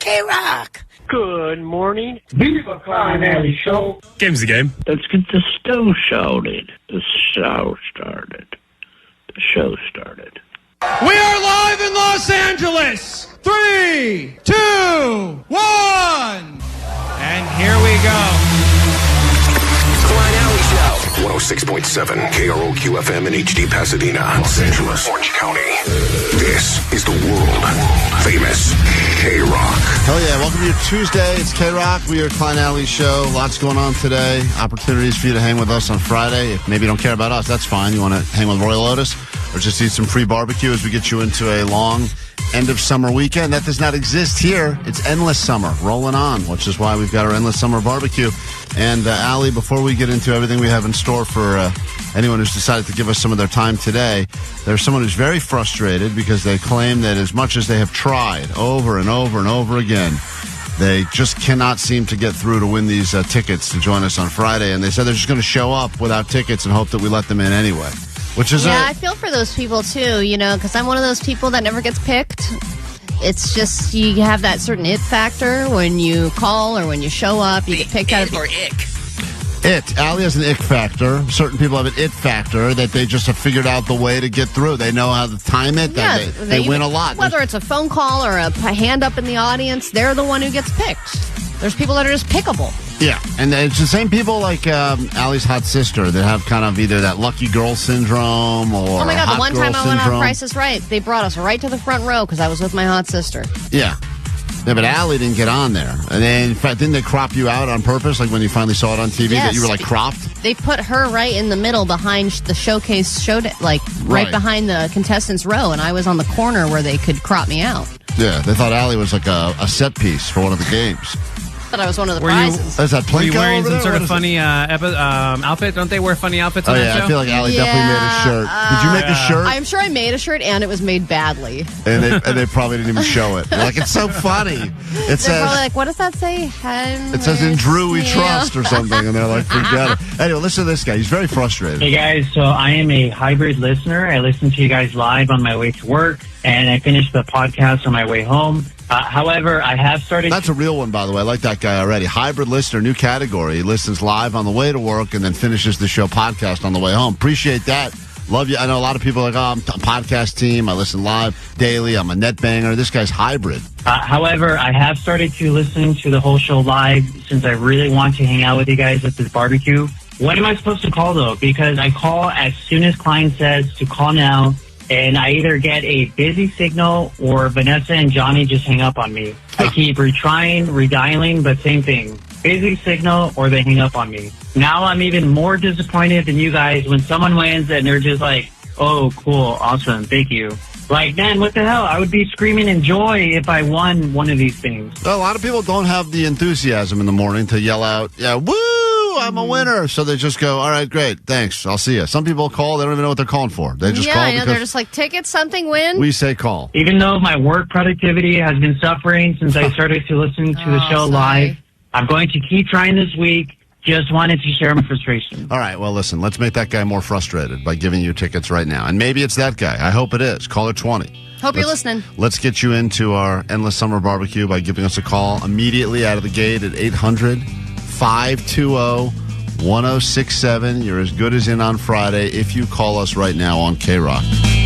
KROQ. Good morning. Viva Klein Alley Show. Game's the game. Let's get the show started. The show started. The show started. We are live in Los Angeles. 3, 2, 1. And here we go. Klein Alley Show. 106.7 KROQ FM in HD Pasadena, Los Angeles, Orange County. This is the world famous KROQ. Hell yeah, welcome to your Tuesday. It's KROQ. We are Klein Alley Show. Lots going on today. Opportunities for you to hang with us on Friday. If maybe you don't care about us, that's fine. You want to hang with Royel Otis or just eat some free barbecue as we get you into a long end of summer weekend. That does not exist here. It's Endless Summer rolling on, which is why we've got our Endless Summer BBQ. And Allie, before we get into everything we have in store for anyone who's decided to give us some of their time today, there's someone who's very frustrated because they claim that as much as they have tried over and over and over again, they just cannot seem to get through to win these tickets to join us on Friday. And they said they're just going to show up without tickets and hope that we let them in anyway. Which is I feel for those people too, because I'm one of those people that never gets picked. It's just you have that certain it factor when you call or when you show up. You get picked out of or ick. It. Allie has an ick factor. Certain people have an it factor that they just have figured out the way to get through. They know how to time it. Yeah, they win a lot. Whether it's a phone call or a hand up in the audience, they're the one who gets picked. There's people that are just pickable. Yeah, and it's the same people like Allie's hot sister that have kind of either that lucky girl syndrome or oh my God, hot the one girl time I went on syndrome. Price is Right, they brought us right to the front row because I was with my hot sister. Yeah, but Allie didn't get on there. And then, in fact, didn't they crop you out on purpose? Like when you finally saw it on TV, Yes. that you were like cropped? They put her right in the middle behind the showcase, right behind the contestants' row, and I was on the corner where they could crop me out. Yeah, they thought Allie was like a set piece for one of the games. But I was one of the prizes. Is that Were you Plinko wearing over some there? sort What of is funny outfit? Don't they wear funny outfits on Oh, that yeah, show? I feel like Allie definitely made a shirt. Did you make a shirt? I'm sure I made a shirt, and it was made badly. And they probably didn't even show it. They're like, it's so funny. It They're says, probably like, what does that say? it says in Drew we trust or something. And they're like, forget it. Anyway, listen to this guy. He's very frustrated. Hey guys, so I am a hybrid listener. I listen to you guys live on my way to work, and I finish the podcast on my way home. However, I have started... That's a real one, by the way. I like that guy already. Hybrid listener, new category. He listens live on the way to work and then finishes the show podcast on the way home. Appreciate that. Love you. I know a lot of people are like, I'm a podcast team. I listen live daily. I'm a net banger. This guy's hybrid. However, I have started to listen to the whole show live since I really want to hang out with you guys at this barbecue. When am I supposed to call, though? Because I call as soon as Klein says to call now, and I either get a busy signal or Vanessa and Johnny just hang up on me. I keep retrying, redialing, but same thing. Busy signal or they hang up on me. Now I'm even more disappointed than you guys when someone wins and they're just like, oh, cool, awesome, thank you. Like, man, what the hell? I would be screaming in joy if I won one of these things. A lot of people don't have the enthusiasm in the morning to yell out, yeah, woo, I'm a winner. So they just go, all right, great, thanks, I'll see you. Some people call, they don't even know what they're calling for. They just call I know, because they're just like, ticket, something, win. we say call. Even though my work productivity has been suffering since I started to listen to the show sorry. live, I'm going to keep trying this week. Just wanted to share my frustration. All right, well, listen, let's make that guy more frustrated by giving you tickets right now. And maybe it's that guy. I hope it is. Caller 20. Hope you're listening. Let's get you into our Endless Summer BBQ by giving us a call immediately out of the gate at 800-520-1067. You're as good as in on Friday if you call us right now on KROQ.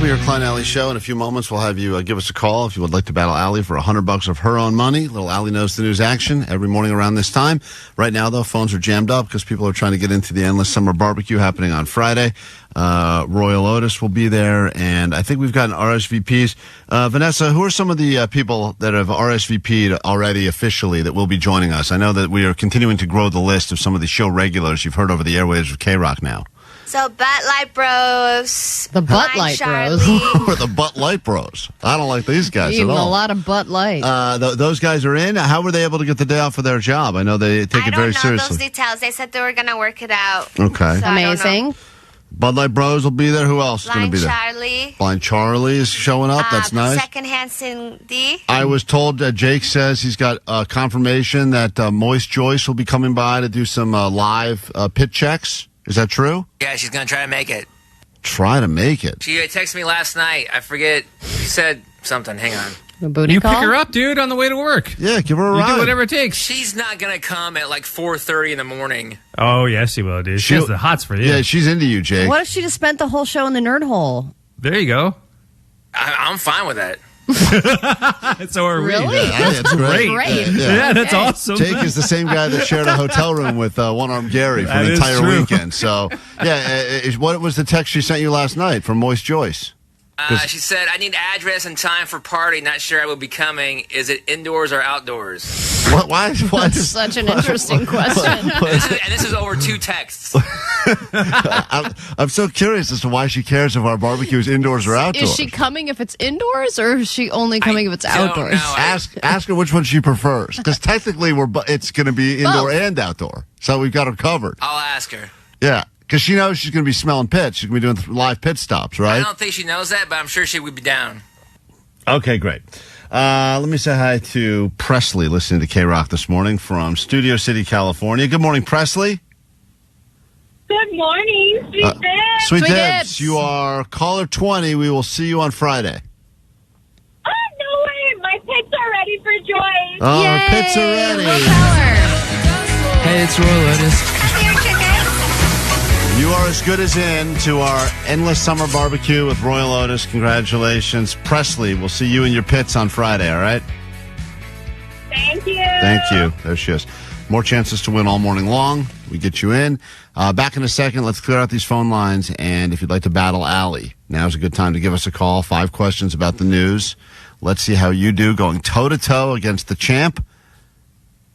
We are Klein Alley Show. In a few moments, we'll have you give us a call if you would like to battle Allie for $100 of her own money. Little Allie knows the news action every morning around this time. Right now, though, phones are jammed up because people are trying to get into the Endless Summer BBQ happening on Friday. Royel Otis will be there, and I think we've gotten RSVPs. Vanessa, who are some of the people that have RSVP'd already officially that will be joining us? I know that we are continuing to grow the list of some of the show regulars you've heard over the airwaves of KROQ now. So, Butt Light Bros. The Butt Light Bros. Or the Butt Light Bros. I don't like these guys Eating at all. a lot of Butt Light. Those guys are in. How were they able to get the day off of their job? I know they take it very seriously. I don't know those details. They said they were going to work it out. Okay. So Amazing. Bud Light Bros will be there. Who else is going to be there? Charlie. Blind Charlie is showing up. That's nice. Secondhand Cindy. I was told that Jake says he's got confirmation that Moist Joyce will be coming by to do some live pit checks. Is that true? Yeah, she's going to try to make it. Try to make it? She texted me last night. I forget. She said something. Hang on. A booty You call? pick her up, dude, on the way to work. Yeah, give her a You ride. do whatever it takes. She's not going to come at like 4:30 in the morning. Oh, yes, she will, dude. She has the hots for you. Yeah, she's into you, Jake. What if she just spent the whole show in the nerd hole? There you go. I'm fine with that. So are Really? we. Yeah, it's great. Great. Yeah, that's awesome. Jake is the same guy that shared a hotel room with One-Armed Gary for That an is entire true. weekend. So, yeah, what was the text she sent you last night from Moist Joyce? She said, I need address and time for party. Not sure I will be coming. Is it indoors or outdoors? Why That's such an interesting question. This is over 2 texts. I'm so curious as to why she cares if our barbecue is indoors or outdoors. Is she coming if it's indoors, or is she only coming if it's don't outdoors? know. Ask her which one she prefers, because technically it's going to be indoor and outdoor, so we've got her covered. I'll ask her. Yeah, because she knows she's going to be smelling pits. She's going to be doing live pit stops, I right? don't think she knows that, but I'm sure she would be down. Okay, great. Let me say hi to Presley, listening to KROQ this morning from Studio City, California. Good morning, Presley. Good morning, Sweet Dibs. Sweet Sweet Dibs, Dibs. you are caller 20. We will see you on Friday. Oh, no way. My pits are ready for Joy. Oh, our Yay! pits are ready. More power. Hey, it's Royel Otis. You are as good as in to our Endless Summer BBQ with Royel Otis. Congratulations. Presley, we'll see you in your pits on Friday, all right? Thank you. Thank you. There she is. More chances to win all morning long. We get you in. Back in a second. Let's clear out these phone lines. And if you'd like to battle Allie, now's a good time to give us a call. 5 questions about the news. Let's see how you do going toe-to-toe against the champ.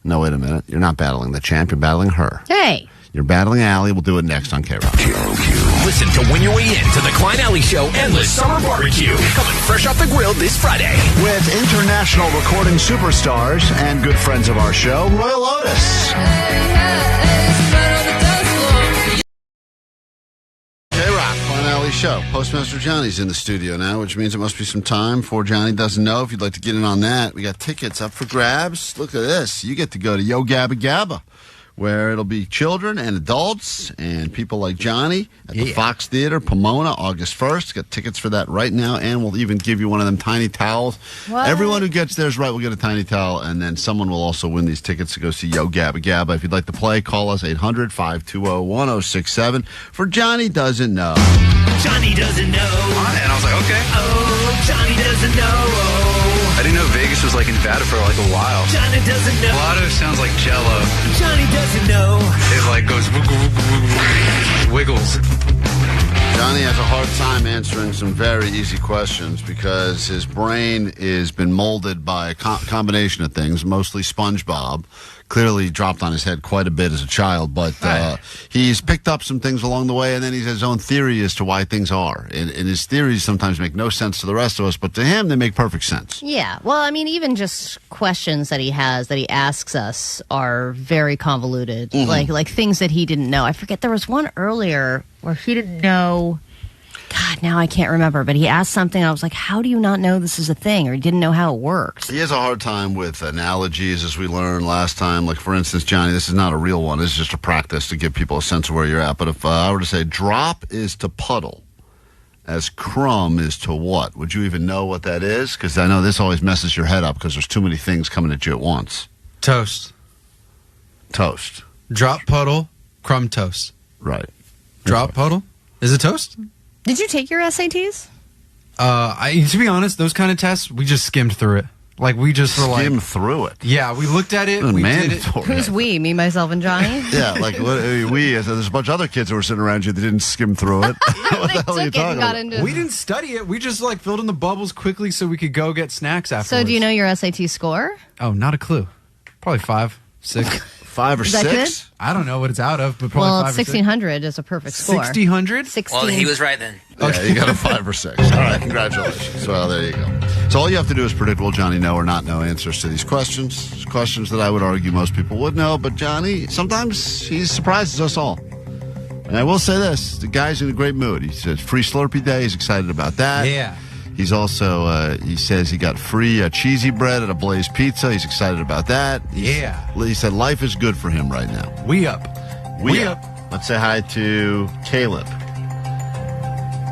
No, wait a minute. You're not battling the champ. You're battling her. Hey. You're battling Allie. We'll do it next on KROQ. Listen to Win Your Way In to the Klein Alley Show Endless Summer BBQ. Coming fresh off the grill this Friday. With international recording superstars and good friends of our show, Royel Otis. KROQ, Klein Alley Show. Postmaster Johnny's in the studio now, which means it must be some time for Johnny Doesn't Know. If you'd like to get in on that, we got tickets up for grabs. Look at this. You get to go to Yo Gabba Gabba, where it'll be children and adults and people like Johnny at the Fox Theater, Pomona, August 1st. Got tickets for that right now, and we'll even give you one of them tiny towels. What? Everyone who gets theirs right will get a tiny towel, and then someone will also win these tickets to go see Yo Gabba Gabba. If you'd like to play, call us 800-520-1067 for Johnny Doesn't Know. Johnny doesn't know. And I was like, okay. Oh, Johnny doesn't know. I didn't know Vegas was like in Nevada for like a while. Johnny doesn't know. Lotto sounds like Jello. Johnny doesn't know. It like goes wiggles. Johnny has a hard time answering some very easy questions because his brain has been molded by a combination of things, mostly SpongeBob. Clearly dropped on his head quite a bit as a child, but he's picked up some things along the way, and then he has his own theory as to why things are. And his theories sometimes make no sense to the rest of us, but to him, they make perfect sense. Yeah. Well, I mean, even just questions that he has, that he asks us, are very convoluted. Mm-hmm. Like things that he didn't know. I forget, there was one earlier where he didn't know. God, now I can't remember. But he asked something, and I was like, how do you not know this is a thing? Or he didn't know how it worked. He has a hard time with analogies, as we learned last time. Like, for instance, Johnny, this is not a real one. This is just a practice to give people a sense of where you're at. But if I were to say drop is to puddle, as crumb is to what? Would you even know what that is? Because I know this always messes your head up because there's too many things coming at you at once. Toast. Toast. Drop puddle, crumb toast. Right. Drop puddle? Is it toast? Did you take your SATs? To be honest, those kind of tests, we just skimmed through it. Like, we just were like... Skim through it. Yeah, we looked at it. We did it. Who's we? Me, myself, and Johnny? Yeah, like there's a bunch of other kids who were sitting around you that didn't skim through it. What the hell are you talking about? We didn't study it. We just like filled in the bubbles quickly so we could go get snacks afterwards. So do you know your SAT score? Oh, not a clue. Probably 5, 6. 5 or Is that 6? good? I don't know what it's out of, but probably 5 or 6. 1600 is a perfect score. 1600? 16. Well, he was right then. Yeah, you got a 5 or 6. All right, congratulations. Well, there you go. So all you have to do is predict will Johnny know or not know answers to these questions. Questions that I would argue most people would know, but Johnny, sometimes he surprises us all. And I will say this, the guy's in a great mood. He says free Slurpee Day. He's excited about that. Yeah. He's also, he says he got free cheesy bread at a Blaze Pizza. He's excited about that. He said life is good for him right now. We up. We up. Let's say hi to Caleb.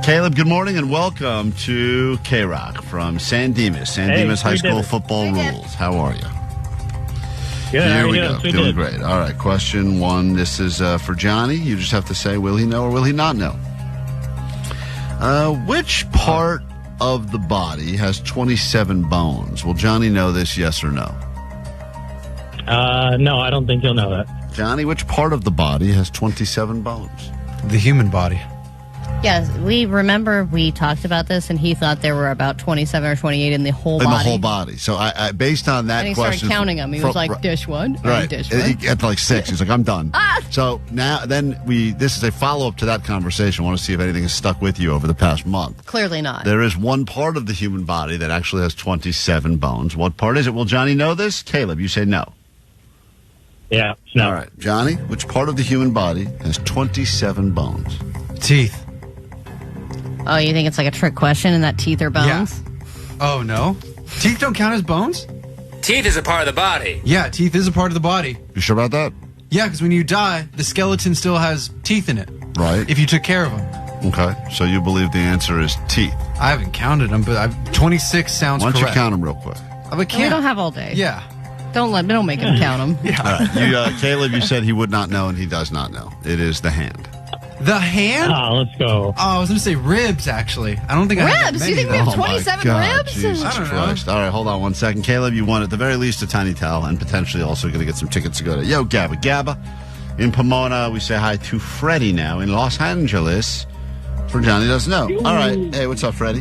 Caleb, good morning and welcome to KROQ from San Dimas. San Dimas High School Football Rules. How are you? Good. Here we go. Doing great. All right, question 1. This is for Johnny. You just have to say, will he know or will he not know? Which part of the body has 27 bones? Will Johnny know this, yes or no? No, I don't think he'll know that. Johnny, which part of the body has 27 bones? The human body. Yes, we talked about this, and he thought there were about 27 or 28 in the whole body. In the whole body. So I based on that and he question... started counting them. He was like, dish one, right. dish one. He got to like 6. He's like, I'm done. So this is a follow-up to that conversation. I want to see if anything has stuck with you over the past month. Clearly not. There is one part of the human body that actually has 27 bones. What part is it? Will Johnny know this? Caleb, you say no. Yeah, no. All right. Johnny, which part of the human body has 27 bones? Teeth. Oh, you think it's like a trick question and that teeth are bones? Yeah. Oh, no. Teeth don't count as bones? Teeth is a part of the body. Yeah, teeth is a part of the body. You sure about that? Yeah, because when you die, the skeleton still has teeth in it. Right. If you took care of them. Okay. So you believe the answer is teeth. I haven't counted them, but 26 sounds correct. Why don't you count them real quick? We don't have all day. Yeah. Don't make him count them. Yeah. All right. Caleb, you said he would not know, and he does not know. It is the hand. The hand? Let's go. Oh, I was going to say ribs, actually. I don't think I have that Ribs? You think we have 27 ribs? Jesus I don't Christ. know. All right, hold on 1 second. Caleb, you won at the very least a tiny towel and potentially also going to get some tickets to go to Yo Gabba Gabba. In Pomona, we say hi to Freddie now in Los Angeles. For Johnny doesn't know. All right. Hey, what's up, Freddie?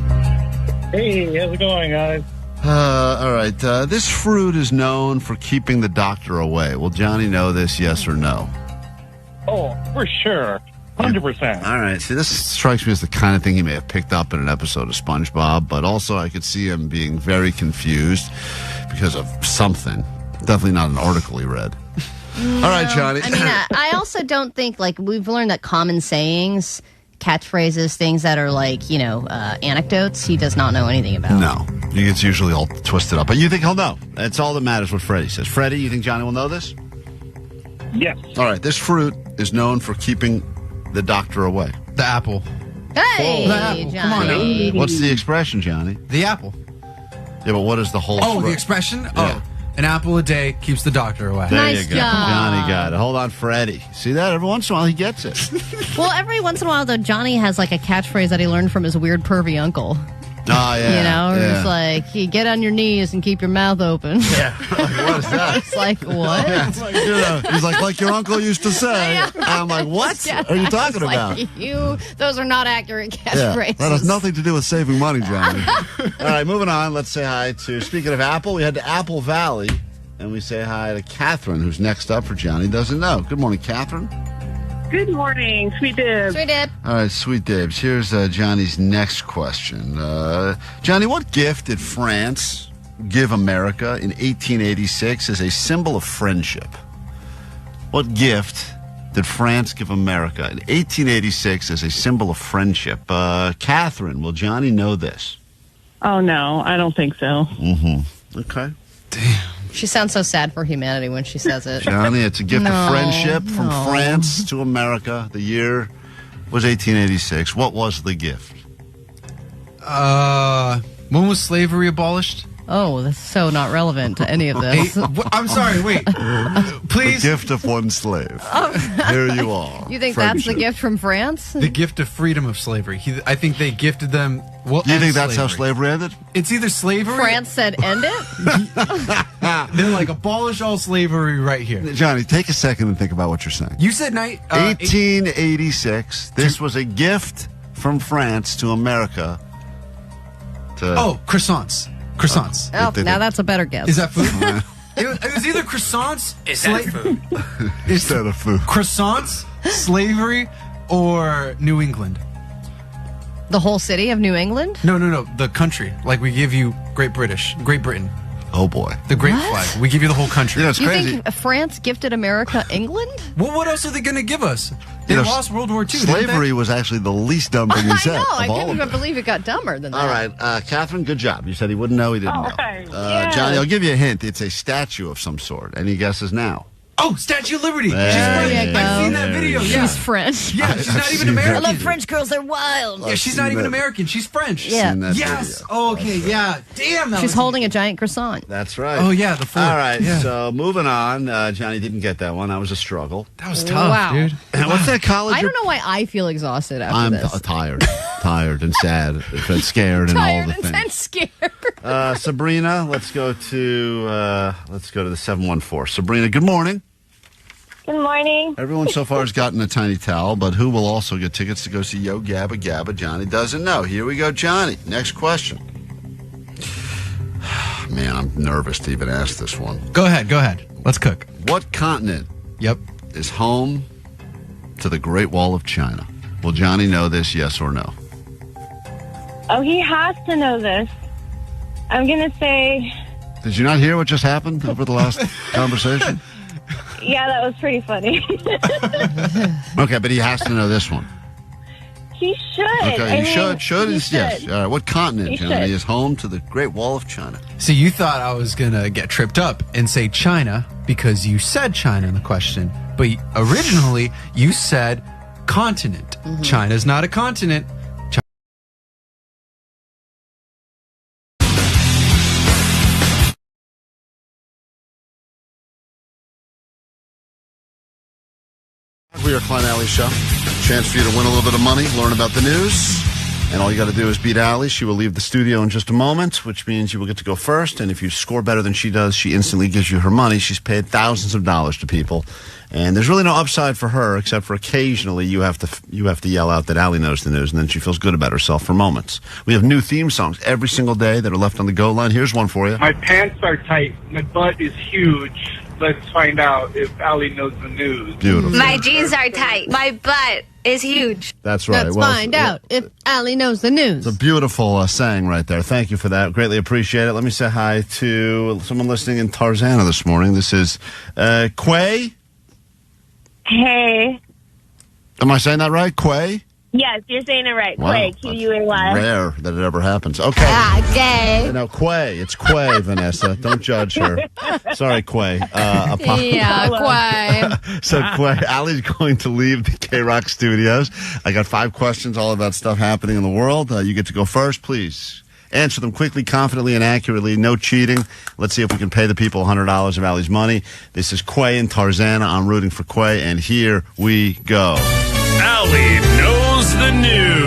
Hey, how's it going, guys? All right. This fruit is known for keeping the doctor away. Will Johnny know this, yes or no? Oh, for sure. 100%. All right. See, this strikes me as the kind of thing he may have picked up in an episode of SpongeBob, but also I could see him being very confused because of something. Definitely not an article he read. No. All right, Johnny. I mean, I also don't think, like, we've learned that common sayings, catchphrases, things that are like, anecdotes, he does not know anything about. No. He gets usually all twisted up. But you think he'll know. That's all that matters what Freddie says. Freddie, you think Johnny will know this? Yes. All right. This fruit is known for keeping the doctor away. The apple. Hey, the apple. Johnny. Come on now. What's the expression, Johnny? The apple. Yeah, but what is the whole... the expression? Yeah. Oh, an apple a day keeps the doctor away. There Nice you go. job. Johnny got it. Hold on, Freddie. See that? Every once in a while, he gets it. Well, every once in a while, though, Johnny has like a catchphrase that he learned from his weird pervy uncle. Oh, yeah. It's like, you get on your knees and keep your mouth open. Yeah. What is that? It's like, what? He's like your uncle used to say. Yeah. I'm like, what Yeah, are you talking it's about? Like, those are not accurate Yeah, catchphrases. that has nothing to do with saving money, Johnny. All right, moving on. Let's say hi to, speaking of Apple, we head to Apple Valley, and we say hi to Catherine, who's next up for Johnny Doesn't Know. Good morning, Catherine. Good morning, Sweet Dib. Sweet Dib. All right, Sweet Dibs. Here's Johnny's next question. Johnny, what gift did France give America in 1886 as a symbol of friendship? What gift did France give America in 1886 as a symbol of friendship? Catherine, will Johnny know this? Oh, no, I don't think so. Mm-hmm. Okay. Damn. She sounds so sad for humanity when she says it. Johnny, it's a gift No, of friendship from no. France to America. The year was 1886. What was the gift? When was slavery abolished? Oh, that's so not relevant to any of this. I'm sorry, wait. Please. The gift of one slave. Here you are. You think that's the gift from France? The gift of freedom of slavery. I think they gifted them. Well, you think that's how slavery ended? It's either slavery. France said end it? They're like, abolish all slavery right here. Johnny, take a second and think about what you're saying. You said 1886. This was a gift from France to America. Croissants. Croissants. Now that's a better guess. Is that food? It was either croissants. Is that food? Is that a food? Croissants, slavery, or New England? The whole city of New England? No. The country. Like we give you Great Britain. Oh boy. The Great Flag. We give you the whole country. You know, it's crazy. Think France gifted America England? Well, what else are they going to give us? They lost World War II. Slavery was actually the least dumb thing you said. I know. I all can't of even it. believe it got dumber than that. All right, Catherine, good job. You said he wouldn't know. He didn't know. Okay. Johnny, I'll give you a hint. It's a statue of some sort. Any guesses now? Oh, Statue of Liberty. There She's you French. go. I've seen that video. She's Yeah. French. Yeah, she's not even American. I love French girls. They're wild. Yeah, she's not even American. She's French. Yeah. Yes. Oh, okay. Yeah. Damn. That She's was holding a giant croissant. That's right. Oh, yeah. The fourth. All right, Yeah. so moving on. Johnny didn't get that one. That was a struggle. That was tough, Wow. dude. And what's that college? I don't know why I feel exhausted after I'm this. tired. Tired and sad and scared and all Tired the and things. scared. Sabrina, let's go to the 714. Sabrina, good morning. Good morning. Everyone so far has gotten a tiny towel, but who will also get tickets to go see Yo Gabba Gabba? Johnny doesn't know. Here we go, Johnny. Next question. Man, I'm nervous to even ask this one. Go ahead. Let's cook. What continent is home to the Great Wall of China? Will Johnny know this, yes or no? Oh, he has to know this. I'm going to say... Did you not hear what just happened over the last conversation? Yeah, that was pretty funny. Okay, but he has to know this one. He should. Okay, you should. He Yes. should. All right, what continent, He Johnny, should. is home to the Great Wall of China? See, you thought I was going to get tripped up and say China because you said China in the question. But originally, you said continent. China's not a continent. We are Klein Alley Show. Chance for you to win a little bit of money, learn about the news. And all you got to do is beat Allie. She will leave the studio in just a moment, which means you will get to go first. And if you score better than she does, she instantly gives you her money. She's paid thousands of dollars to people. And there's really no upside for her, except for occasionally you have to yell out that Allie knows the news, and then she feels good about herself for moments. We have new theme songs every single day that are left on the go line. Here's one for you. My pants are tight. My butt is huge. Let's find out if Allie knows the news. Beautiful. My jeans are tight. My butt is huge. That's right. Let's find out if Allie knows the news. It's a beautiful saying right there. Thank you for that. Greatly appreciate it. Let me say hi to someone listening in Tarzana this morning. This is Quay. Hey. Am I saying that right? Quay? Yes, you're saying it right. Wow, Quay, Q-U-A-Y. Rare that it ever happens. Okay. Okay. Now, Quay. It's Quay, Vanessa. Don't judge her. Sorry, Quay. Yeah, Quay. So, Quay, Allie's going to leave the KROQ studios. I got 5 questions, all of that stuff happening in the world. You get to go first, please. Answer them quickly, confidently, and accurately. No cheating. Let's see if we can pay the people $100 of Allie's money. This is Quay and Tarzana. I'm rooting for Quay, and here we go. Allie knows the news.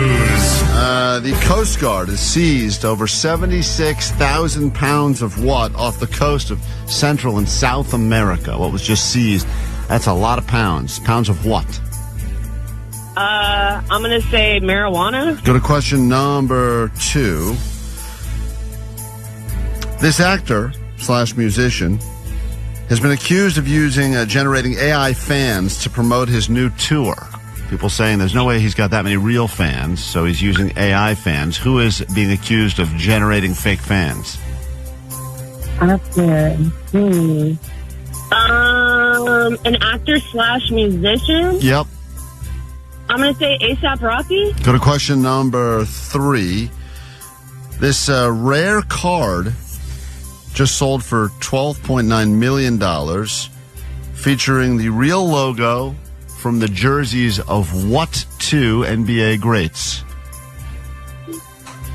The Coast Guard has seized over 76,000 pounds of what off the coast of Central and South America? What was just seized? That's a lot of pounds. Pounds of what? I'm going to say marijuana. Go to question number 2. This actor / musician has been accused of generating AI fans to promote his new tour. People saying there's no way he's got that many real fans, so he's using AI fans. Who is being accused of generating fake fans? Actor. An actor / musician. Yep. I'm going to say A$AP Rocky. Go to question number 3. This rare card just sold for $12.9 million, featuring the real logo from the jerseys of what 2 NBA greats?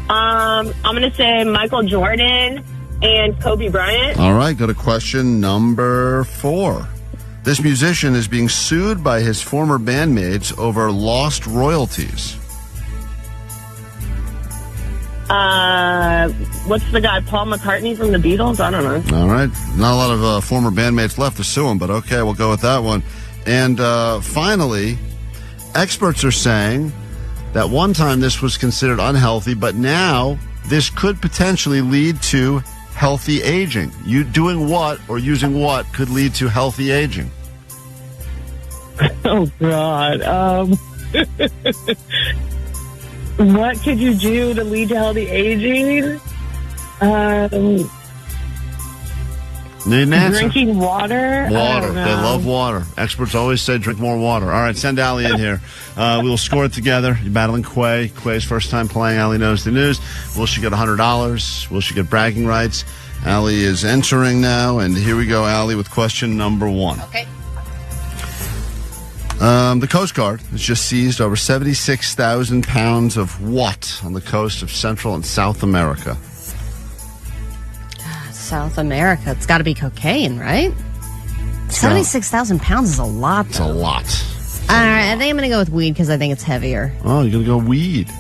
I'm going to say Michael Jordan and Kobe Bryant. All right, go to question number 4. This musician is being sued by his former bandmates over lost royalties. What's the guy, Paul McCartney from the Beatles? I don't know. All right. Not a lot of former bandmates left to sue him, but okay, we'll go with that one. And finally, experts are saying that one time this was considered unhealthy, but now this could potentially lead to healthy aging. You doing what or using what could lead to healthy aging? Oh, God. What could you do to lead to healthy aging? Need an answer. Drinking water? Water. They love water. Experts always say drink more water. All right, send Allie in here. We will score it together. You're battling Quay. Quay's first time playing. Allie knows the news. Will she get $100? Will she get bragging rights? Allie is entering now, and here we go, Allie, with question number 1. Okay. The Coast Guard has just seized over 76,000 pounds of what on the coast of Central and South America? South America. It's got to be cocaine, right? 76,000 pounds is a lot. It's a lot. All right, I think I'm going to go with weed because I think it's heavier. Oh, you're going to go weed.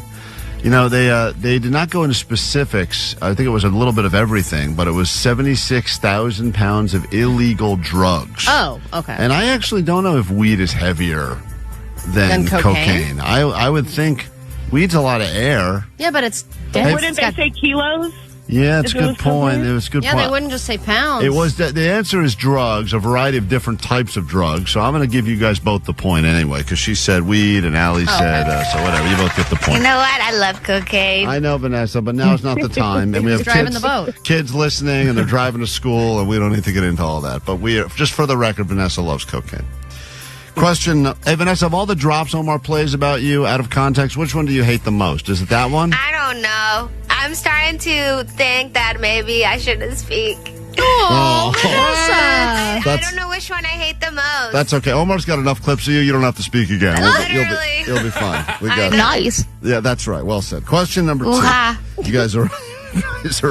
You know, they did not go into specifics. I think it was a little bit of everything, but it was 76,000 pounds of illegal drugs. Oh, okay. And I actually don't know if weed is heavier than cocaine. I would think weed's a lot of air. Yeah, but it's... Wouldn't they say kilos? Yeah, it's a good point. It was a good point. Yeah, they wouldn't just say pounds. It was the answer is drugs, a variety of different types of drugs. So I'm going to give you guys both the point anyway, because she said weed and Allie said so. Whatever, you both get the point. You know what? I love cocaine. I know, Vanessa, but now is not the time, and we have driving the boat. Kids listening, and they're driving to school, and we don't need to get into all that. But we are, just for the record, Vanessa loves cocaine. Question: Hey, Vanessa, of all the drops Omar plays about you out of context, which one do you hate the most? Is it that one? I don't know. I'm starting to think that maybe I shouldn't speak. Oh, Vanessa. I don't know which one I hate the most. That's okay. Omar's got enough clips of you. You don't have to speak again. You'll be fine. We got it. Nice. Yeah, that's right. Well said. Question number 2. You guys are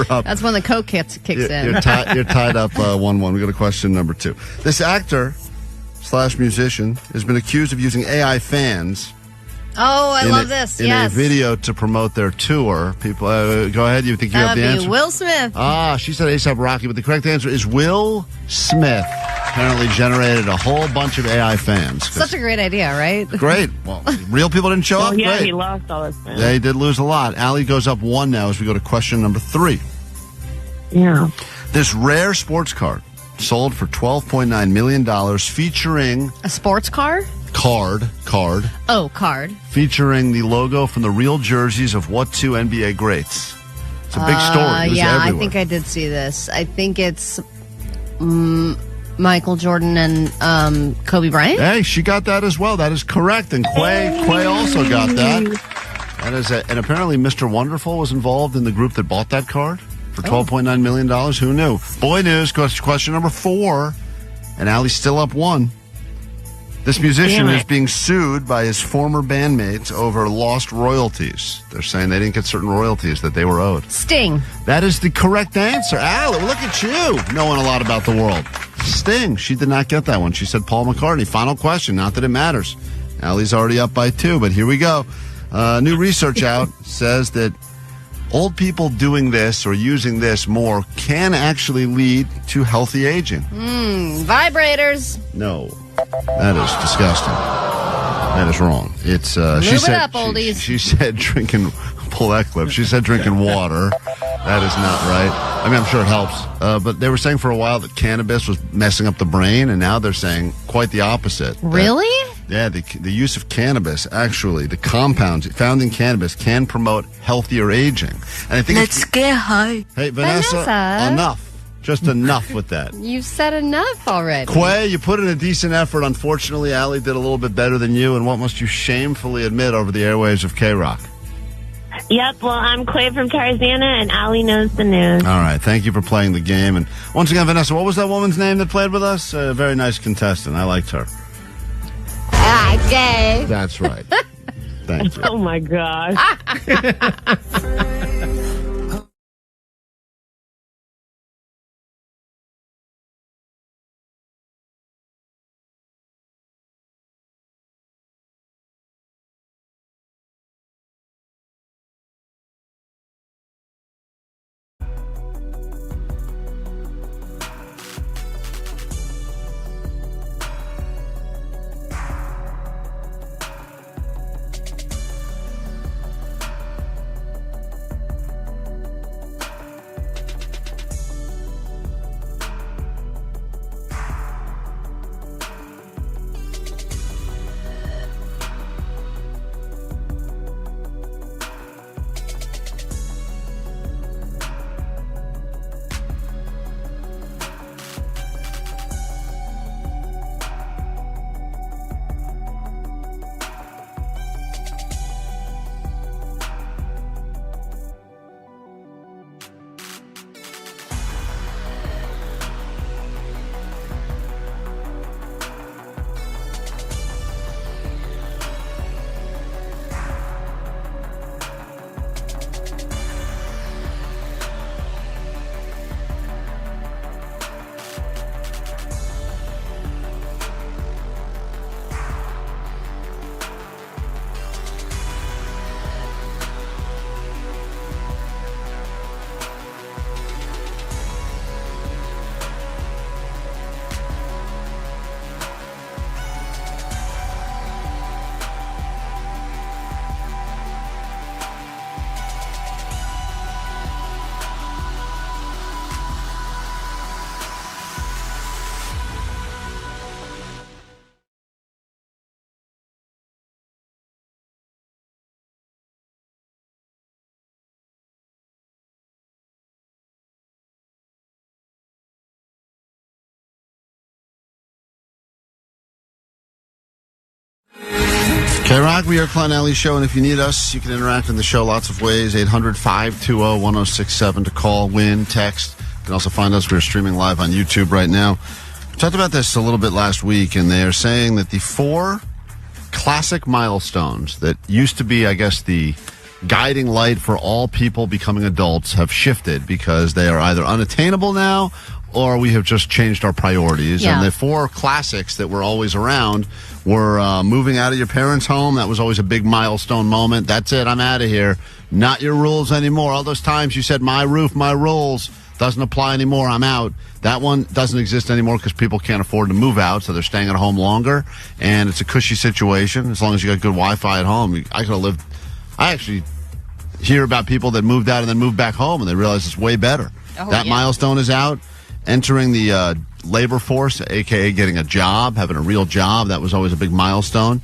up. That's when the coke kicks in. You're tied up 1-1. We got a question number 2. This actor/musician has been accused of using AI fans. Oh, I love this. In a video to promote their tour. People, go ahead. You think you have the answer? Will Smith. She said A$AP Rocky, but the correct answer is Will Smith. Apparently generated a whole bunch of AI fans. Such a great idea, right? Great. Well, real people didn't show up. Yeah, Great. he lost all his fans. They did lose a lot. Allie goes up 1 now as we go to question number 3. Yeah. This rare sports car sold for $12.9 million featuring... A sports car? Card. Oh, card. Featuring the logo from the real jerseys of what 2 NBA greats? It's a big story. It was yeah, everywhere. I think I did see this. I think it's Michael Jordan and Kobe Bryant. Hey, she got that as well. That is correct. And Quay also got that. That is and apparently Mr. Wonderful was involved in the group that bought that card for $12.9 million. Who knew? Boy news, question number 4. And Allie's still up 1. This musician is being sued by his former bandmates over lost royalties. They're saying they didn't get certain royalties that they were owed. Sting. That is the correct answer. Allie, look at you knowing a lot about the world. Sting. She did not get that one. She said Paul McCartney. Final question. Not that it matters. Allie's already up by 2, but here we go. New research out says that old people doing this or using this more can actually lead to healthy aging. Vibrators. No. That is disgusting. That is wrong. It's she said drinking. Pull that clip. She said drinking water. That is not right. I mean, I'm sure it helps. But they were saying for a while that cannabis was messing up the brain, and now they're saying quite the opposite. Really? The use of cannabis, actually, the compounds found in cannabis can promote healthier aging. And I think let's get high. Hey, Vanessa, enough. Just enough with that. You've said enough already. Quay, you put in a decent effort. Unfortunately, Allie did a little bit better than you, and what must you shamefully admit over the airwaves of KROQ? Yep, well, I'm Clay from Tarzana, and Allie knows the news. All right, thank you for playing the game. And once again, Vanessa, what was that woman's name that played with us? A very nice contestant. I liked her. Okay. That's right. Thank you. Oh, my gosh. KROQ, we are Klein Alley Show, and if you need us, you can interact in the show lots of ways. 800-520-1067 to call, win, text. You can also find us. We're streaming live on YouTube right now. We talked about this a little bit last week, and they are saying that the 4 classic milestones that used to be, I guess, the guiding light for all people becoming adults have shifted because they are either unattainable now or we have just changed our priorities. Yeah. And the 4 classics that were always around were moving out of your parents' home. That was always a big milestone moment. That's it. I'm out of here. Not your rules anymore. All those times you said, my roof, my rules, doesn't apply anymore. I'm out. That one doesn't exist anymore because people can't afford to move out, so they're staying at home longer. And it's a cushy situation as long as you got good Wi-Fi at home. I could have lived. I actually hear about people that moved out and then moved back home, and they realize it's way better. That milestone is out. Entering the labor force, a.k.a. getting a job, having a real job, that was always a big milestone.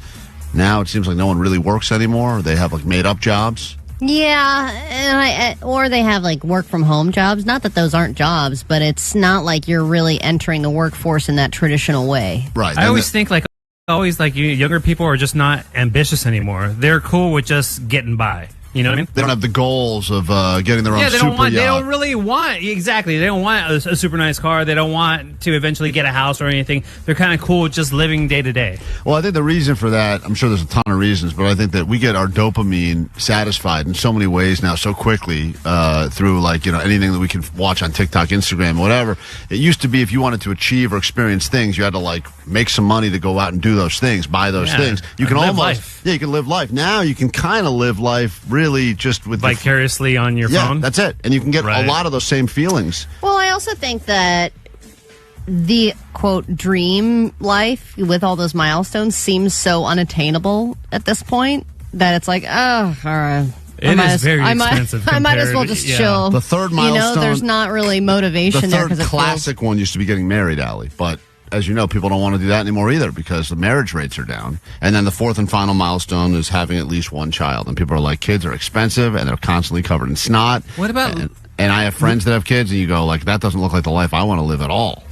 Now it seems like no one really works anymore. They have, like, made-up jobs. Yeah, or they have, like, work-from-home jobs. Not that those aren't jobs, but it's not like you're really entering the workforce in that traditional way. Right. I always think, like, younger people are just not ambitious anymore. They're cool with just getting by. You know what I mean? They don't have the goals of getting their own super yacht. They don't really want, exactly. They don't want a super nice car. They don't want to eventually get a house or anything. They're kind of cool with just living day to day. Well, I think the reason for that, I'm sure there's a ton of reasons, but I think that we get our dopamine satisfied in so many ways now so quickly through, like, anything that we can watch on TikTok, Instagram, whatever. It used to be if you wanted to achieve or experience things, you had to, like, make some money to go out and do those things, buy those things. You can live almost life. Yeah, you can live life. Now you can kind of live life really just with vicariously on your phone. That's it. And you can get a lot of those same feelings. Well, I also think that the, quote, dream life with all those milestones seems so unattainable at this point that it's like, oh, all right. It is very expensive. I might as well just chill. The third milestone. There's not really motivation there. The third classic one used to be getting married, Allie. But as you know, people don't want to do that anymore either because the marriage rates are down. And then the 4th and final milestone is having at least 1 child. And people are like, kids are expensive and they're constantly covered in snot. What about... And I have friends that have kids, and you go, like, that doesn't look like the life I want to live at all.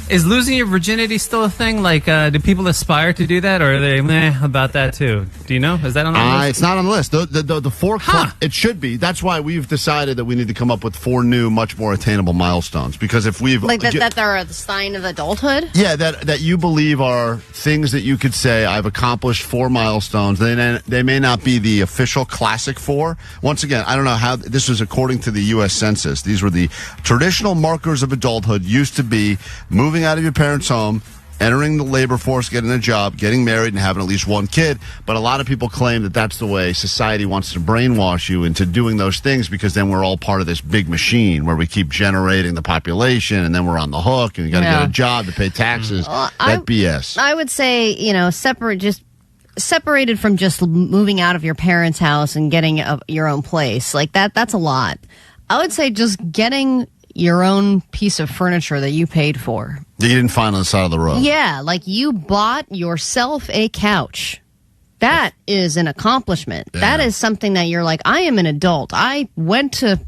Is losing your virginity still a thing? Like, do people aspire to do that, or are they meh about that too? Do you know? Is that on the list? It's not on the list. The 4 it should be. That's why we've decided that we need to come up with 4 new, much more attainable milestones. Because if we've like that they're a sign of adulthood. Yeah, that you believe are things that you could say, I've accomplished 4 milestones. They may not be the official classic 4. Once again, I don't know how this was according to the U.S. Census. These were the traditional markers of adulthood. Used to be moving out of your parents' home, entering the labor force, getting a job, getting married, and having at least 1 kid. But a lot of people claim that that's the way society wants to brainwash you into doing those things because then we're all part of this big machine where we keep generating the population and then we're on the hook and you got to get a job to pay taxes. BS. I would say, separated from just moving out of your parents' house and getting your own place. Like that's a lot. I would say just getting your own piece of furniture that you paid for. That you didn't find on the side of the road. Yeah, like you bought yourself a couch. That is an accomplishment. Yeah. That is something that you're like, I am an adult. I went to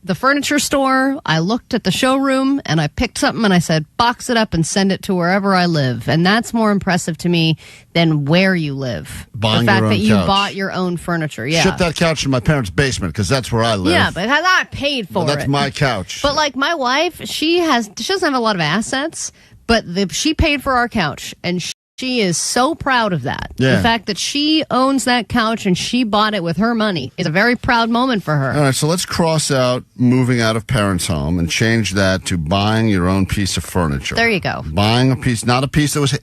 the furniture store, I looked at the showroom, and I picked something and I said, box it up and send it to wherever I live. And that's more impressive to me than where you live. Buying the fact your own that you couch. bought your own furniture. Yeah. Ship that couch to my parents' basement because that's where I live. Yeah, but I paid for that's it. my couch. But like my wife, she doesn't have a lot of assets, but she paid for our couch, and she is so proud of that. Yeah. The fact that she owns that couch and she bought it with her money is a very proud moment for her. All right, so let's cross out moving out of parents' home and change that to buying your own piece of furniture. There you go. Buying a piece, not a piece that was,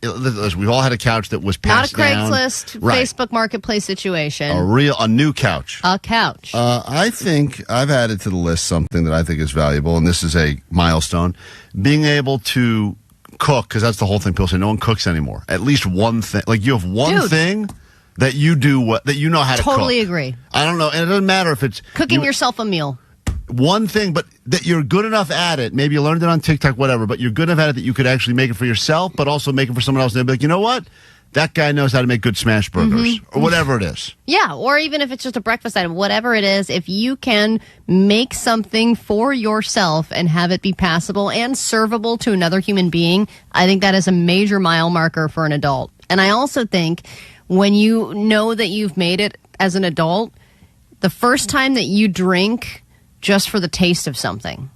we've all had a couch that was passed down. Not a Craigslist, Facebook Marketplace situation. A new couch. A couch. I think I've added to the list something that I think is valuable, and this is a milestone. Being able to cook, because that's the whole thing. People say no one cooks anymore. At least one thing. Like you have one thing that you do that you know how to cook. Totally agree. I don't know. And it doesn't matter if it's cooking yourself a meal. One thing, but that you're good enough at it. Maybe you learned it on TikTok, whatever, but you're good enough at it that you could actually make it for yourself, but also make it for someone else. And they'll be like, you know what? That guy knows how to make good smash burgers or whatever it is. Yeah, or even if it's just a breakfast item, whatever it is, if you can make something for yourself and have it be passable and servable to another human being, I think that is a major mile marker for an adult. And I also think when you know that you've made it as an adult, the first time that you drink just for the taste of something.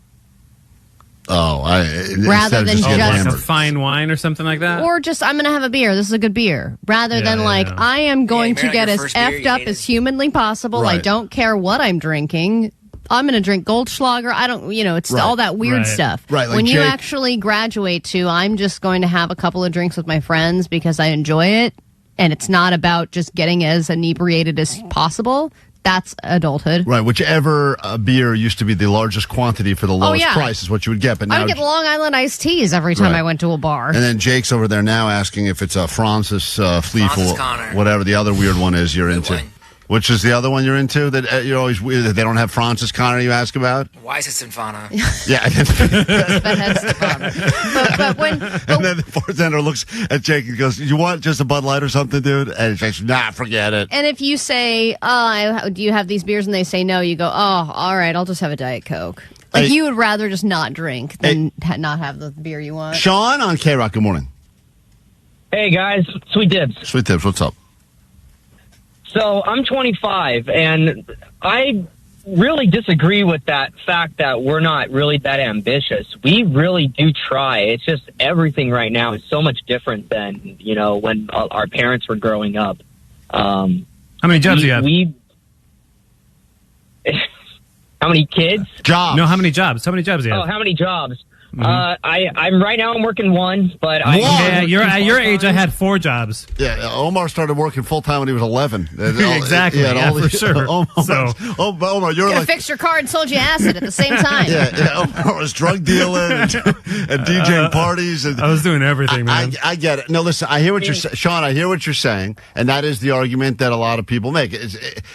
Rather than just like a fine wine or something like that? Or just, I'm going to have a beer. This is a good beer. Rather than I am going to get as effed up as humanly possible. Right. I don't care what I'm drinking. I'm going to drink Goldschlager. I don't, it's all that weird stuff. Right. Like when you Jake- actually graduate to, I'm just going to have a couple of drinks with my friends because I enjoy it. And it's not about just getting as inebriated as possible. That's adulthood. Right, whichever beer used to be the largest quantity for the lowest price is what you would get. But now I would get Long Island iced teas every time Right. I went to a bar. And then Jake's over there now asking if it's a Francis Fleeful, Connor. whatever the other weird one is you're into. Which is the other one you're into that you're always weird that they don't have Francis Connor you ask about? Why is it Sinfana? Yeah. but when And then the bartender looks at Jake and goes, "You want just a Bud Light or something, dude?" And Jake's, "Nah, forget it." And if you say, do you have these beers? And they say no, you go, oh, all right, I'll just have a Diet Coke. Like, you would rather just not drink than not have the beer you want. Sean on KROQ, good morning. Hey, guys. Sweet Dibs. Sweet Tips, what's up? So I'm 25, and I really disagree with that fact that we're not really that ambitious. We really do try. It's just everything right now is so much different than, when our parents were growing up. How many jobs do you have? How many kids? Jobs. No, how many jobs? How many jobs do you have? Oh, how many jobs? I'm right now. I'm working one, but at your age, I had 4 jobs. Yeah, Omar started working full time when he was 11. Exactly. For sure. Omar, you're Could have like fixed your car and sold you acid at the same time. Omar was drug dealing and DJing parties. And I was doing everything, man. I get it. No, listen, I hear what you're saying, Sean. I hear what you're saying, and that is the argument that a lot of people make.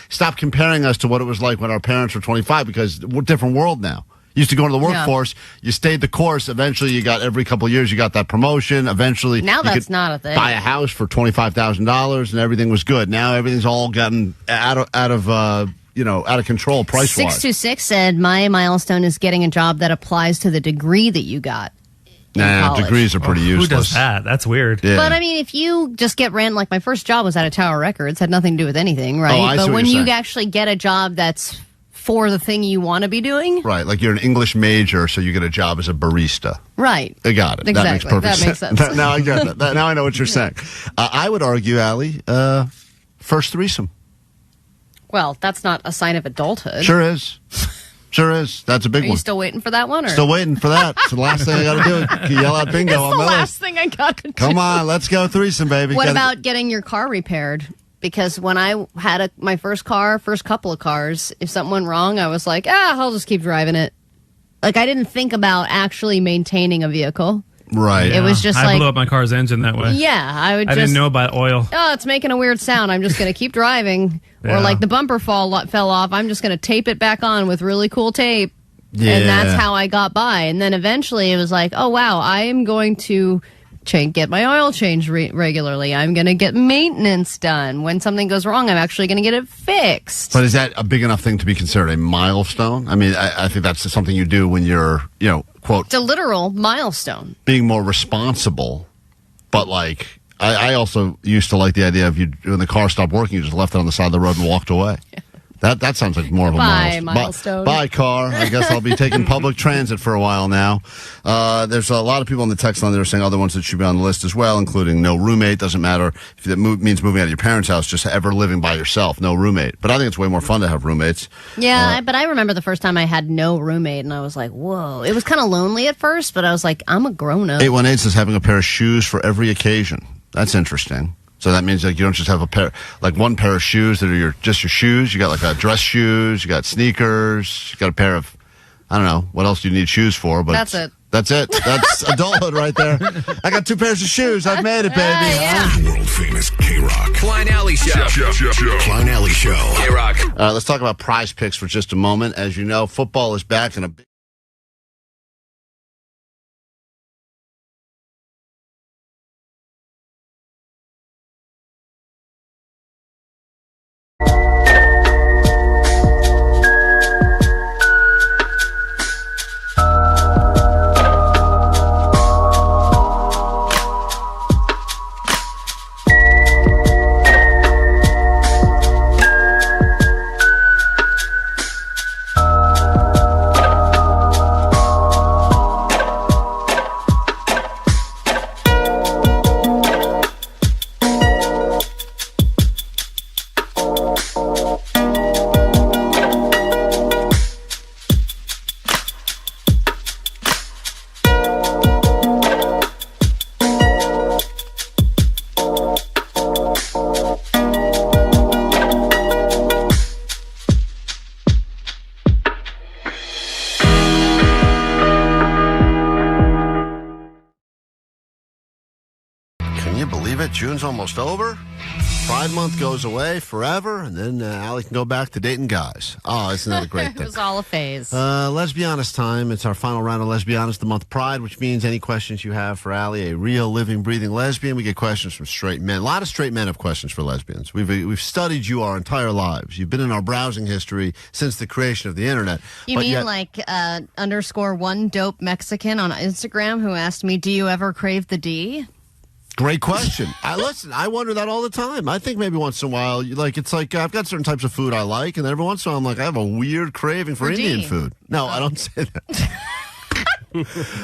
Stop comparing us to what it was like when our parents were 25, because we're a different world now. You used to go into the workforce. You stayed the course. Eventually, you got every couple of years, you got that promotion. Eventually, now you that's could not a thing. buy a house for $25,000, and everything was good. Now everything's all gotten out of control price wise. 626 said my milestone is getting a job that applies to the degree that you got. Nah, degrees are pretty useless. Who does that? That's weird. Yeah. But I mean, if you just get like my first job was at a Tower Records, had nothing to do with anything, right? Oh, I see but what when you're you saying. actually get a job that's for the thing you want to be doing, Right, like you're an English major, so you get a job as a barista. right? I got it. Exactly. That makes perfect That makes sense. Now I get that. Now I know what you're saying. I would argue, Allie, first threesome. Well, that's not a sign of adulthood. Sure is. Sure is. That's a big Are one. you still waiting for that one? Or? Still waiting for that. It's the last thing I got to do. You yell out bingo It's on the my last list. thing I got to do. Come on, let's go threesome, baby. What Gotta- about getting your car repaired? Because when I had my first couple of cars, if something went wrong, I was like, I'll just keep driving it. Like, I didn't think about actually maintaining a vehicle. Right. It was just I like, blew up my car's engine that way. yeah, I would I just. didn't know about oil. Oh, it's making a weird sound. I'm just going to keep driving. Yeah. Or like the bumper fell off. I'm just going to tape it back on with really cool tape. Yeah. And that's how I got by. And then eventually it was like, oh, wow, I am going to get my oil changed regularly. I'm going to get maintenance done. When something goes wrong, I'm actually going to get it fixed. But is that a big enough thing to be considered a milestone? I mean, I think that's something you do when you're, quote, It's a literal milestone. being more responsible. But like, I also used to like the idea of when the car stopped working, you just left it on the side of the road and walked away. That sounds like more of a milestone. Bye, car. I guess I'll be taking public transit for a while now. There's a lot of people on the text line that are saying other ones that should be on the list as well, including no roommate. Doesn't matter if that means moving out of your parents' house, just ever living by yourself, no roommate. But I think it's way more fun to have roommates. Yeah, but I remember the first time I had no roommate, and I was like, whoa. It was kind of lonely at first, but I was like, I'm a grown-up. 818 says having a pair of shoes for every occasion. That's interesting. So that means like you don't just have one pair of shoes that are just your shoes. You got like a dress shoes, you got sneakers, you got a pair of, I don't know, what else do you need shoes for? But That's it. That's it. That's adulthood right there. I got 2 pairs of shoes. I've made it, baby. World Famous KROQ. Klein Alley Show. Klein Alley Show. KROQ. Let's talk about prize picks for just a moment. As you know, football is back in a big Can you believe it? June's almost over. Pride Month goes away forever, and then Allie can go back to dating guys. Oh, isn't that a great It thing? was all a phase. Let's be honest time. It's our final round of Let's Be Honest, the month Pride, which means any questions you have for Allie, a real, living, breathing lesbian. We get questions from straight men. A lot of straight men have questions for lesbians. We've studied you our entire lives. You've been in our browsing history since the creation of the internet. You mean like _1 dope Mexican on Instagram who asked me, do you ever crave the D? Great question. Listen, I wonder that all the time. I think maybe once in a while, it's like I've got certain types of food I like, and then every once in a while I'm like, I have a weird craving for Indian food. No, I don't say that.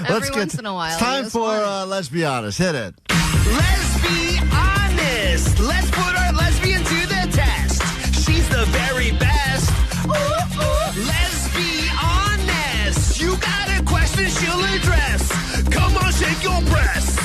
Every once in a while. It's time for Let's Be Honest. Hit it. Let's be honest. Let's put our lesbian to the test. She's the very best. Ooh, ooh. Let's be honest. You got a question she'll address. Come on, shake your breasts.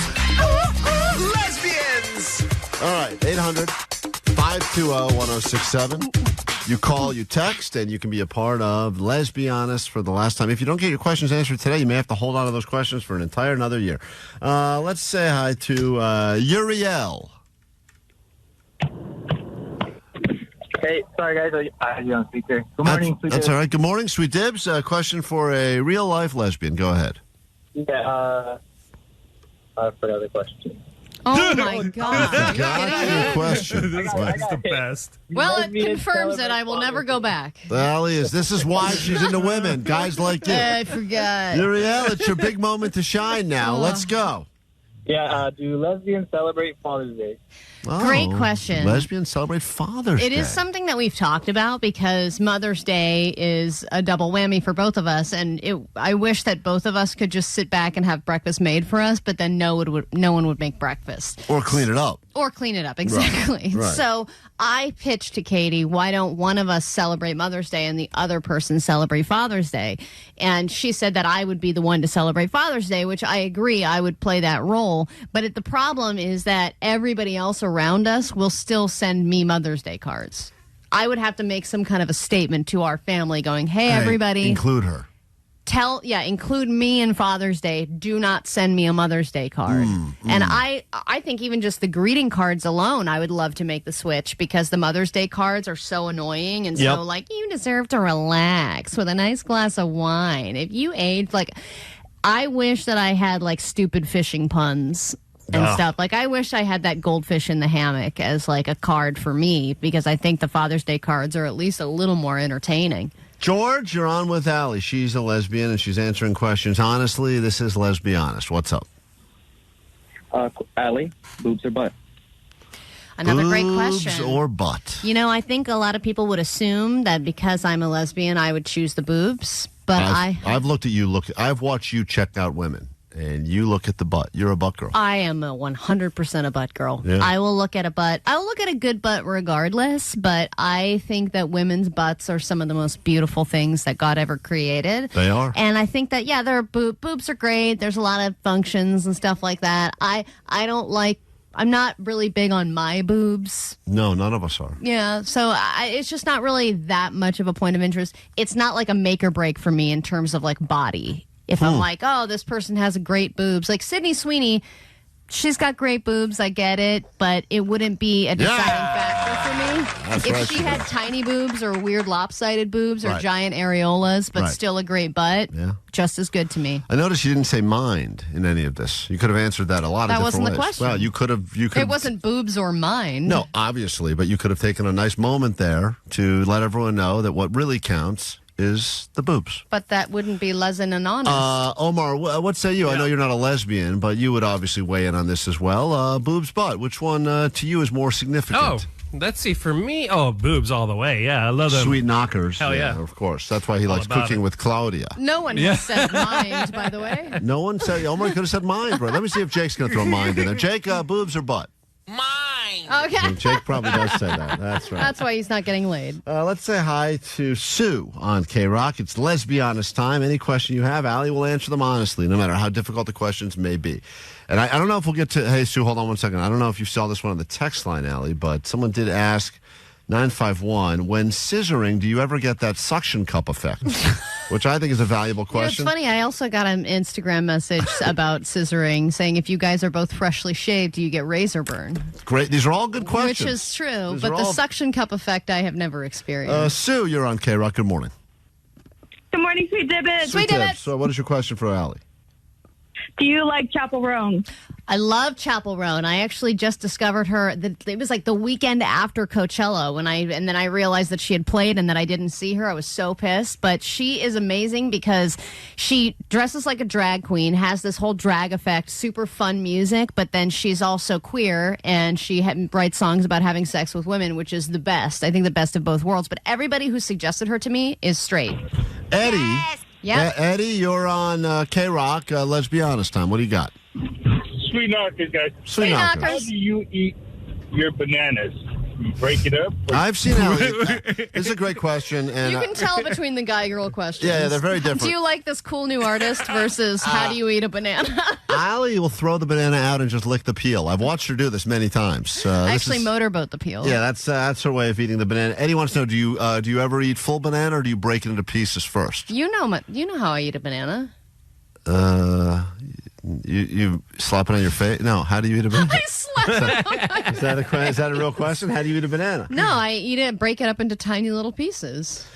Lesbians! All right, 800-520-1067. You call, you text, and you can be a part of Let's Be Honest for the last time. If you don't get your questions answered today, you may have to hold on to those questions for an entire another year. Let's say hi to Uriel. Hey, sorry guys, I had you on speaker. Good morning, Sweet That's Dibs. all right. Good morning, Sweet Dibs. Question for a real-life lesbian. Go ahead. Yeah, I forgot the question. Oh my God. Good question. This guy's the best. Well, it confirms that I will never go back. Allie, this is why she's into women. Guys like you. I forgot. Uriel, it's your big moment to shine now. Let's go. Yeah, do lesbians celebrate Father's Day? Great question. Lesbians celebrate Father's Day. It is something that we've talked about because Mother's Day is a double whammy for both of us, and I wish that both of us could just sit back and have breakfast made for us, but then no one would make breakfast. Or clean it up. Or clean it up, exactly. Right. So I pitched to Katie, why don't one of us celebrate Mother's Day and the other person celebrate Father's Day? And she said that I would be the one to celebrate Father's Day, which I agree, I would play that role. But the problem is that everybody else around us will still send me Mother's Day cards. I would have to make some kind of a statement to our family going, hey everybody. Include her. Include me in Father's Day. Do not send me a Mother's Day card. And I think even just the greeting cards alone, I would love to make the switch because the Mother's Day cards are so annoying and so like, you deserve to relax with a nice glass of wine. If you age, like, I wish that I had like stupid fishing puns and stuff. Like, I wish I had that goldfish in the hammock as like a card for me because I think the Father's Day cards are at least a little more entertaining. George, you're on with Allie. She's a lesbian and she's answering questions. Honestly, this is Let's Be Honest. What's up? Allie, boobs or butt? Another great Boobs question. or butt? You know, I think a lot of people would assume that because I'm a lesbian, I would choose the boobs. But I've looked at you. I've watched you check out women, and you look at the butt. You're a butt girl. I am a 100% a butt girl. Yeah. I will look at a butt. I will look at a good butt regardless, but I think that women's butts are some of the most beautiful things that God ever created. They are. And I think that, their boobs are great. There's a lot of functions and stuff like that. I'm not really big on my boobs. No, none of us are. Yeah, so it's just not really that much of a point of interest. It's not like a make or break for me in terms of like body. If I'm like, oh, this person has great boobs. Like Sydney Sweeney, she's got great boobs, I get it, but it wouldn't be a deciding factor for me. That's if right, she had tiny boobs or weird lopsided boobs or giant areolas, but still a great butt, just as good to me. I noticed you didn't say mind in any of this. You could have answered that a lot of That different wasn't ways. the question. Well, you could have. It wasn't boobs or mind. No, obviously, but you could have taken a nice moment there to let everyone know that what really counts is the boobs. But that wouldn't be lesbian and honest. Omar, what say you? I know you're not a lesbian, but you would obviously weigh in on this as well. Boobs, butt. Which one to you is more significant? Oh, let's see. For me, boobs all the way. Yeah, I love them. Sweet knockers. Hell yeah. Of course. That's why he likes about cooking with Claudia. No one has said mind, by the way. No one said, Omar could have said mind, bro. Let me see if Jake's going to throw mind in there. Jake, boobs or butt? Okay. Jake probably does say that. That's right. That's why he's not getting laid. Let's say hi to Sue on KROQ. It's Let's Be Honest time. Any question you have, Allie will answer them honestly, no matter how difficult the questions may be. And I don't know if we'll get to... Hey, Sue, hold on one second. I don't know if you saw this one on the text line, Allie, but someone did ask, 951, when scissoring, do you ever get that suction cup effect? which I think is a valuable question. It's funny. I also got an Instagram message about scissoring saying if you guys are both freshly shaved, do you get razor burn? Great. These are all good questions. Which is true, These but are the all- suction cup effect I have never experienced. Sue, you're on KROQ. Good morning. Good morning, Sweet Dibbit. Sweet Dibbit. So what is your question for Allie? Do you like Chapel Roan? I love Chapel Roan. I actually just discovered her. It was like the weekend after Coachella and then I realized that she had played and that I didn't see her. I was so pissed. But she is amazing because she dresses like a drag queen, has this whole drag effect, super fun music. But then she's also queer and she writes songs about having sex with women, which is the best. I think the best of both worlds. But everybody who suggested her to me is straight. Eddie. Yes. Yeah. Eddie, you're on KROQ. Let's be honest time. What do you got? Sweet knockers, guys. Sweet knockers. How do you eat your bananas? You break it up? I've seen how. This is a great question, and You can tell between the guy-girl questions. Yeah, they're very different. Do you like this cool new artist versus how do you eat a banana? Allie will throw the banana out and just lick the peel. I've watched her do this many times. Actually, motorboat the peel. Yeah, that's her way of eating the banana. Eddie wants to know: do you ever eat full banana, or do you break it into pieces first? You know how I eat a banana. You slap it on your face? No. How do you eat a banana? I slap it. Is that a real question? How do you eat a banana? No, I eat it, break it up into tiny little pieces.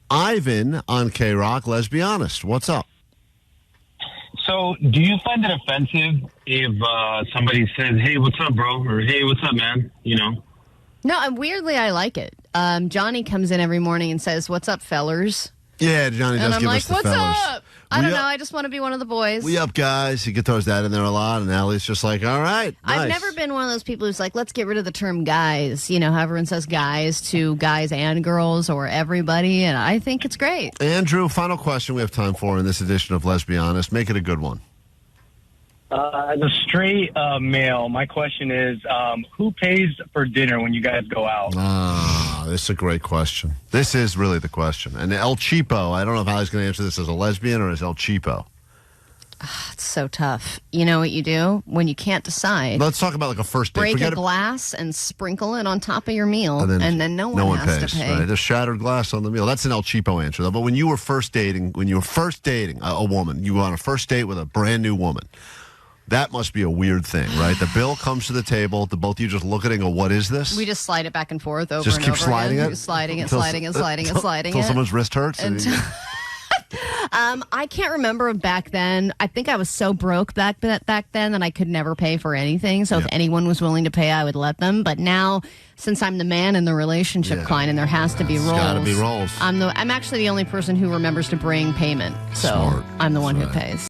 Ivan on KROQ. Let's be honest. What's up? So, do you find it offensive if somebody says, "Hey, what's up, bro?" or "Hey, what's up, man?" You know? No, weirdly, I like it. Johnny comes in every morning and says, "What's up, fellers?" Yeah, Johnny does And I'm give like, us the "What's fellas. up?" I don't know. I just want to be one of the boys. We up, guys. He throws that in there a lot, and Allie's just like, all right, I've nice. never been one of those people who's like, let's get rid of the term guys. You know, how everyone says guys to guys and girls or everybody, and I think it's great. Andrew, final question we have time for in this edition of Let's Be Honest. Make it a good one. As a straight male, my question is, who pays for dinner when you guys go out? This is a great question. This is really the question. And El Cheapo, I don't know if Allie's going to answer this as a lesbian or as El Cheapo. It's so tough. You know what you do when you can't decide? Let's talk about like a first date. Break Forget a glass and sprinkle it on top of your meal, and then no one has pays. to pay. Right? There's shattered glass on the meal. That's an El Cheapo answer, though. But when you were first dating a woman, you were on a first date with a brand new woman. That must be a weird thing, right? The bill comes to the table. The both of you just look at it and go, what is this? We just slide it back and forth over Just and keep over sliding again. it? Sliding it, Until- sliding it, sliding it, sliding Until it. someone's wrist hurts? I can't remember back then. I think I was so broke back then that I could never pay for anything. So if anyone was willing to pay, I would let them. But now, since I'm the man in the relationship, Klein, and there has to be roles. Gotta be roles. I'm actually the only person who remembers to bring payment. So Smart. I'm the one who pays.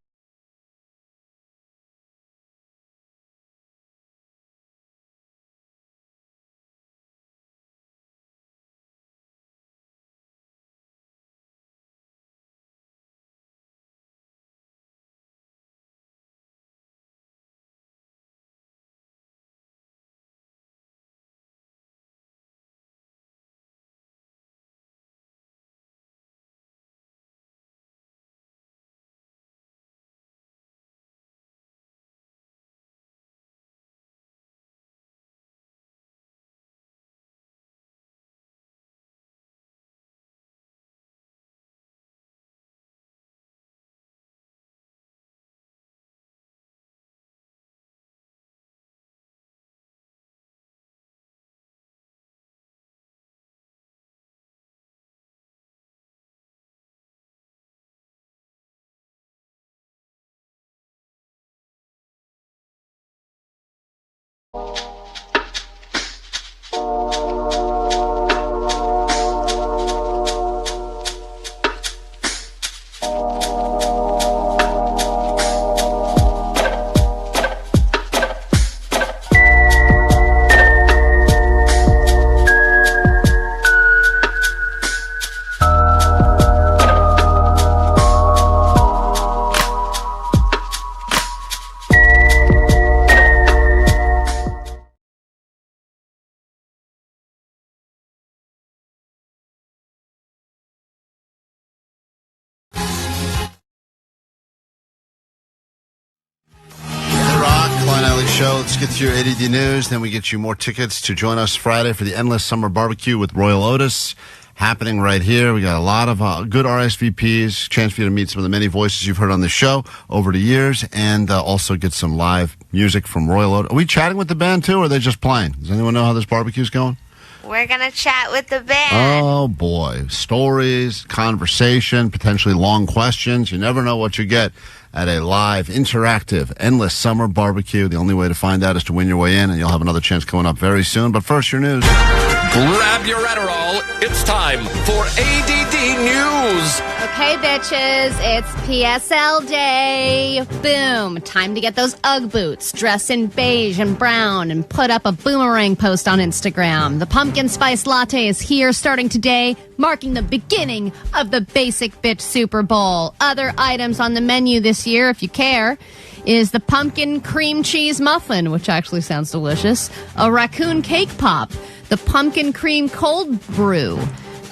Show. Let's get to your ADD news. Then we get you more tickets to join us Friday for the Endless Summer BBQ with Royel Otis. happening right here. We got a lot of good RSVPs, chance for you to meet some of the many voices you've heard on the show over the years, and also get some live music from Royel Otis. Are we chatting with the band too, or are they just playing? Does anyone know how this barbecue's going? We're going to chat with the band. Oh, boy. Stories, conversation, potentially long questions. You never know what you get at a live, interactive, endless summer barbecue. The only way to find out is to win your way in, and you'll have another chance coming up very soon. But first, your news. Grab your Adderall. It's time for ADD News. Okay, bitches, it's PSL day. Boom. Time to get those Ugg boots, dress in beige and brown, and put up a boomerang post on Instagram. The pumpkin spice latte is here starting today, marking the beginning of the Basic Bitch Super Bowl. Other items on the menu this year, if you care, is the pumpkin cream cheese muffin, which actually sounds delicious, a raccoon cake pop, the pumpkin cream cold brew.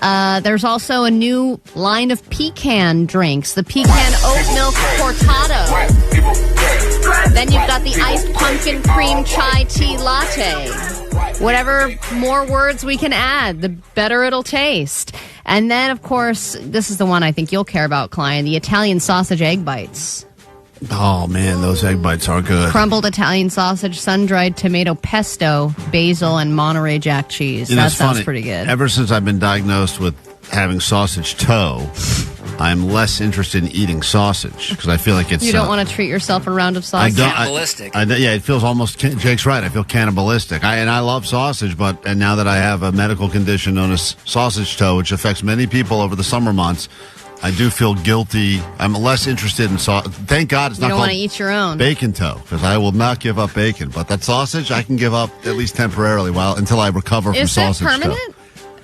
There's also a new line of pecan drinks, the pecan oat milk cortado. Then you've got the iced pumpkin cream chai tea latte. Whatever more words we can add, the better it'll taste. And then, of course, this is the one I think you'll care about, Klein, the Italian sausage egg bites. Oh, man, those egg bites are good. Crumbled Italian sausage, sun-dried tomato pesto, basil, and Monterey Jack cheese. That sounds pretty good. Ever since I've been diagnosed with having sausage toe, I'm less interested in eating sausage because I feel like it's... You don't want to treat yourself a round of sausage? Cannibalistic. Yeah, it feels almost... Jake's right. I feel cannibalistic. I love sausage, and now that I have a medical condition known as sausage toe, which affects many people over the summer months, I do feel guilty. I'm less interested in sausage. Thank God it's not called... You don't want to eat your own. Bacon toe, because I will not give up bacon. But that sausage, I can give up at least temporarily until I recover from sausage toe. Is it permanent?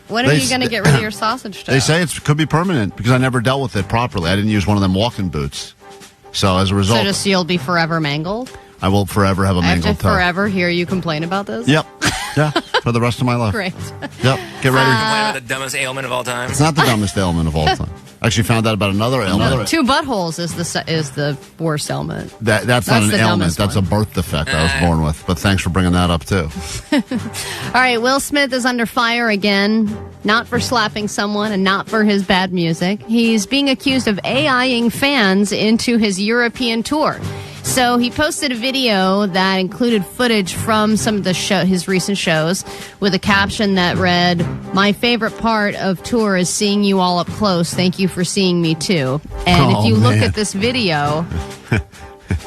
When are you going to get rid of your sausage toe? They say it could be permanent because I never dealt with it properly. I didn't use one of them walking boots. So as a result... So just you'll be forever mangled? I will forever have a mangled toe. I have to forever hear you complain about this? Yep. Yeah, for the rest of my life. Great. Yep. Get ready. Complain about the dumbest ailment of all time. It's not the dumbest ailment of all time. I actually found out about another ailment. Two buttholes is the worst ailment. That's not an ailment. That's a birth defect I was born with. But thanks for bringing that up, too. All right, Will Smith is under fire again. Not for slapping someone and not for his bad music. He's being accused of AIing fans into his European tour. So he posted a video that included footage from some of his recent shows with a caption that read, "My favorite part of tour is seeing you all up close. Thank you for seeing me too." And if you look at this video,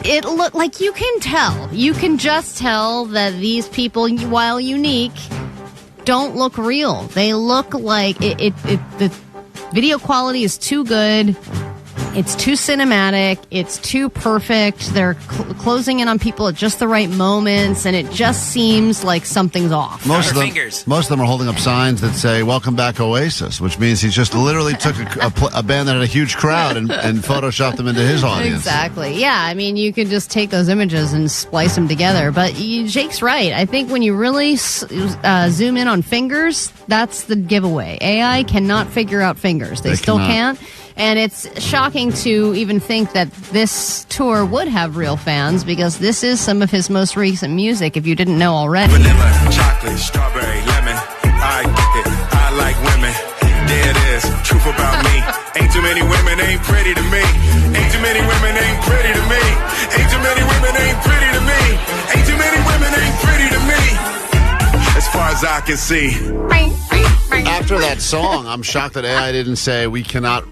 it looked like you can just tell that these people, while unique, don't look real. They look like the video quality is too good. It's too cinematic. It's too perfect. They're closing in on people at just the right moments, and it just seems like something's off. Most of them are holding up signs that say, "Welcome back, Oasis," which means he just literally took a band that had a huge crowd and photoshopped them into his audience. Exactly. Yeah, I mean, you could just take those images and splice them together. But Jake's right. I think when you really zoom in on fingers, that's the giveaway. AI cannot figure out fingers. They still can't. And it's shocking to even think that this tour would have real fans because this is some of his most recent music, if you didn't know already. Vanilla, chocolate, strawberry, lemon. I like women. There it is. Truth about me. Ain't too many women ain't pretty to me. Ain't too many women ain't pretty to me. Ain't too many women ain't pretty to me. Ain't too many women ain't pretty to me. As far as I can see. After that song, I'm shocked that AI didn't say we cannot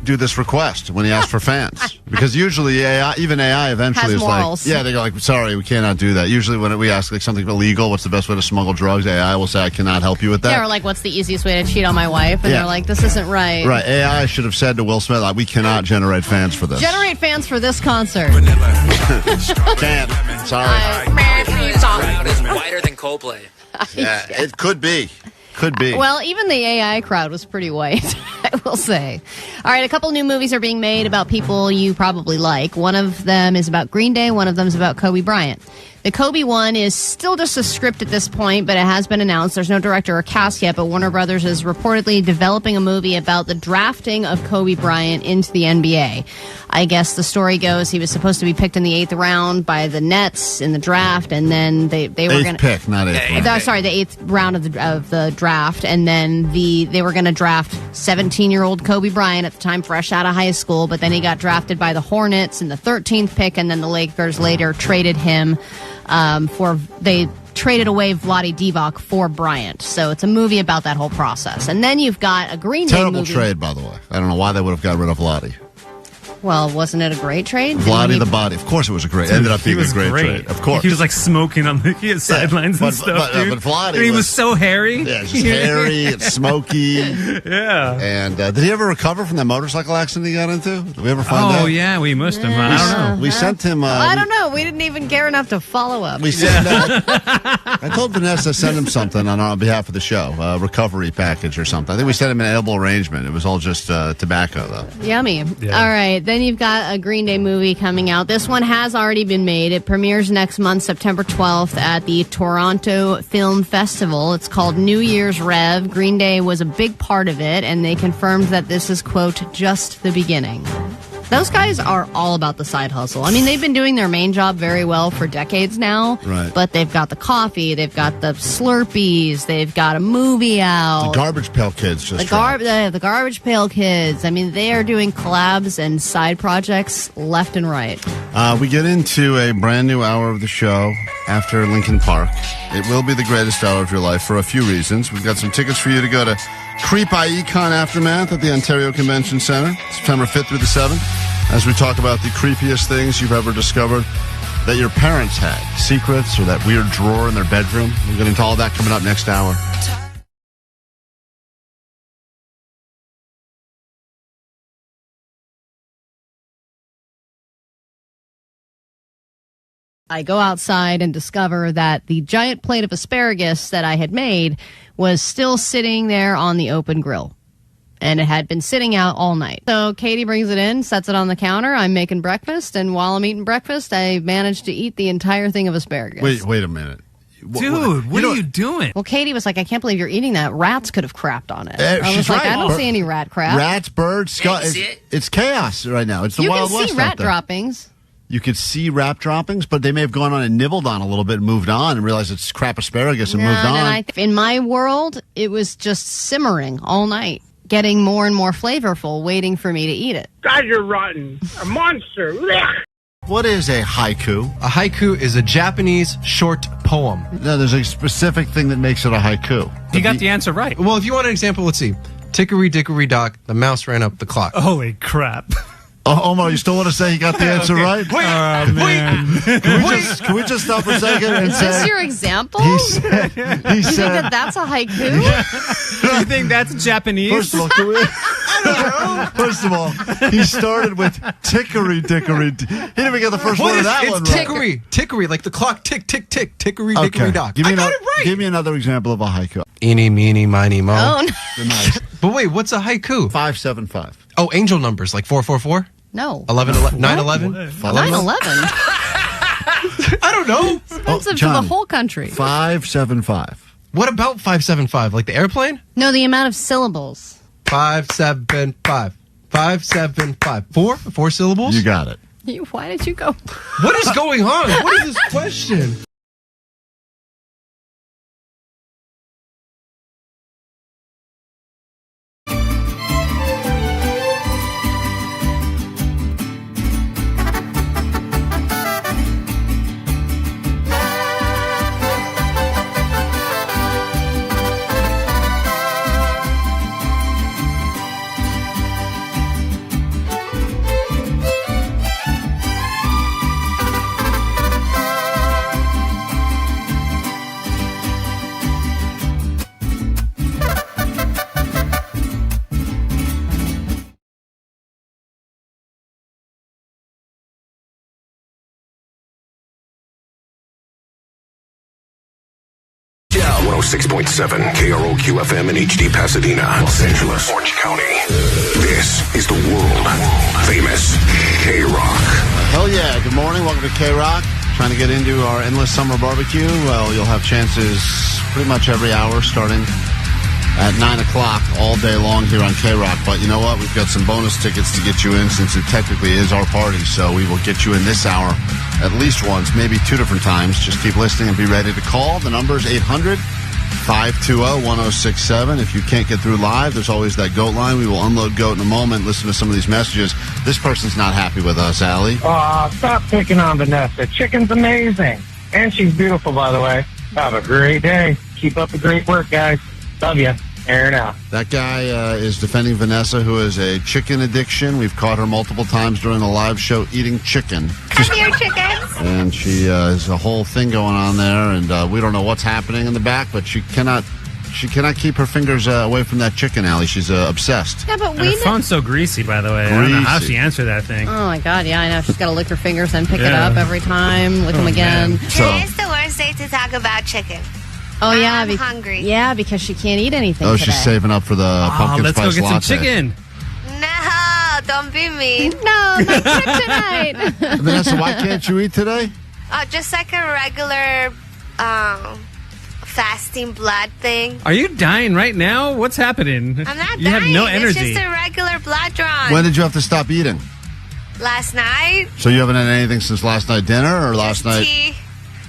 do this request when he asked for fans, because usually even AI eventually is morals. Like, they go like, sorry, we cannot do that. Usually when we ask like something illegal, what's the best way to smuggle drugs, AI will say, I cannot help you with that. Yeah, or like, what's the easiest way to cheat on my wife? And they're like, this isn't right. Right, AI should have said to Will Smith, like, we cannot generate fans for this. Generate fans for this concert. Can't. Sorry. It's wider than Coldplay. Yeah, it could be. Could be. Well, even the AI crowd was pretty white, I will say. All right, a couple new movies are being made about people you probably like. One of them is about Green Day. One of them is about Kobe Bryant. The Kobe one is still just a script at this point, but it has been announced. There's no director or cast yet, but Warner Brothers is reportedly developing a movie about the drafting of Kobe Bryant into the NBA. I guess the story goes he was supposed to be picked in the 8th round by the Nets in the draft, and then they were going to pick, not 8th round. Sorry, the 8th round of the draft, and then they were going to draft 17-year-old Kobe Bryant at the time, fresh out of high school, but then he got drafted by the Hornets in the 13th pick, and then the Lakers later traded him they traded away Vlade Divac for Bryant. So it's a movie about that whole process. And then you've got a Green Day movie. Terrible trade, by the way. I don't know why they would have got rid of Vlade. Well, wasn't it a great trade? Vlade the body. Of course it was a great. Ended up being a great trade. Of course. He was like smoking on the sidelines and stuff, dude. But Vlade and he was so hairy. Yeah, just hairy and smoky. Yeah. And did he ever recover from that motorcycle accident he got into? Did we ever find out? Oh, yeah, we must have. I don't know. We sent him... I don't know. We didn't even care enough to follow up. We sent I told Vanessa to send him something on behalf of the show, a recovery package or something. I think we sent him an edible arrangement. It was all just tobacco, though. Yummy. Yeah. All right. Then you've got a Green Day movie coming out. This one has already been made. It premieres next month, September 12th, at the Toronto Film Festival. It's called New Year's Rev. Green Day was a big part of it, and they confirmed that this is, quote, just the beginning. Those guys are all about the side hustle. I mean, they've been doing their main job very well for decades now. Right. But they've got the coffee, they've got the Slurpees, they've got a movie out. The Garbage Pail Kids just the Garbage Pail Kids. I mean, they are doing collabs and side projects left and right. We get into a brand new hour of the show after Lincoln Park. It will be the greatest hour of your life for a few reasons. We've got some tickets for you to go to Creep I.E Con Aftermath at the Ontario Convention Center, September 5th through the 7th, as we talk about the creepiest things you've ever discovered that your parents had, secrets or that weird drawer in their bedroom. We'll get into all that coming up next hour. I go outside and discover that the giant plate of asparagus that I had made was still sitting there on the open grill. And it had been sitting out all night. So Katie brings it in, sets it on the counter. I'm making breakfast, and while I'm eating breakfast, I managed to eat the entire thing of asparagus. Wait a minute. Dude, what are you doing? Well, Katie was like, I can't believe you're eating that. Rats could have crapped on it. I was she's like, right. I don't see any rat crap. Rats, birds, it's chaos right now. It's the Wild West. You can see rat out there. droppings. You could see rat droppings, but they may have gone on and nibbled on a little bit and moved on and realized it's crap asparagus and moved on. In my world, it was just simmering all night, getting more and more flavorful, waiting for me to eat it. God, you're rotten. A monster. What is a haiku? A haiku is a Japanese short poem. No, there's a specific thing that makes it a haiku. You got the answer right. Well, if you want an example, let's see. Tickery dickory dock, the mouse ran up the clock. Holy crap. Oh, Omar, you still want to say he got the answer right? Wait, Can we just stop for a second and Is say... this your example? He said... You think that's a haiku? You think that's Japanese? First of all, he started with tickery dickory. He didn't even get the first word of that one right. Tickery, tickery, like the clock tick, tick, tick, tickery, dickory dock. Give me another example of a haiku. Eeny, meeny, miny, mo. Oh, no. Nice. But wait, what's a haiku? 575. Oh, angel numbers, like 444? No. 11, 911? 9/11? I don't know. Expensive for the whole country. 575. What about 575? Like the airplane? No, the amount of syllables. 575. 575. Four syllables? You got it. Why did you go? What is going on? What is this question? Yeah, 106.7 KROQ FM in HD Pasadena, Los Angeles, Orange County. This is the world famous KROQ. Hell yeah. Good morning. Welcome to KROQ. trying to get into our Endless Summer BBQ? Well, you'll have chances pretty much every hour starting at 9 o'clock all day long here on KROQ. But you know what? We've got some bonus tickets to get you in since it technically is our party. So we will get you in this hour at least once, maybe 2 different times. Just keep listening and be ready to call. The number is 800-520-1067. If you can't get through live, there's always that GOAT line. We will unload GOAT in a moment. Listen to some of these messages. This person's not happy with us, Allie. Stop picking on Vanessa. Chicken's amazing. And she's beautiful, by the way. Have a great day. Keep up the great work, guys. Love you. Aaron out. That guy is defending Vanessa, who has a chicken addiction. We've caught her multiple times during the live show eating chicken. Come here, chickens. And she has a whole thing going on there, and we don't know what's happening in the back, but she cannot keep her fingers away from that chicken, Allie. She's obsessed. Yeah, but And her phone's so greasy, by the way. I don't know how she answered that thing. Oh, my God. Yeah, I know. She's got to lick her fingers and pick it up every time. Lick them again. Today's the worst day to talk about chicken. Oh, yeah. I'm hungry. Yeah, because she can't eat anything Oh, today. she's saving up for the pumpkin let's spice go get latte. some chicken. No, don't be mean. No, my kryptonite. Vanessa, why can't you eat today? Just like a regular fasting blood thing. Are you dying right now? What's happening? I'm not You have no It's energy. just a regular blood drawn. When did you have to stop eating? Last night, So you haven't had anything since last night dinner or last night? tea.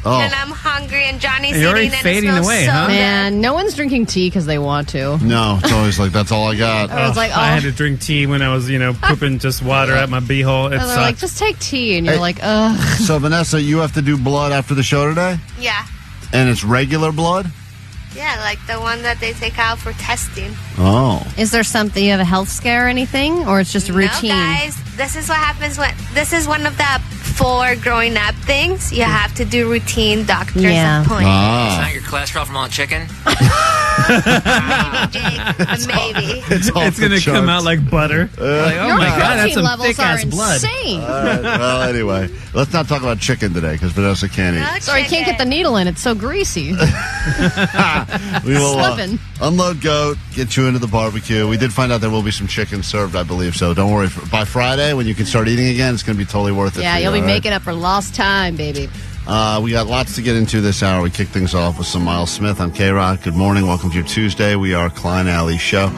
Oh. And I'm hungry, and Johnny's You're already eating, and fading it smells away, so huh? good. Man, no one's drinking tea because they want to. No, it's always like, that's all I got. I was like, I had oh. to drink tea when I was, pooping just water at my beehole. It And they're like, sucked. just take tea. And you're Hey. like, ugh. So, Vanessa, you have to do blood after the show today? Yeah. And it's regular blood? Yeah, like the one that they take out for testing. Oh. Is there something, you have a health scare or anything? Or it's just a routine? No, guys, this is what happens this is one of the 4 growing up things. You have to do routine doctor's appointment. It's not your cholesterol from all the chicken? Maybe. It's going to come out like butter. Like, oh Your my God, that's protein some levels thick-ass are blood. insane. All right. Well, anyway, let's not talk about chicken today because Vanessa can't eat. Sorry, you can't get the needle in. It's so greasy. We will Slipping. unload GOAT, get you into the barbecue. We did find out there will be some chicken served, I believe. So don't worry. By Friday, when you can start eating again, it's going to be totally worth it. Yeah, for you, you'll be all right? making up for lost time, baby. We got lots to get into this hour. We kick things off with some Miles Smith on KROQ. Good morning. Welcome to your Tuesday. We are Klein Alley Show.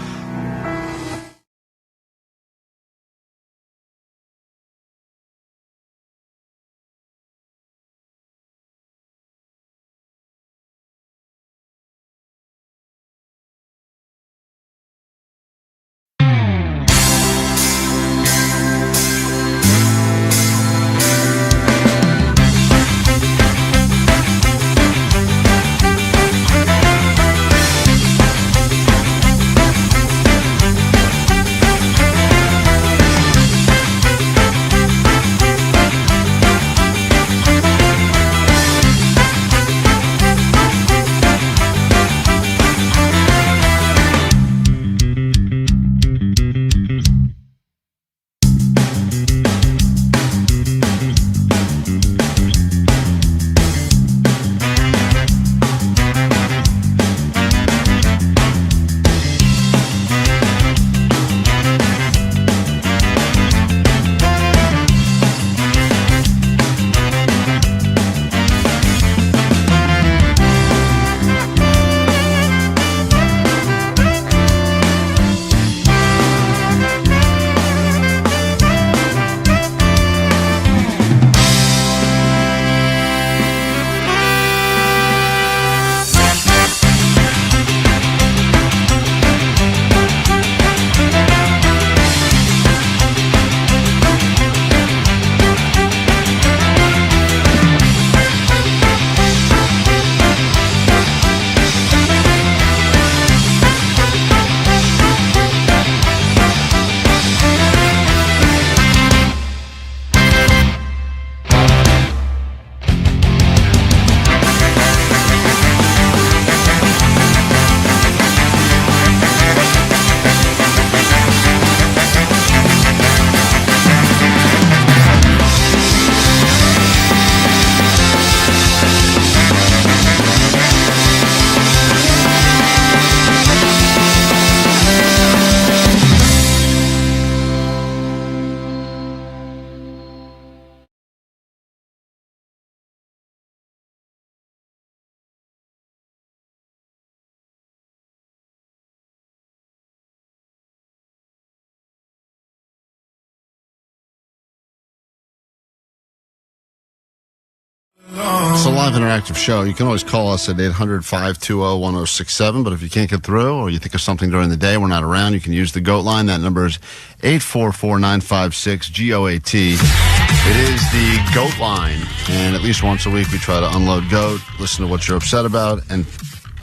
It's a live interactive show. You can always call us at 800-520-1067, but if you can't get through or you think of something during the day, we're not around, you can use the GOAT line. That number is 844-956-GOAT. It is the GOAT line, and at least once a week we try to unload GOAT, listen to what you're upset about, and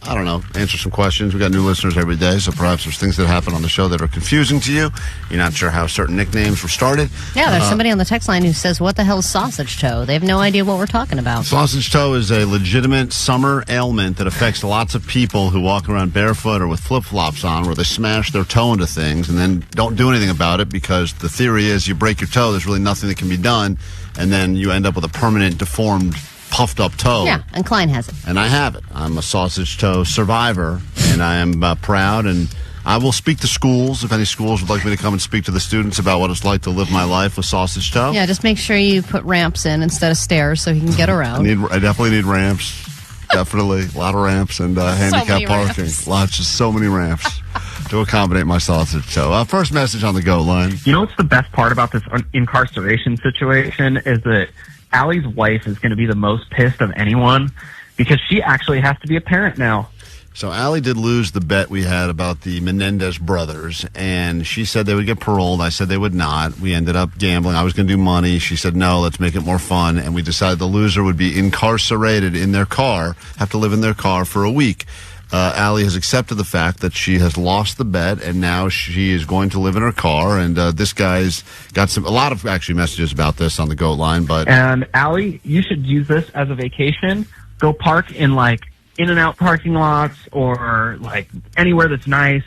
I don't know, answer some questions. We got new listeners every day, so perhaps there's things that happen on the show that are confusing to you. You're not sure how certain nicknames were started. Yeah, there's somebody on the text line who says, what the hell is sausage toe? They have no idea what we're talking about. Sausage toe is a legitimate summer ailment that affects lots of people who walk around barefoot or with flip-flops on, where they smash their toe into things and then don't do anything about it, because the theory is you break your toe, there's really nothing that can be done, and then you end up with a permanent deformed puffed up toe. Yeah, and Klein has it. And I have it. I'm a sausage toe survivor, and I am proud, and I will speak to schools if any schools would like me to come and speak to the students about what it's like to live my life with sausage toe. Yeah, just make sure you put ramps in instead of stairs so he can get around. I definitely need ramps. Definitely. A lot of ramps and handicap parking. Just so many ramps to accommodate my sausage toe. First message on the GOAT line. You know what's the best part about this incarceration situation is that Allie's wife is going to be the most pissed of anyone because she actually has to be a parent now. So Allie did lose the bet we had about the Menendez brothers, and she said they would get paroled. I said they would not. We ended up gambling. I was going to do money. She said, no, let's make it more fun. And we decided the loser would be incarcerated in their car, have to live in their car for a week. Allie has accepted the fact that she has lost the bet, and now she is going to live in her car. And this guy's got a lot of actually messages about this on the GOAT line. And Allie, you should use this as a vacation. Go park in like In-N-Out parking lots or like anywhere that's nice,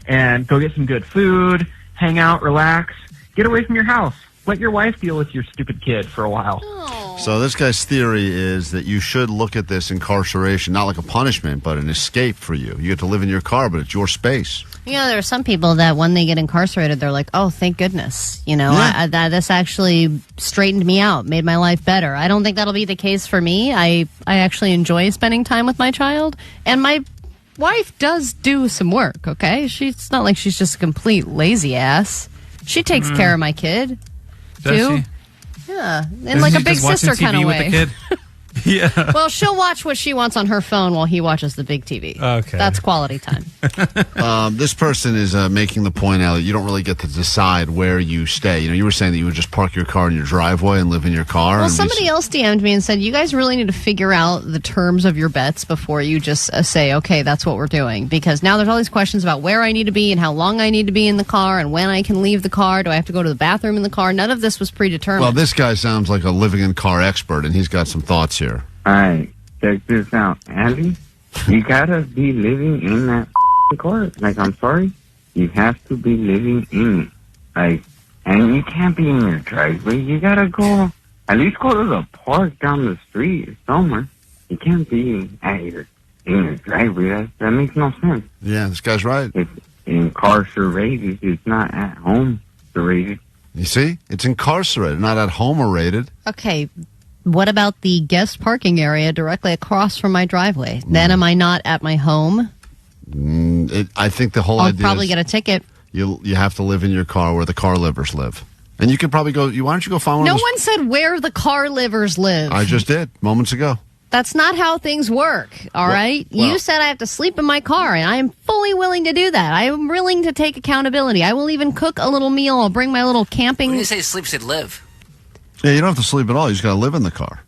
and go get some good food, hang out, relax, get away from your house. Let your wife deal with your stupid kid for a while. So this guy's theory is that you should look at this incarceration not like a punishment, but an escape for you. You get to live in your car, but it's your space. You know, there are some people that when they get incarcerated, they're like, oh, thank goodness. You know, this actually straightened me out, made my life better. I don't think that'll be the case for me. I actually enjoy spending time with my child. And my wife does do some work, okay? It's not like she's just a complete lazy ass. She takes care of my kid. Does she? Yeah, in like a big sister kind of way. With the kid? Yeah. Well, she'll watch what she wants on her phone while he watches the big TV. Okay. That's quality time. This person is making the point, Allie, you don't really get to decide where you stay. You know, you were saying that you would just park your car in your driveway and live in your car. Well, somebody else DM'd me and said, you guys really need to figure out the terms of your bets before you just say, okay, that's what we're doing. Because now there's all these questions about where I need to be and how long I need to be in the car and when I can leave the car. Do I have to go to the bathroom in the car? None of this was predetermined. Well, this guy sounds like a living in car expert, and he's got some thoughts here. All right, check this out. Allie, you gotta be living in that car. Like, I'm sorry, you have to be living in it. Like, and you can't be in your driveway. You gotta go, at least go to the park down the street or somewhere. You can't be in your driveway. That makes no sense. Yeah, this guy's right. It's incarcerated. It's not at home rated. You see? It's incarcerated, not at home rated. Okay. What about the guest parking area directly across from my driveway? Then am I not at my home? I think the whole I'll idea probably is get a ticket. You have to live in your car where the car livers live. And you could probably go, why don't you go find one No of those? one said where the car livers live. I just did, moments ago. That's not how things work, all right? You said I have to sleep in my car, and I am fully willing to do that. I am willing to take accountability. I will even cook a little meal. I'll bring my little camping... When you say sleep, said live. Yeah, you don't have to sleep at all. You just got to live in the car.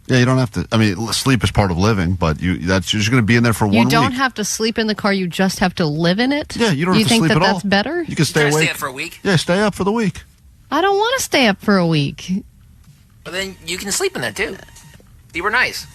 Yeah, you don't have to. I mean, sleep is part of living, but you're just going to be in there for 1 week. You don't have to sleep in the car. You just have to live in it? Yeah, you don't have to sleep at all. You think that that's better? You can stay awake. Stay up for a week? Yeah, stay up for the week. I don't want to stay up for a week. But then you can sleep in there, too. You were nice.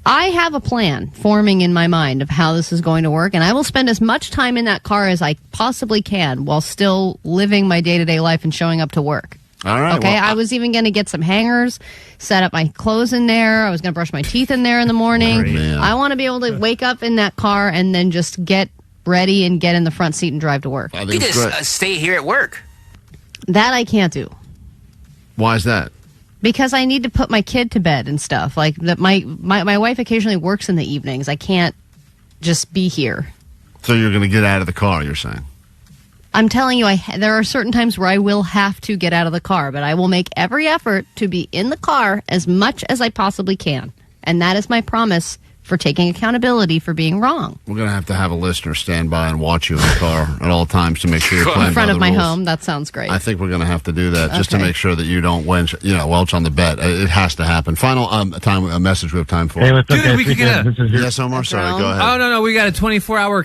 I have a plan forming in my mind of how this is going to work, and I will spend as much time in that car as I possibly can while still living my day-to-day life and showing up to work. All right. Okay, I was even going to get some hangers, set up my clothes in there. I was going to brush my teeth in there in the morning. I want to be able to wake up in that car and then just get ready and get in the front seat and drive to work. You just stay here at work. That I can't do. Why is that? Because I need to put my kid to bed and stuff. Like that, my wife occasionally works in the evenings. I can't just be here. So you're going to get out of the car, you're saying? I'm telling you, there are certain times where I will have to get out of the car, but I will make every effort to be in the car as much as I possibly can And that is my promise for taking accountability for being wrong. We're going to have a listener stand by and watch you in the car at all times to make sure you're playing In front by of the my rules. home. That sounds great. I think we're going to have to do that just to Okay. make sure that you don't welch on the bet. It has to happen. Final message we have time for. Hey, what's up, Dude, guys? we could get a- Yes, Omar. Sorry, go ahead. Oh, no, we got a 24-hour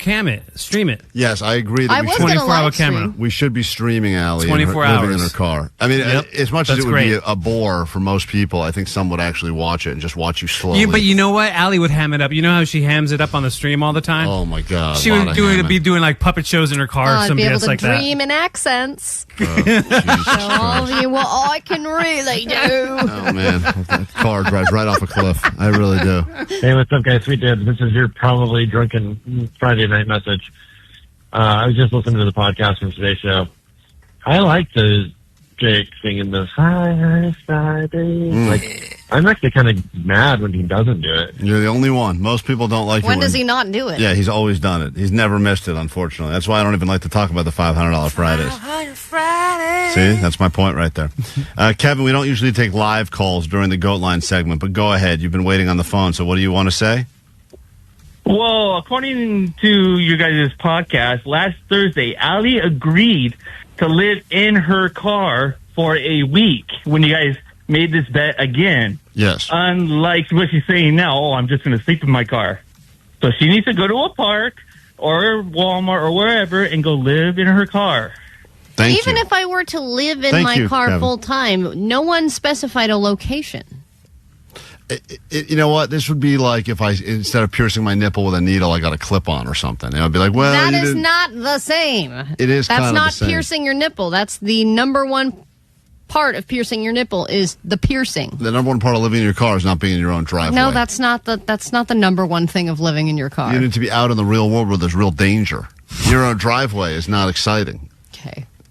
stream it. Yes, I agree that I we was should gonna 24-hour camera. We should be streaming Allie 24 living in hours. her car. I mean, Yep. as much as That's it would be great. a bore for most people, I think some would actually watch it and just watch you slowly. But you know what? Allie would ham it up. You know how she hams it up on the stream all the time? Oh, my God. She a lot would of be doing like puppet shows in her car or I'd some be able BS to like that. dream in accents. Oh, Show all of you what I can really do. Oh, man. That car drives right off a cliff. I really do. Hey, what's up, guys? Sweet Dibs. This is your probably drunken Friday night message. I was just listening to the podcast from today's show. I like the Jake singing the Friday. Like, I'm actually kind of mad when he doesn't do it. You're the only one. Most people don't like When it does he not do it? Yeah, he's always done it. He's never missed it, unfortunately. That's why I don't even like to talk about the $500 Fridays. See, that's my point right there. Kevin, we don't usually take live calls during the Goat Line segment, but go ahead. You've been waiting on the phone, so what do you want to say? Well, according to your guys' podcast, last Thursday, Allie agreed to live in her car for a week when you guys made this bet again. Yes. Unlike what she's saying now, I'm just going to sleep in my car. So she needs to go to a park or Walmart or wherever and go live in her car. Even if I were to live in Thank my you, car Kevin. full time, no one specified a location. You know what? This would be like if instead of piercing my nipple with a needle, I got a clip-on or something. And I'd be like, well, That you is didn't- not the same. It is That's kind of not the same. piercing your nipple. That's the number one part of piercing your nipple is the piercing. The number one part of living in your car is not being in your own driveway. No, that's not the number one thing of living in your car. You need to be out in the real world where there's real danger. Your own driveway is not exciting.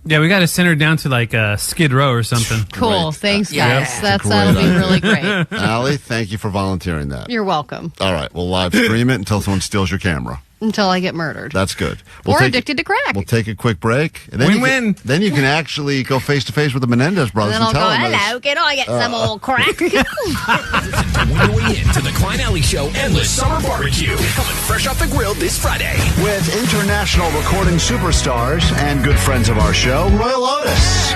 Yeah, we got to send her down to like Skid Row or something. Cool. Thanks, guys. That's a That'll great be idea. really great. Allie, thank you for volunteering that. You're welcome. All right, we'll live stream it until someone steals your camera. Until I get murdered. That's good. Or addicted to crack. We'll take a quick break. And then Win-win. Then you can actually go face to face with the Menendez brothers And then I'll tell go, them that hello, can I get some old crack? We're way into the Klein Alley Show Endless Summer BBQ. Coming fresh off the grill this Friday. With international recording superstars and good friends of our show, Royel Otis.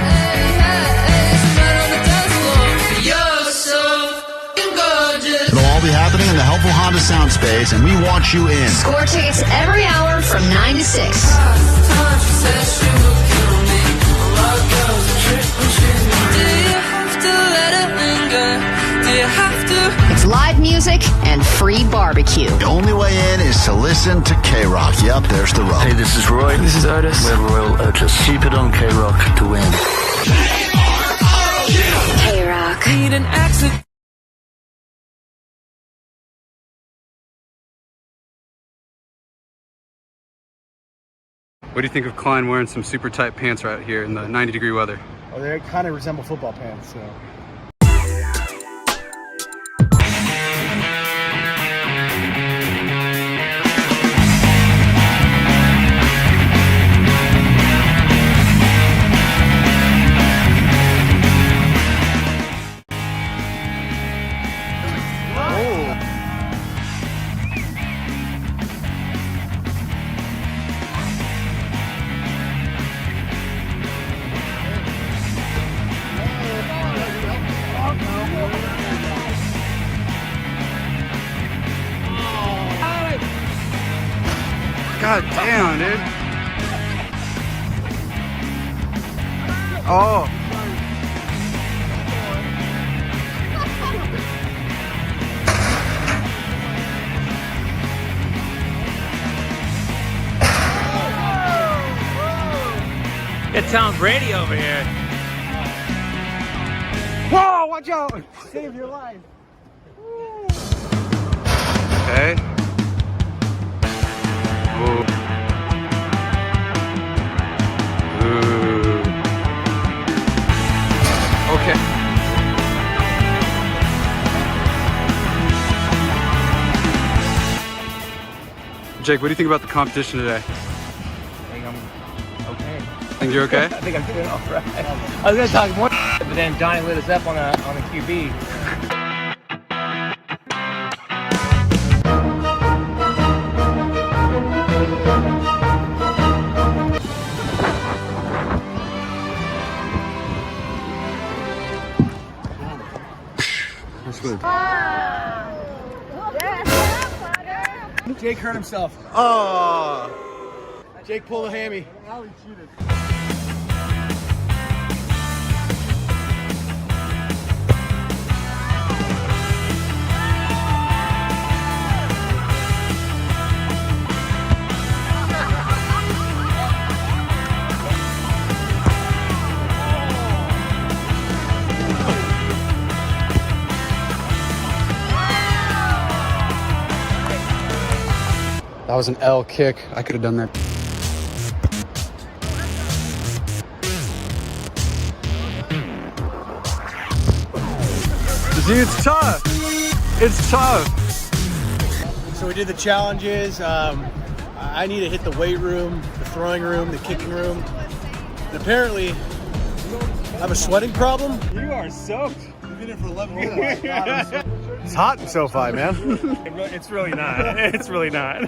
It'll all be happening in the helpful Honda sound space, and we want you in. Score tickets every hour from 9 to 6. It's live music and free barbecue. The only way in is to listen to KROQ. Yep, there's the road. Hey, this is Roy. This is Otis. We're Royal Otis. Keep it on KROQ to win. KROQ. Need an exit. What do you think of Klein wearing some super tight pants right here in the 90-degree weather? Well, they kind of resemble football pants, so. God damn, dude. Oh. It's Tom Brady over here. Whoa, watch out! Save your life. Okay. Ooh. Ooh. Okay. Jake, what do you think about the competition today? I think I'm okay. Think you're okay? I think I'm doing all right. I was gonna talk more, but then Johnny lit us up on the QB. Jake hurt himself. Oh. Jake pulled a hammy. That was an L kick. I could have done that. See, it's tough. It's tough. So we did the challenges. I need to hit the weight room, the throwing room, the kicking room. And apparently, I have a sweating problem. You are soaked. You've been in for 11 minutes. It's hot in SoFi, man. It's really not. It's really not.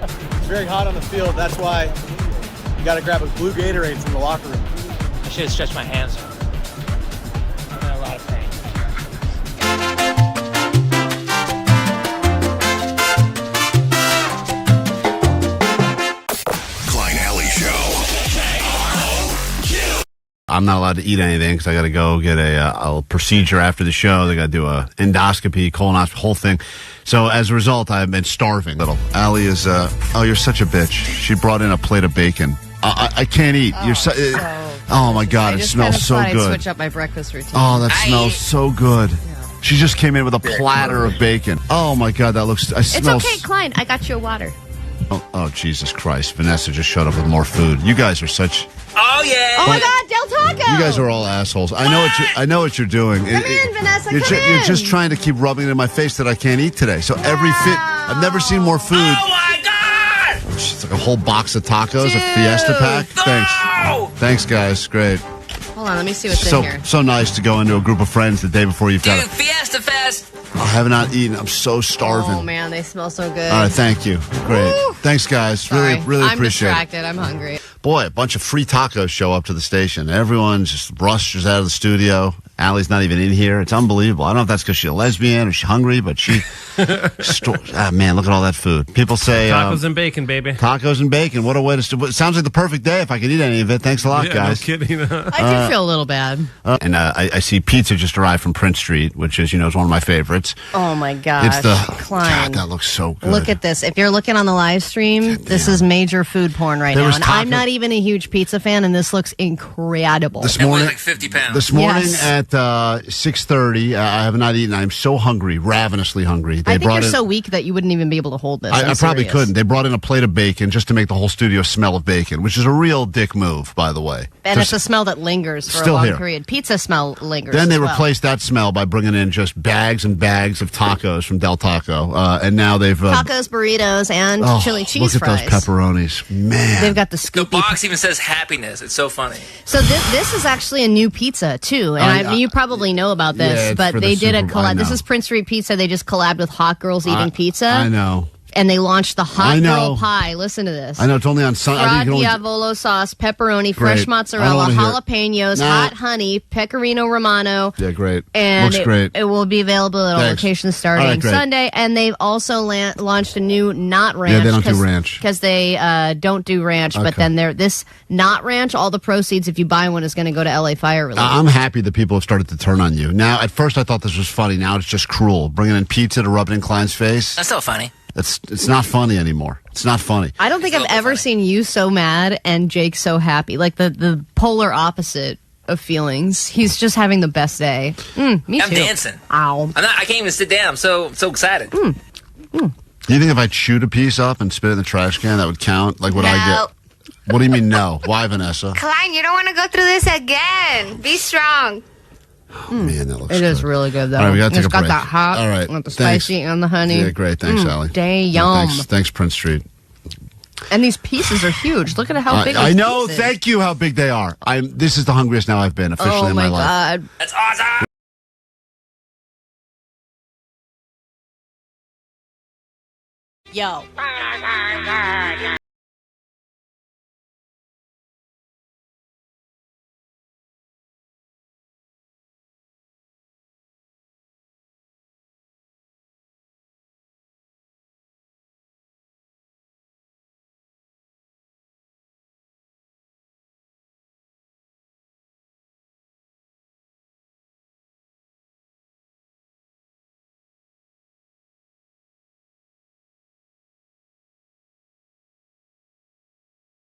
It's very hot on the field. That's why you got to grab a blue Gatorade from the locker room. I should have stretched my hands. I'm in a lot of pain. Klein Alley Show. I'm not allowed to eat anything because I got to go get a procedure after the show. They got to do a endoscopy, colonoscopy, whole thing. So as a result, I've been starving. Little Allie is, oh, you're such a bitch. She brought in a plate of bacon. I can't eat. Oh my God, it smells so good. Switch up my breakfast routine. Oh, that smells so good. She just came in with a platter of bacon. Oh my God, that looks. It's okay, Klein. I got you a water. Oh, Jesus Christ! Vanessa just showed up with more food. You guys are such. Oh yeah! Oh my God, Del Taco! You guys are all assholes. I know what you're doing. Come in, Vanessa. You're Come in. You're just trying to keep rubbing it in my face that I can't eat today. So I've never seen more food. Oh my God! It's like a whole box of tacos, Dude. a Fiesta pack. No! Thanks, guys. Great. Hold on, let me see what's So in here. so nice to go into a group of friends the day before you've got Dude, Fiesta Fest! I have not eaten. I'm so starving. Oh man, they smell so good. All right, thank you. Great. Woo. Thanks, guys. Sorry. Really I'm appreciate it. distracted. I'm hungry. Boy, a bunch of free tacos show up to the station. Everyone just rushes out of the studio. Allie's not even in here. It's unbelievable. I don't know if that's because she's a lesbian or she's hungry, but she... man, look at all that food. People say... Tacos and bacon, baby. Tacos and bacon. What a way to... It sounds like the perfect day if I could eat any of it. Thanks a lot, Yeah, guys. no kidding. I do feel a little bad. And I see pizza just arrived from Prince Street, which is, is one of my favorites. Oh my gosh. It's the... Klein. God, that looks so good. Look at this. If you're looking on the live stream, this is major food porn right There now. was And taco- I'm not even a huge pizza fan, and this looks incredible. This That weighs morning, like 50 pounds. This morning Yes. at 6:30, I have not eaten. I'm so hungry, ravenously hungry. They I think brought you're in, so weak that you wouldn't even be able to hold this. I I'm probably serious. couldn't. They brought in a plate of bacon just to make the whole studio smell of bacon, which is a real dick move, by the way. And Just- it's a smell that lingers for a Still long here. period. Pizza smell lingers. then they as well. replaced that smell by bringing in just bags and bags of tacos from Del Taco, and now they've tacos, burritos, and chili cheese look fries. at those pepperonis, man. They've got the The scoopy. box even says happiness. It's so funny. So this is actually a new pizza too, and you probably know about this, yeah, it's but for the they did a Super Bowl. I collab. This know. is Prince Street Pizza. They just collabed with Hot Girls Eating Pizza. I know. And they launched the I Hot know. Girl Pie. Listen to this. I know it's only on Sunday. I think you can only- Diavolo sauce, pepperoni, fresh Great. I mozzarella, don't wanna hear jalapenos, Nah. hot honey, pecorino romano. Yeah, great. And Looks great. it will be available at all Thanks. locations starting All right, great. Sunday. And they've also launched a new not ranch. Yeah, they don't do ranch. Because they don't do ranch. But Okay. then this not ranch, all the proceeds, if you buy one, is going to go to LA Fire Relief. I'm happy that people have started to turn on you. Now, at first I thought this was funny. Now it's just cruel. Bringing in pizza to rub it in Klein's face. That's so funny. It's not funny anymore. It's not funny. I don't think I've ever seen you so mad and Jake so happy. Like the polar opposite of feelings. He's just having the best day. Me too. I'm dancing. Ow. I can't even sit down. I'm so excited. Do you think if I chewed a piece up and spit it in the trash can, that would count? Like, would I No. get... What do you mean no? Why, Vanessa? Klein, you don't want to go through this again. Be strong. Man, that looks It is really good though. All right, we gotta take It's a got break. that hot, All right, with the thanks. spicy and the honey. Yeah, great. Thanks, Allie. Damn. Yeah, thanks, Prince Street. And these pieces are huge. Look at how big. I this know. piece is. Thank you. How big they are. This is the hungriest now I've been officially Oh in my my life. god. That's awesome. Yo.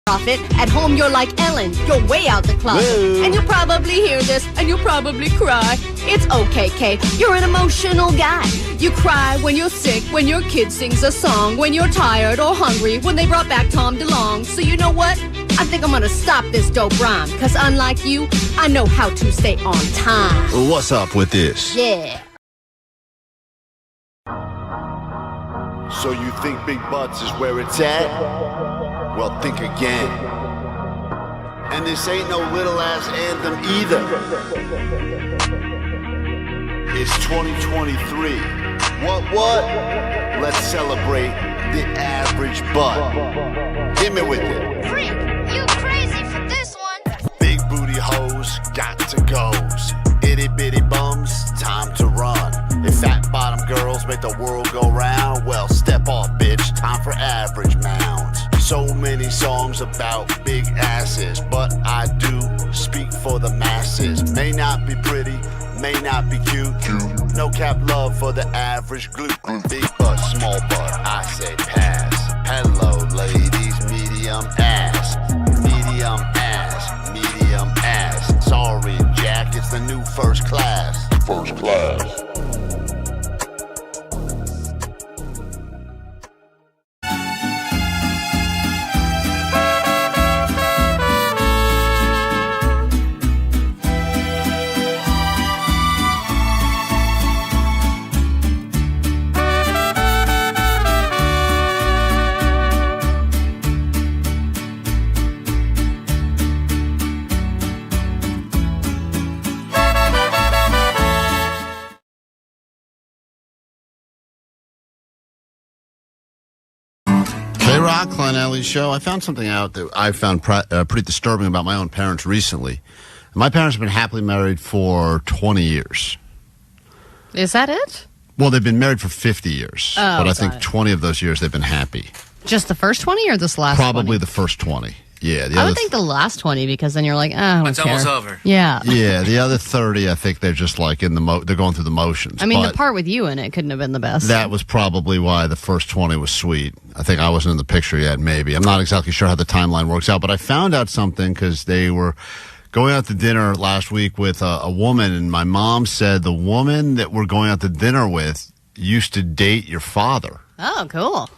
Profit. At home, you're like Ellen. You're way out the closet. Whoa. And you'll probably hear this, and you'll probably cry. It's okay, Kay. You're an emotional guy. You cry when you're sick, when your kid sings a song, when you're tired or hungry, when they brought back Tom DeLonge. So you know what? I think I'm gonna stop this dope rhyme. Cause unlike you, I know how to stay on time. What's up with this? Yeah. So you think big butts is where it's at? Well, think again. And this ain't no little ass anthem either. It's 2023. What? Let's celebrate the average butt. Hit me with it. Freak, you crazy for this one. Big booty hoes, got to goes. Itty bitty bums, time to run. If fat bottom girls make the world go round, well, step off, bitch, time for average mounds. So many songs about big asses, but I do speak for the masses. May not be pretty, may not be cute. No cap love for the average glute. Big butt, small butt, I say pass. Hello, ladies, medium ass. Medium ass, medium ass. Sorry, Jack, it's the new first class. First class. KROQ, Klein Alley Show. I found something out that I found pretty disturbing about my own parents recently. My parents have been happily married for 20 years. Is that it? Well, they've been married for 50 years. Oh, but I think got it. 20 of those years they've been happy. Just the first 20 or this last Probably 20? the first 20. Yeah. The I other would think the last 20 because then you're like, I don't It's care. almost over. Yeah. yeah, the other 30, I think they're just like in the they're going through the motions. I mean, But the part with you in it couldn't have been the best. that was probably why the first 20 was sweet. I think I wasn't in the picture yet, maybe. I'm not exactly sure how the timeline works out, but I found out something because they were going out to dinner last week with a woman, and my mom said the woman that we're going out to dinner with used to date your father. Oh, cool.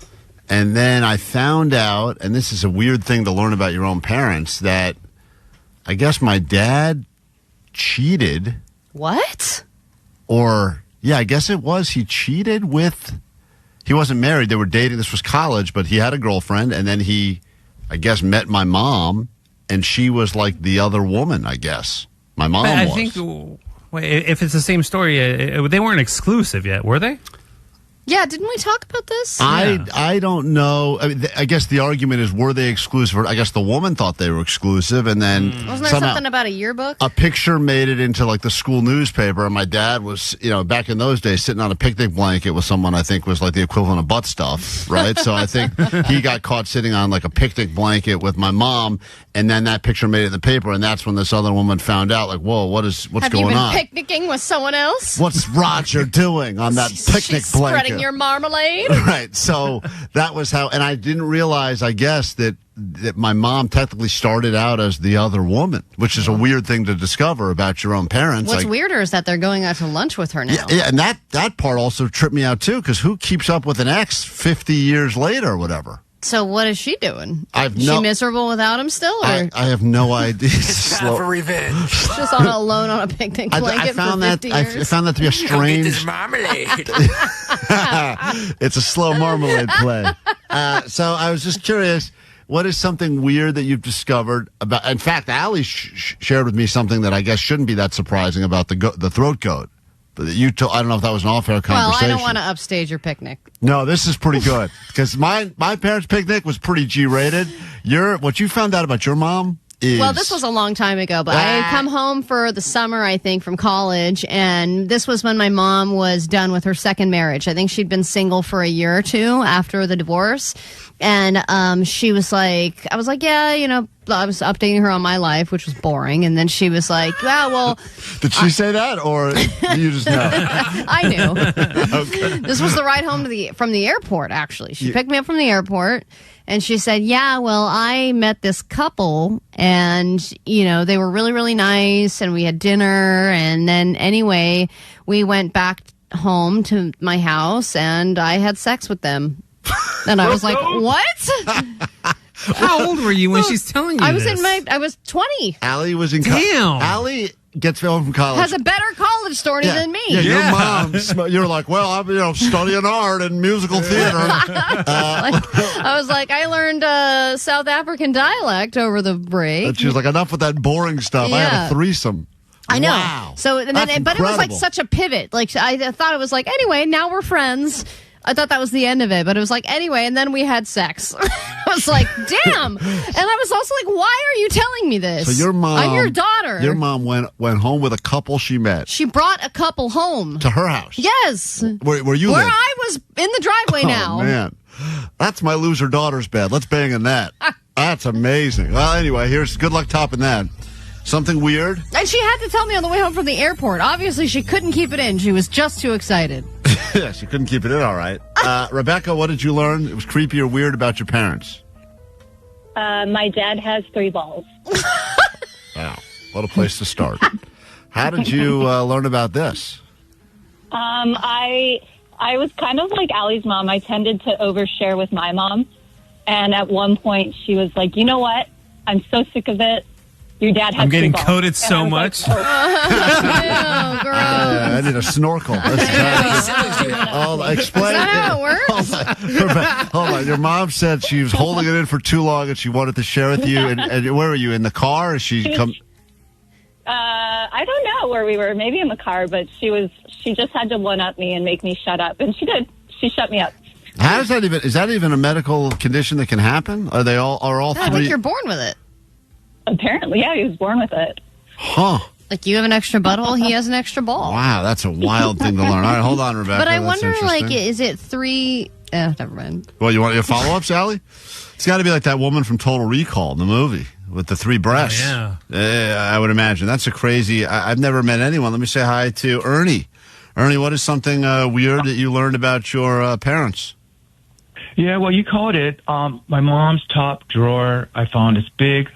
And then I found out, and this is a weird thing to learn about your own parents, that I guess my dad cheated. What? Or, yeah, I guess it was. He cheated with, he wasn't married. They were dating. This was college, but he had a girlfriend. And then he, I guess, met my mom, and she was like the other woman, I guess. My mom I was. think, wait, if it's the same story, they weren't exclusive yet, were they? Yeah, didn't we talk about this? I don't know. I mean, I guess the argument is, were they exclusive? I guess the woman thought they were exclusive, and then Wasn't there somehow something about a yearbook? a picture made it into like the school newspaper, and my dad was, back in those days, sitting on a picnic blanket with someone I think was like the equivalent of butt stuff, right? So I think he got caught sitting on like a picnic blanket with my mom, and then that picture made it in the paper, and that's when this other woman found out, like, whoa, what's Have going you been on? picnicking with someone else? What's Roger doing on that picnic She's blanket? spreading your marmalade? Right. So that was how, and I didn't realize, I guess, that my mom technically started out as the other woman, which is a weird thing to discover about your own parents. What's Like, weirder is that they're going out to lunch with her now. yeah, and that part also tripped me out too, because who keeps up with an ex 50 years later or whatever? So what is she doing? I've Is no- she miserable without him still? Or I have no idea. Time for revenge. just alone on a picnic blanket I found for that 50 I years? found that to be a Go get strange. this marmalade. It's a slow marmalade play. So I was just curious, what is something weird that you've discovered about? In fact, Allie shared with me something that I guess shouldn't be that surprising about the throat goat. But I don't know if that was an off-air Well, conversation. I don't want to upstage your picnic. No, this is pretty good because my parents' picnic was pretty G-rated. What you found out about your mom is Well, this was a long time ago, but I had come home for the summer, I think, from college, and this was when my mom was done with her second marriage. I think she'd been single for a year or two after the divorce, and she was like, I was like, yeah, I was updating her on my life, which was boring, and then she was like, "Yeah, well." Did she say that, or you just know? I knew. Okay. This was the ride home from the airport. Actually, she picked me up from the airport, and she said, "Yeah, well, I met this couple, and they were really, really nice, and we had dinner, and then anyway, we went back home to my house, and I had sex with them." And I was like, "What?" How old were you when she's telling you I was this? I was 20. Allie was in Damn. Allie gets home from college. Has a better college story than me. Yeah, your mom. You're like, well, I'm studying art and musical theater. I was like, I learned South African dialect over the break. And she was like, enough with that boring stuff. I had a threesome. I know. Wow. So, and That's then, but it was like incredible. such a pivot. Like I thought it was like, anyway, now we're friends. I thought that was the end of it, but it was like, anyway, and then we had sex. I was like, damn. And I was also like, why are you telling me this? So your mom, I'm your daughter. Your mom went home with a couple she met She brought a couple home. to her house. Yes. Where you Where live? I was in the driveway now. Oh, man. That's my loser daughter's bed. Let's bang in that. That's amazing. Well, anyway, here's good luck topping that. Something weird? And she had to tell me on the way home from the airport. Obviously, she couldn't keep it in. She was just too excited. Yeah, she couldn't keep it in all right. Rebecca, what did you learn? It was creepy or weird about your parents? My dad has 3 balls. Wow. What a place to start. How did you learn about this? I was kind of like Allie's mom. I tended to overshare with my mom. And at one point, she was like, you know what? I'm so sick of it. Your dad has I'm getting 3 balls. coded And so I was much. Like, oh. I need a snorkel. Explain. Is that how it works? Hold on. Your mom said she was holding it in for too long and she wanted to share with you. And where were you? In the car? Or she come? I don't know where we were. Maybe in the car, but she just had to one-up me and make me shut up. And she did. She shut me up. How does that even? Is that even a medical condition that can happen? Are all I three? think you're born with it. Apparently, yeah, he was born with it. Huh. Like you have an extra butthole, he has an extra ball. Wow, that's a wild thing to learn. All right, hold on, Rebecca. But I That's wonder, like, interesting. is it 3? Never mind. Well, you want your follow-up, Sally? It's got to be like that woman from Total Recall, the movie, with the 3 breasts. Oh, yeah. I would imagine. That's a crazy... I've never met anyone. Let me say hi to Ernie. Ernie, what is something weird that you learned about your parents? Yeah, well, you called it. My mom's top drawer, I found this big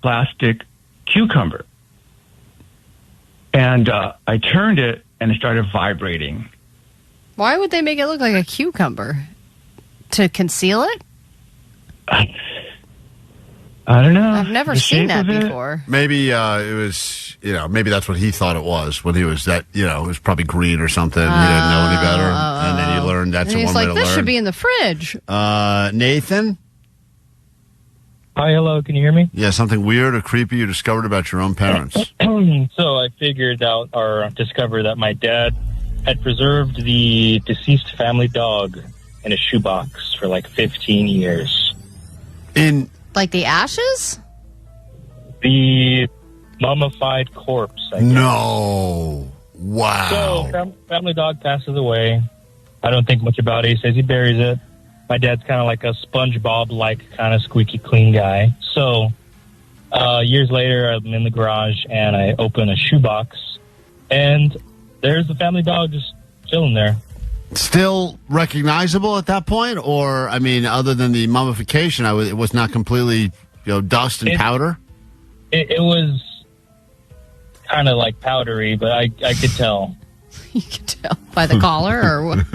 plastic cucumber. And I turned it, and it started vibrating. Why would they make it look like a cucumber? To conceal it? I don't know. I've never The seen shape that of it. before. Maybe it was, maybe that's what he thought it was when he was it was probably green or something. He didn't know any better. And then he learned that's And the he's one way like, to this learn. should be in the fridge. Nathan? Hi, hello, can you hear me? Yeah, something weird or creepy you discovered about your own parents. So I figured out or discovered that my dad had preserved the deceased family dog in a shoebox for like 15 years. Like the ashes? The mummified corpse, I guess. No. Wow. So family dog passes away. I don't think much about it. He says he buries it. My dad's kind of like a SpongeBob-like kind of squeaky clean guy. So years later, I'm in the garage and I open a shoebox, and there's the family dog just chilling there. Still recognizable at that point? Or, I mean, other than the mummification, it was not completely, dust and powder? It was kind of like powdery, but I could tell. You could tell by the collar or what?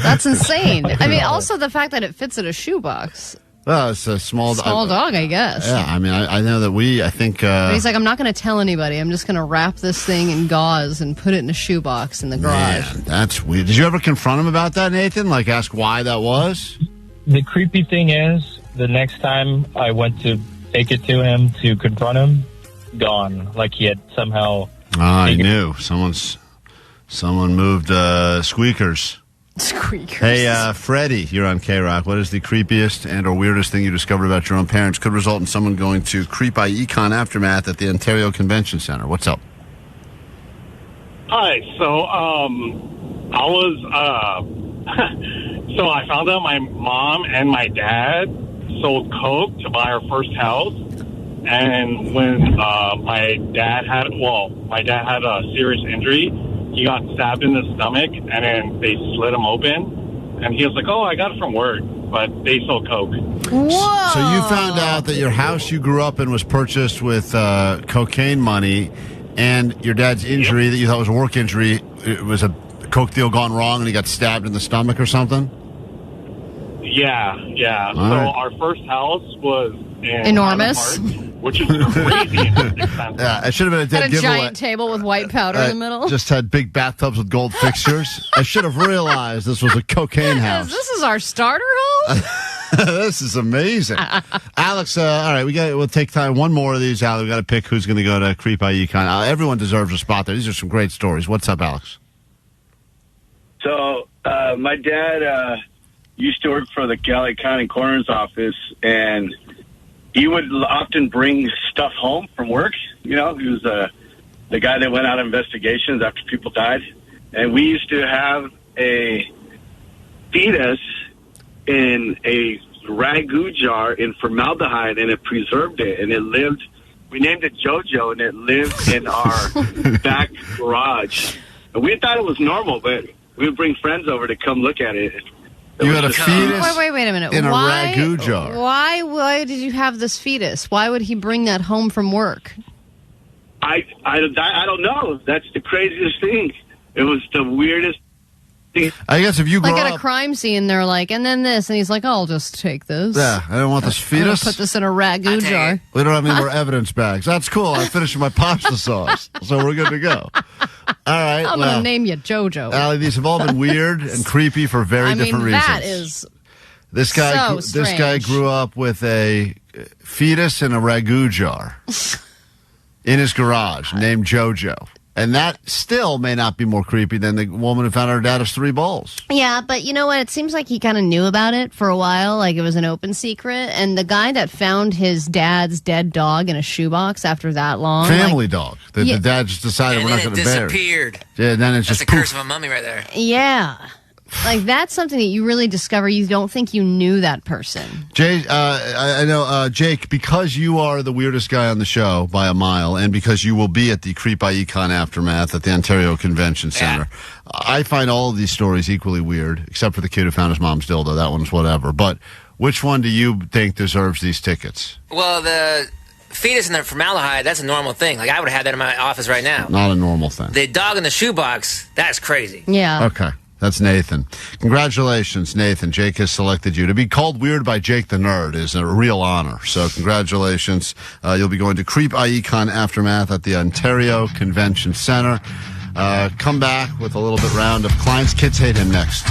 That's insane. I mean, also the fact that it fits in a shoebox. Well, it's a small dog, I guess. Yeah, I mean, I know that I think... But he's like, I'm not going to tell anybody. I'm just going to wrap this thing in gauze and put it in a shoebox in the garage. Man, that's weird. Did you ever confront him about that, Nathan? Like, ask why that was? The creepy thing is, the next time I went to take it to him to confront him, gone. Like he had somehow... I knew. Someone moved squeakers. Squeakers. Hey, Freddie, you're on KROQ. What is the creepiest and or weirdest thing you discovered about your own parents? Could result in someone going to Creep I.E Con Aftermath at the Ontario Convention Center. What's up? Hi. So, I was, so I found out my mom and my dad sold coke to buy our first house. And when my dad had a serious injury, he got stabbed in the stomach, and then they slit him open. And he was like, "Oh, I got it from work," but they sold coke. Whoa! So you found out that your house you grew up in was purchased with cocaine money, and your dad's injury that you thought was a work injury, it was a coke deal gone wrong, and he got stabbed in the stomach or something? Yeah. All So right. our first house was in Enormous. Highland Park, which is crazy expensive. Yeah, it should have been a Had dead a giveaway. giant table with white powder in the middle. Just had big bathtubs with gold fixtures. I should have realized this was a cocaine house. This is our starter home? This is amazing. Alex, all right, we'll take time. One more of these, Alex. We got to pick who's going to go to Creep I.E. Everyone deserves a spot there. These are some great stories. What's up, Alex? So, my dad used to work for the Galley County Coroner's Office, and he would often bring stuff home from work. You know, he was the guy that went out on investigations after people died. And we used to have a fetus in a ragu jar in formaldehyde, and it preserved it, and it lived. We named it JoJo, and it lived in our back garage. And we thought it was normal, but we would bring friends over to come look at it. You had a fetus Wait a minute. in a ragu jar. Why did you have this fetus? Why would he bring that home from work? I don't know. That's the craziest thing. It was the weirdest thing. I guess if you grow Like at up... a crime scene, they're like, and then this, and he's like, I'll just take this. Yeah, I don't want this I'm gonna fetus. put this in a ragu jar. We don't have any more evidence bags. That's cool. I'm finishing my pasta sauce, so we're good to go. All right. I'm well, gonna name you JoJo. Allie, these have all been weird and creepy for very different reasons. That is This guy, so this guy strange. grew up with a fetus in a ragu jar in his garage named JoJo. And that still may not be more creepy than the woman who found her dad has 3 balls. Yeah, but you know what? It seems like he kind of knew about it for a while, like it was an open secret. And the guy that found his dad's dead dog in a shoebox after that long. Family like, dog. The dad just decided we're not going to bear it. Disappeared. Yeah, then it's That's just the curse poof. of a mummy right there. Yeah. Like, that's something that you really discover. You don't think you knew that person. Jay, I know, Jake, because you are the weirdest guy on the show by a mile, and because you will be at the Creep I.E. Aftermath at the Ontario Convention Center, I find all of these stories equally weird, except for the kid who found his mom's dildo. That one's whatever. But which one do you think deserves these tickets? Well, the fetus in the formaldehyde, that's a normal thing. Like, I would have that in my office right now. Not a normal thing. The dog in the shoebox, that's crazy. Yeah. Okay. That's Nathan. Congratulations, Nathan. Jake has selected you. To be called weird by Jake the Nerd is a real honor. So congratulations. You'll be going to Creep I.E. Aftermath at the Ontario Convention Center. Come back with a little bit round of Klein's Kids Hate Him next.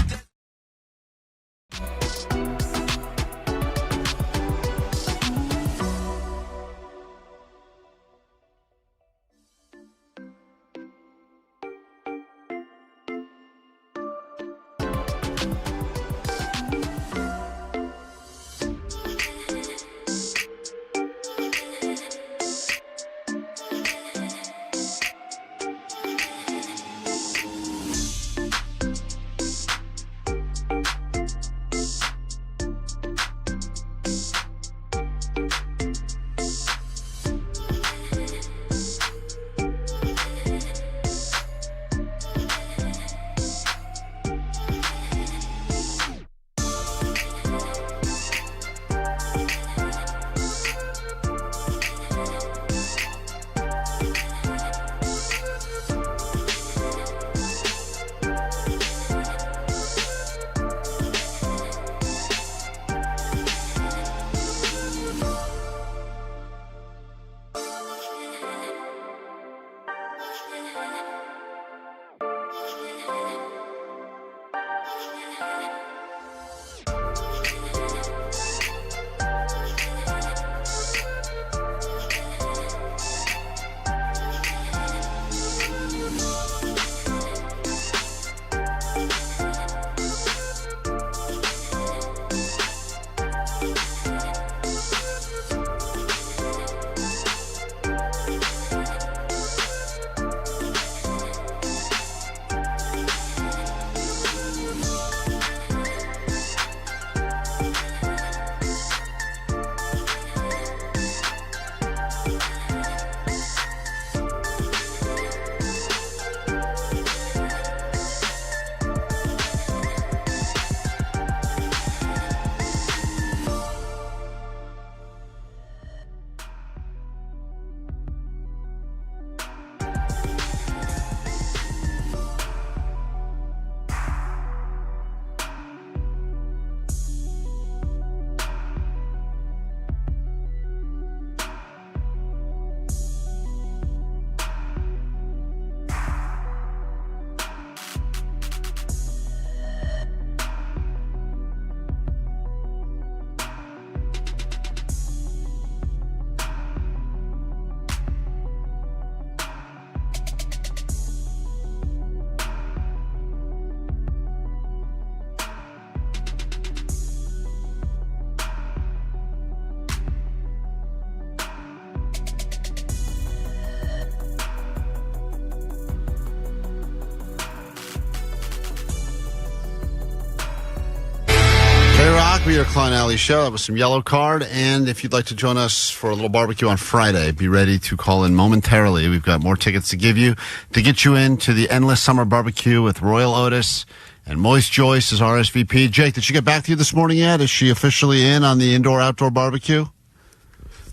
K-Rock. We are Klein Alley Show. That was some Yellow Card. And if you'd like to join us for a little barbecue on Friday, be ready to call in momentarily. We've got more tickets to give you to get you into the Endless Summer BBQ with Royel Otis and Moist Joyce as RSVP. Jake, did she get back to you this morning yet? Is she officially in on the indoor-outdoor barbecue?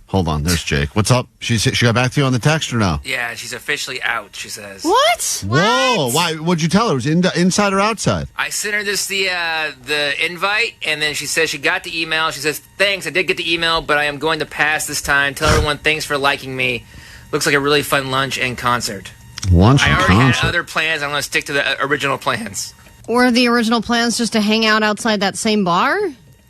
Hold on, there's Jake. What's up? She got back to you on the text or no? Yeah, she's officially out, she says. What? Whoa! Why? What'd you tell her? It was inside or outside? I sent her the invite, and then she says she got the email. She says, thanks, I did get the email, but I am going to pass this time. Tell everyone thanks for liking me. Looks like a really fun lunch and concert. Lunch and I already concert. had other plans. I'm going to stick to the original plans. Were the original plans just to hang out outside that same bar?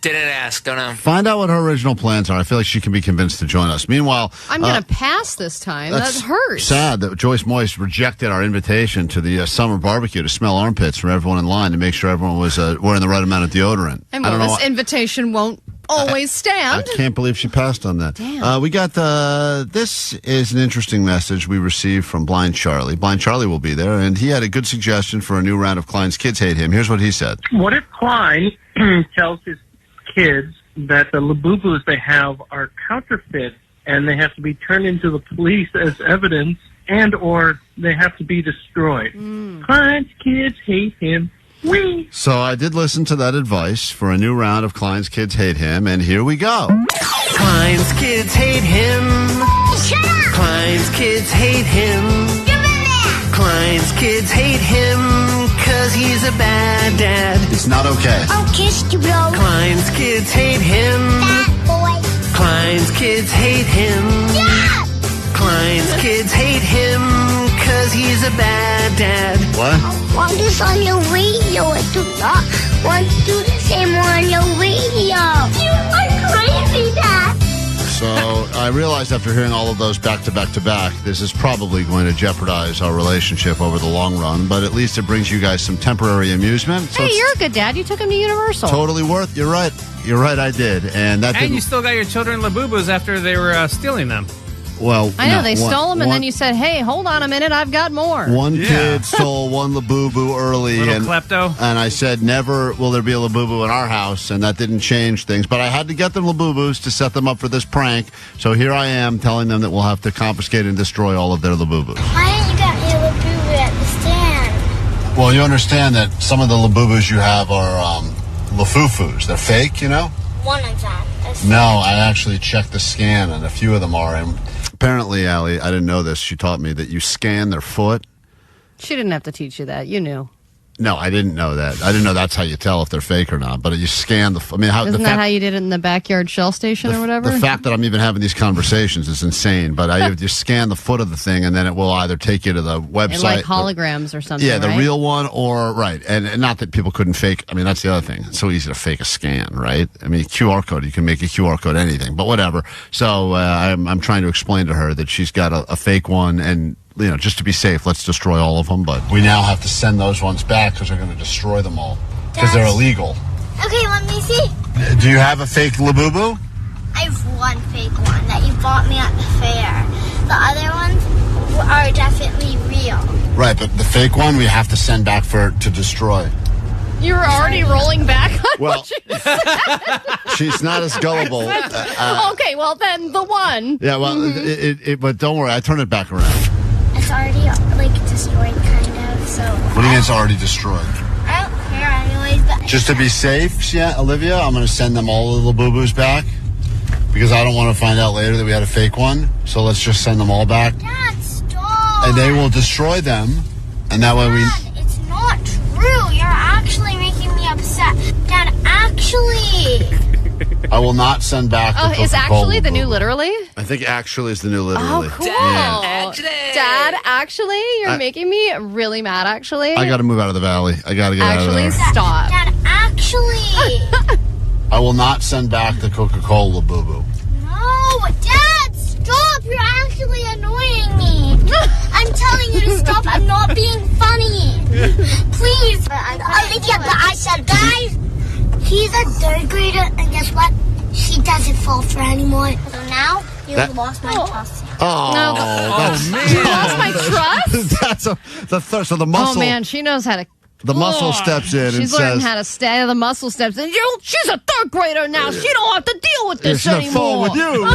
Didn't ask, don't know. Find out what her original plans are. I feel like she can be convinced to join us. Meanwhile, I'm going to pass this time. That hurts. Sad that Joyce Moist rejected our invitation to the summer barbecue to smell armpits from everyone in line to make sure everyone was wearing the right amount of deodorant. And well, this invitation won't always stand. I can't believe she passed on that. Damn. We got this is an interesting message we received from Blind Charlie. Blind Charlie will be there, and he had a good suggestion for a new round of Klein's Kids Hate Him. Here's what he said. What if Klein tells his kids that the Labubus they have are counterfeit and they have to be turned into the police as evidence and or they have to be destroyed? Klein's Kids Hate Him. Wee. So I did listen to that advice for a new round of Klein's Kids Hate Him, and here we go. Klein's kids hate him. Shut up! Klein's kids hate him. Give me that! Klein's kids hate him because he's a bad dad. It's not okay. I'll kiss you, bro. Klein's kids hate him. That boy. Klein's kids hate him. Yeah! Klein's kids hate him because he's a bad dad. What? I want this on your radio. I do not want to do the same on your radio. You are crazy, Dad. So I realized after hearing all of those back to back to back, this is probably going to jeopardize our relationship over the long run, but at least it brings you guys some temporary amusement. So Hey, you're a good dad. You took him to Universal. totally worth. You're right. You're right. I did, and that And didn't. you still got your children Labubus after they were stealing them. Well, I know, no, they stole them, and then you said, hey, hold on a minute, I've got more. One kid stole one Labubu early. Little and klepto. And I said, never will there be a Labubu in our house, and that didn't change things. But I had to get them Labubus to set them up for this prank. So here I am telling them that we'll have to confiscate and destroy all of their Labubus. Why didn't you get me a Labubu at the stand? Well, you understand that some of the Labubus you have are Lafufus. They're fake, you know? One of them. No, I actually checked the scan, and a few of them are. And apparently, Allie, I didn't know this. She taught me that you scan their foot. She didn't have to teach you that. You knew. No, I didn't know that. I didn't know that's how you tell if they're fake or not. But you scan the. I mean, how Isn't that how you did it in the backyard shell station or whatever? The fact that I'm even having these conversations is insane. But I you scan the foot of the thing, and then it will either take you to the website, And like holograms or something. yeah, the right? real one, or right, and not that people couldn't fake. I mean, that's the other thing. It's so easy to fake a scan, right? I mean, QR code. You can make a QR code anything, but whatever. So I'm trying to explain to her that she's got a fake one, and you know, just to be safe, let's destroy all of them. But we now have to send those ones back because they're going to destroy them all because they're illegal. Okay, let me see. Do you have a fake Labubu? I have one fake one that you bought me at the fair. The other ones are definitely real. Right, but the fake one we have to send back to destroy. You were already rolling back on Well, what you said. She's not as gullible. Okay, well then the one. Yeah, well, but don't worry, I turn it back around. It's already like destroyed, kind of. So. What do you mean it's already destroyed? I don't care anyways. But Just to be safe, yeah, Olivia, I'm going to send them all the Labubus back because I don't want to find out later that we had a fake one. So let's just send them all back. Dad, stop. And they will destroy them, and that way we. Dad, it's not true. You're actually making me upset. Dad, actually. I will not send back. Oh, the is Coca-Cola actually the new Labubu. literally? I think actually is the new literally. Oh, cool. Yeah. Dad, actually, you're making me really mad, actually. I got to move out of the valley. I got to get out of there. Stop. Dad, actually. I will not send back the Coca-Cola Labubu. No, Dad, stop. You're actually annoying me. I'm telling you to stop. I'm not being funny. Please. Olivia, but I said, guys, he's a third grader, and guess what? She doesn't fall for anymore. So now, you've lost my trust. Oh, man. You lost my trust? That's the third. So the muscle. Oh, man, she knows how to The muscle steps in and She's says, learning how to stay. The muscle steps in. She's a third grader now. She don't have to deal with this she's not anymore. fall with you.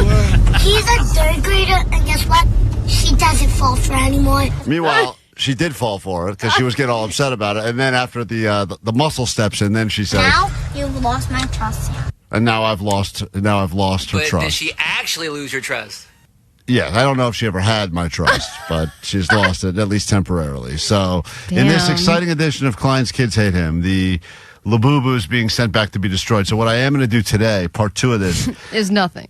He's a third grader, and guess what? She doesn't fall for anymore. Meanwhile, she did fall for it because she was getting all upset about it. And then after the muscle steps in, then she says, Now you've lost my trust. and now I've lost her But trust. did she actually lose your trust? Yeah, I don't know if she ever had my trust, but she's lost it, at least temporarily. So, in this Damn. exciting edition of Klein's Kids Hate Him, the Labubu is being sent back to be destroyed. So, what I am going to do today, part 2 of this, Is nothing.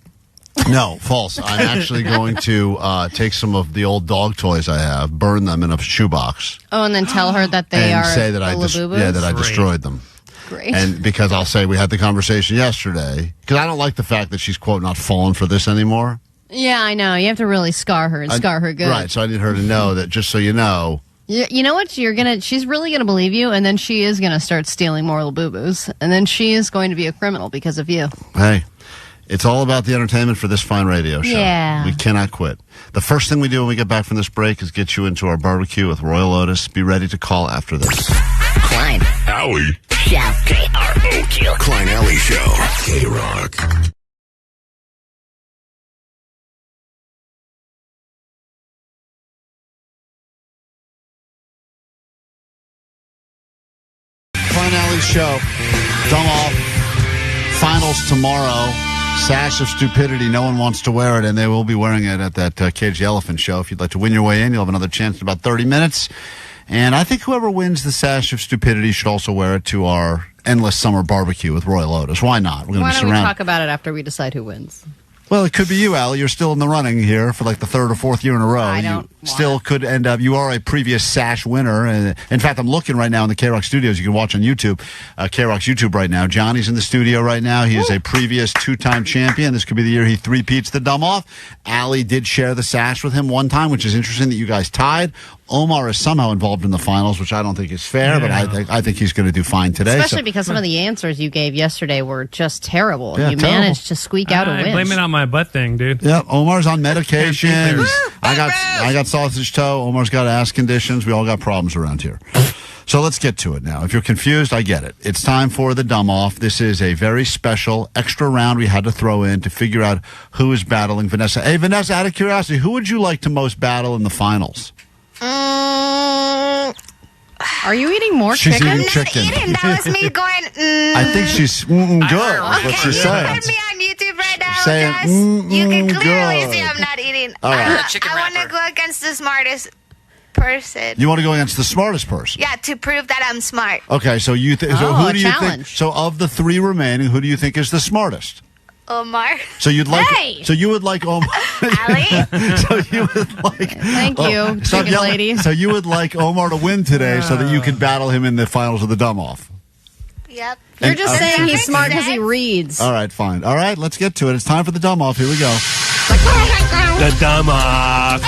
no, false. I'm actually going to take some of the old dog toys I have, burn them in a shoebox, Oh, and then tell her that they and are say that the I Labubus? destroyed them. Great. And because I'll say we had the conversation yesterday, because I don't like the fact that she's, quote, not falling for this anymore. Yeah, I know. You have to really scar her and scar her good. Right, so I need her to know that, just so you know. You know what? She's really gonna believe you, and then she is gonna start stealing more Labubus, and then she is going to be a criminal because of you. Hey, it's all about the entertainment for this fine radio show. Yeah. We cannot quit. The first thing we do when we get back from this break is get you into our barbecue with Royel Otis. Be ready to call after this. Klein. Alley. Show KROQ. Klein Alley Show. KROQ. Klein Alley Show. Dumb off. Finals tomorrow. Sash of Stupidity. No one wants to wear it, and they will be wearing it at that Cage the Elephant show. If you'd like to win your way in, you'll have another chance in about 30 minutes. And I think whoever wins the Sash of Stupidity should also wear it to our Endless Summer BBQ with Royel Otis. Why not? We're going Why to be don't we surrounded. talk about it after we decide who wins? Well, it could be you, Allie. You're still in the running here for like the third or fourth year in a row. I don't You still could end up. You are a previous Sash winner. And in fact, I'm looking right now in the KROQ studios. You can watch on YouTube, KROQ's YouTube right now. Johnny's in the studio right now. He is a previous 2-time champion. This could be the year he three-peats the dumb off. Allie did share the Sash with him one time, which is interesting that you guys tied. Omar is somehow involved in the finals, which I don't think is fair, but I think he's going to do fine today. Especially because some of the answers you gave yesterday were just terrible. Yeah, you terrible. managed to squeak out a win. Blame it on my butt thing, dude. Yeah, Omar's on medication. I got sausage toe. Omar's got ass conditions. We all got problems around here. So let's get to it now. If you're confused, I get it. It's time for the dumb off. This is a very special extra round we had to throw in to figure out who is battling Vanessa. Hey, Vanessa, out of curiosity, who would you like to most battle in the finals? Are you eating more She's chicken? eating chicken. That was me going, I think she's good. That's what she's saying. Heard me on YouTube right now, Saying, guys. You can clearly good. see I'm not eating. All right. I want to go against the smartest person. You want to go against the smartest person? Yeah, to prove that I'm smart. Okay, so you so Oh, who a do you think? challenge. So of the 3 remaining, who do you think is the smartest? Omar. So you'd like. Hey! So you would like Omar. So you would like. Thank you, stop chicken yelling. lady. So you would like Omar to win today, so that you could battle him in the finals of the dumb off. Yep. You're just Okay. saying he's smart because he reads. All right, fine. All right, let's get to it. It's time for the dumb off. Here we go. The dumb off.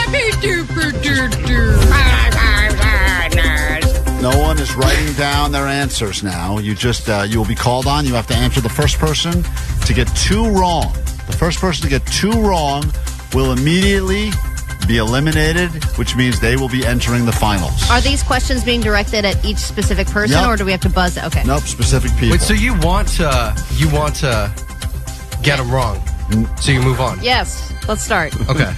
No one is writing down their answers now. You just you will be called on. You have to answer the first person to get 2 wrong. The first person to get 2 wrong will immediately be eliminated, which means they will be entering the finals. Are these questions being directed at each specific person, Yep. or do we have to buzz? Okay. Nope, specific people. Wait, so you want to get them wrong, so you move on? Yes. Let's start. Okay.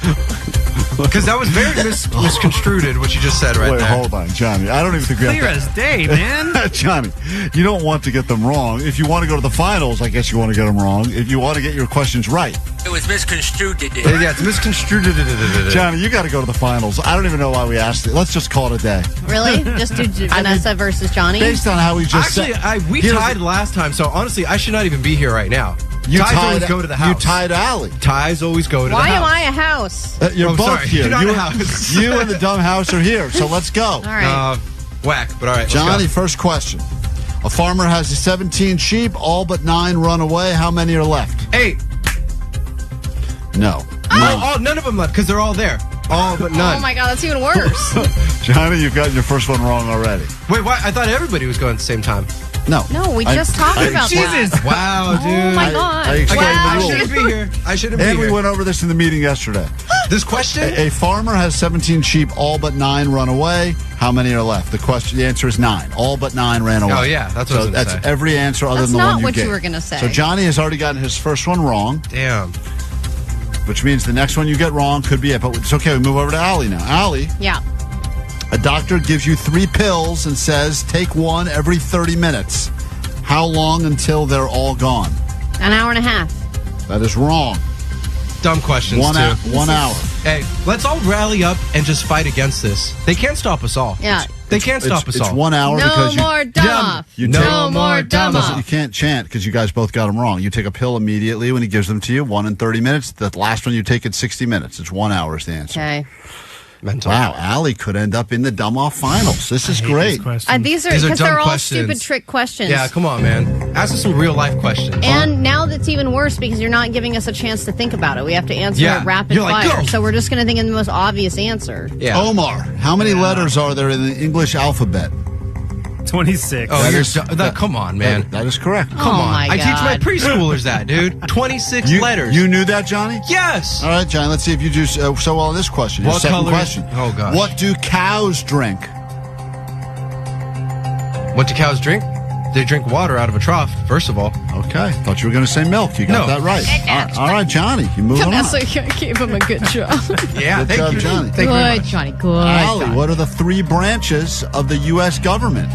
Because that was very misconstrued, what you just said right Wait, there. hold on, Johnny. I don't even think we Clear have as to... day, man. Johnny, you don't want to get them wrong. If you want to go to the finals, I guess you want to get them wrong. If you want to get your questions right. It was misconstrued. Yeah, it's misconstrued. Johnny, you got to go to the finals. I don't even know why we asked it. Let's just call it a day. Really? Just do Vanessa versus Johnny? Based on how we just Actually, said... we tied last time, so honestly, I should not even be here right now. You ties tied- always go to the house. You tied Allie. Ties always go to Why the am house. I a house? You're Oh, both sorry. here. You're not a house. You and the dumb house are here, so let's go. All right. Whack, but all right. Johnny, first question. A farmer has 17 sheep, all but 9 run away. How many are left? 8. No. Oh, none of them left, because they're all there. All but none. Oh my God, that's even worse. Johnny, you've gotten your first one wrong already. Wait, why? I thought everybody was going at the same time. No. No, we just talked about Jesus. that. Wow, dude. Oh my God. I explained I the rules. shouldn't be here. I shouldn't be And here. we went over this in the meeting yesterday. This question? A farmer has 17 sheep, all but 9 run away. How many are left? The answer is 9. All but 9 ran away. Oh, yeah, that's what I was gonna that's say. every answer other That's than the not one you what you gave. were gonna say. So Johnny has already gotten his first one wrong. Damn. Which means the next one you get wrong could be it. But it's okay. We move over to Allie now. Allie, Yeah. a doctor gives you 3 pills and says take one every 30 minutes. How long until they're all gone? An hour and a half. That is wrong. Dumb questions, 1 too. hour. 1 hour. Hey, let's all rally up and just fight against this. They can't stop us all. Yeah. They can't stop us It's all. 1 hour No because more dumb off. you No take- more dumb Listen, off. you can't chant because you guys both got them wrong. You take a pill immediately when he gives them to you. 1 in 30 minutes. The last one you take at 60 minutes. It's 1 hour is the answer. Okay. Mental. Wow, Allie could end up in the dumb off finals. This is great. These are These are because dumb they're all questions. stupid trick questions. Yeah, come on, man. Ask us some real life questions. And now that's even worse because you're not giving us a chance to think about it. We have to answer Yeah. it rapid You're like, fire. go. So we're just going to think of the most obvious answer. Yeah. Omar, how many letters are there in the English alphabet? 26. Oh, That you're is- come on, man. That is correct. Come on. my I teach my God. preschoolers that, dude. 26 letters. You knew that, Johnny? Yes. All right, Johnny, let's see if you do so well on this question. Your What second color is- question. Oh, gosh. What do cows drink? What do cows drink? They drink water out of a trough, first of all. Okay. Thought you were going to say milk. You got No. that right. All right, Johnny, you moving on. Vanessa, you gave him a good job. Yeah, Good thank job, you. Johnny. Thank you very Good, much. Johnny. Good. Allie, Johnny. what are the 3 branches of the U.S. government?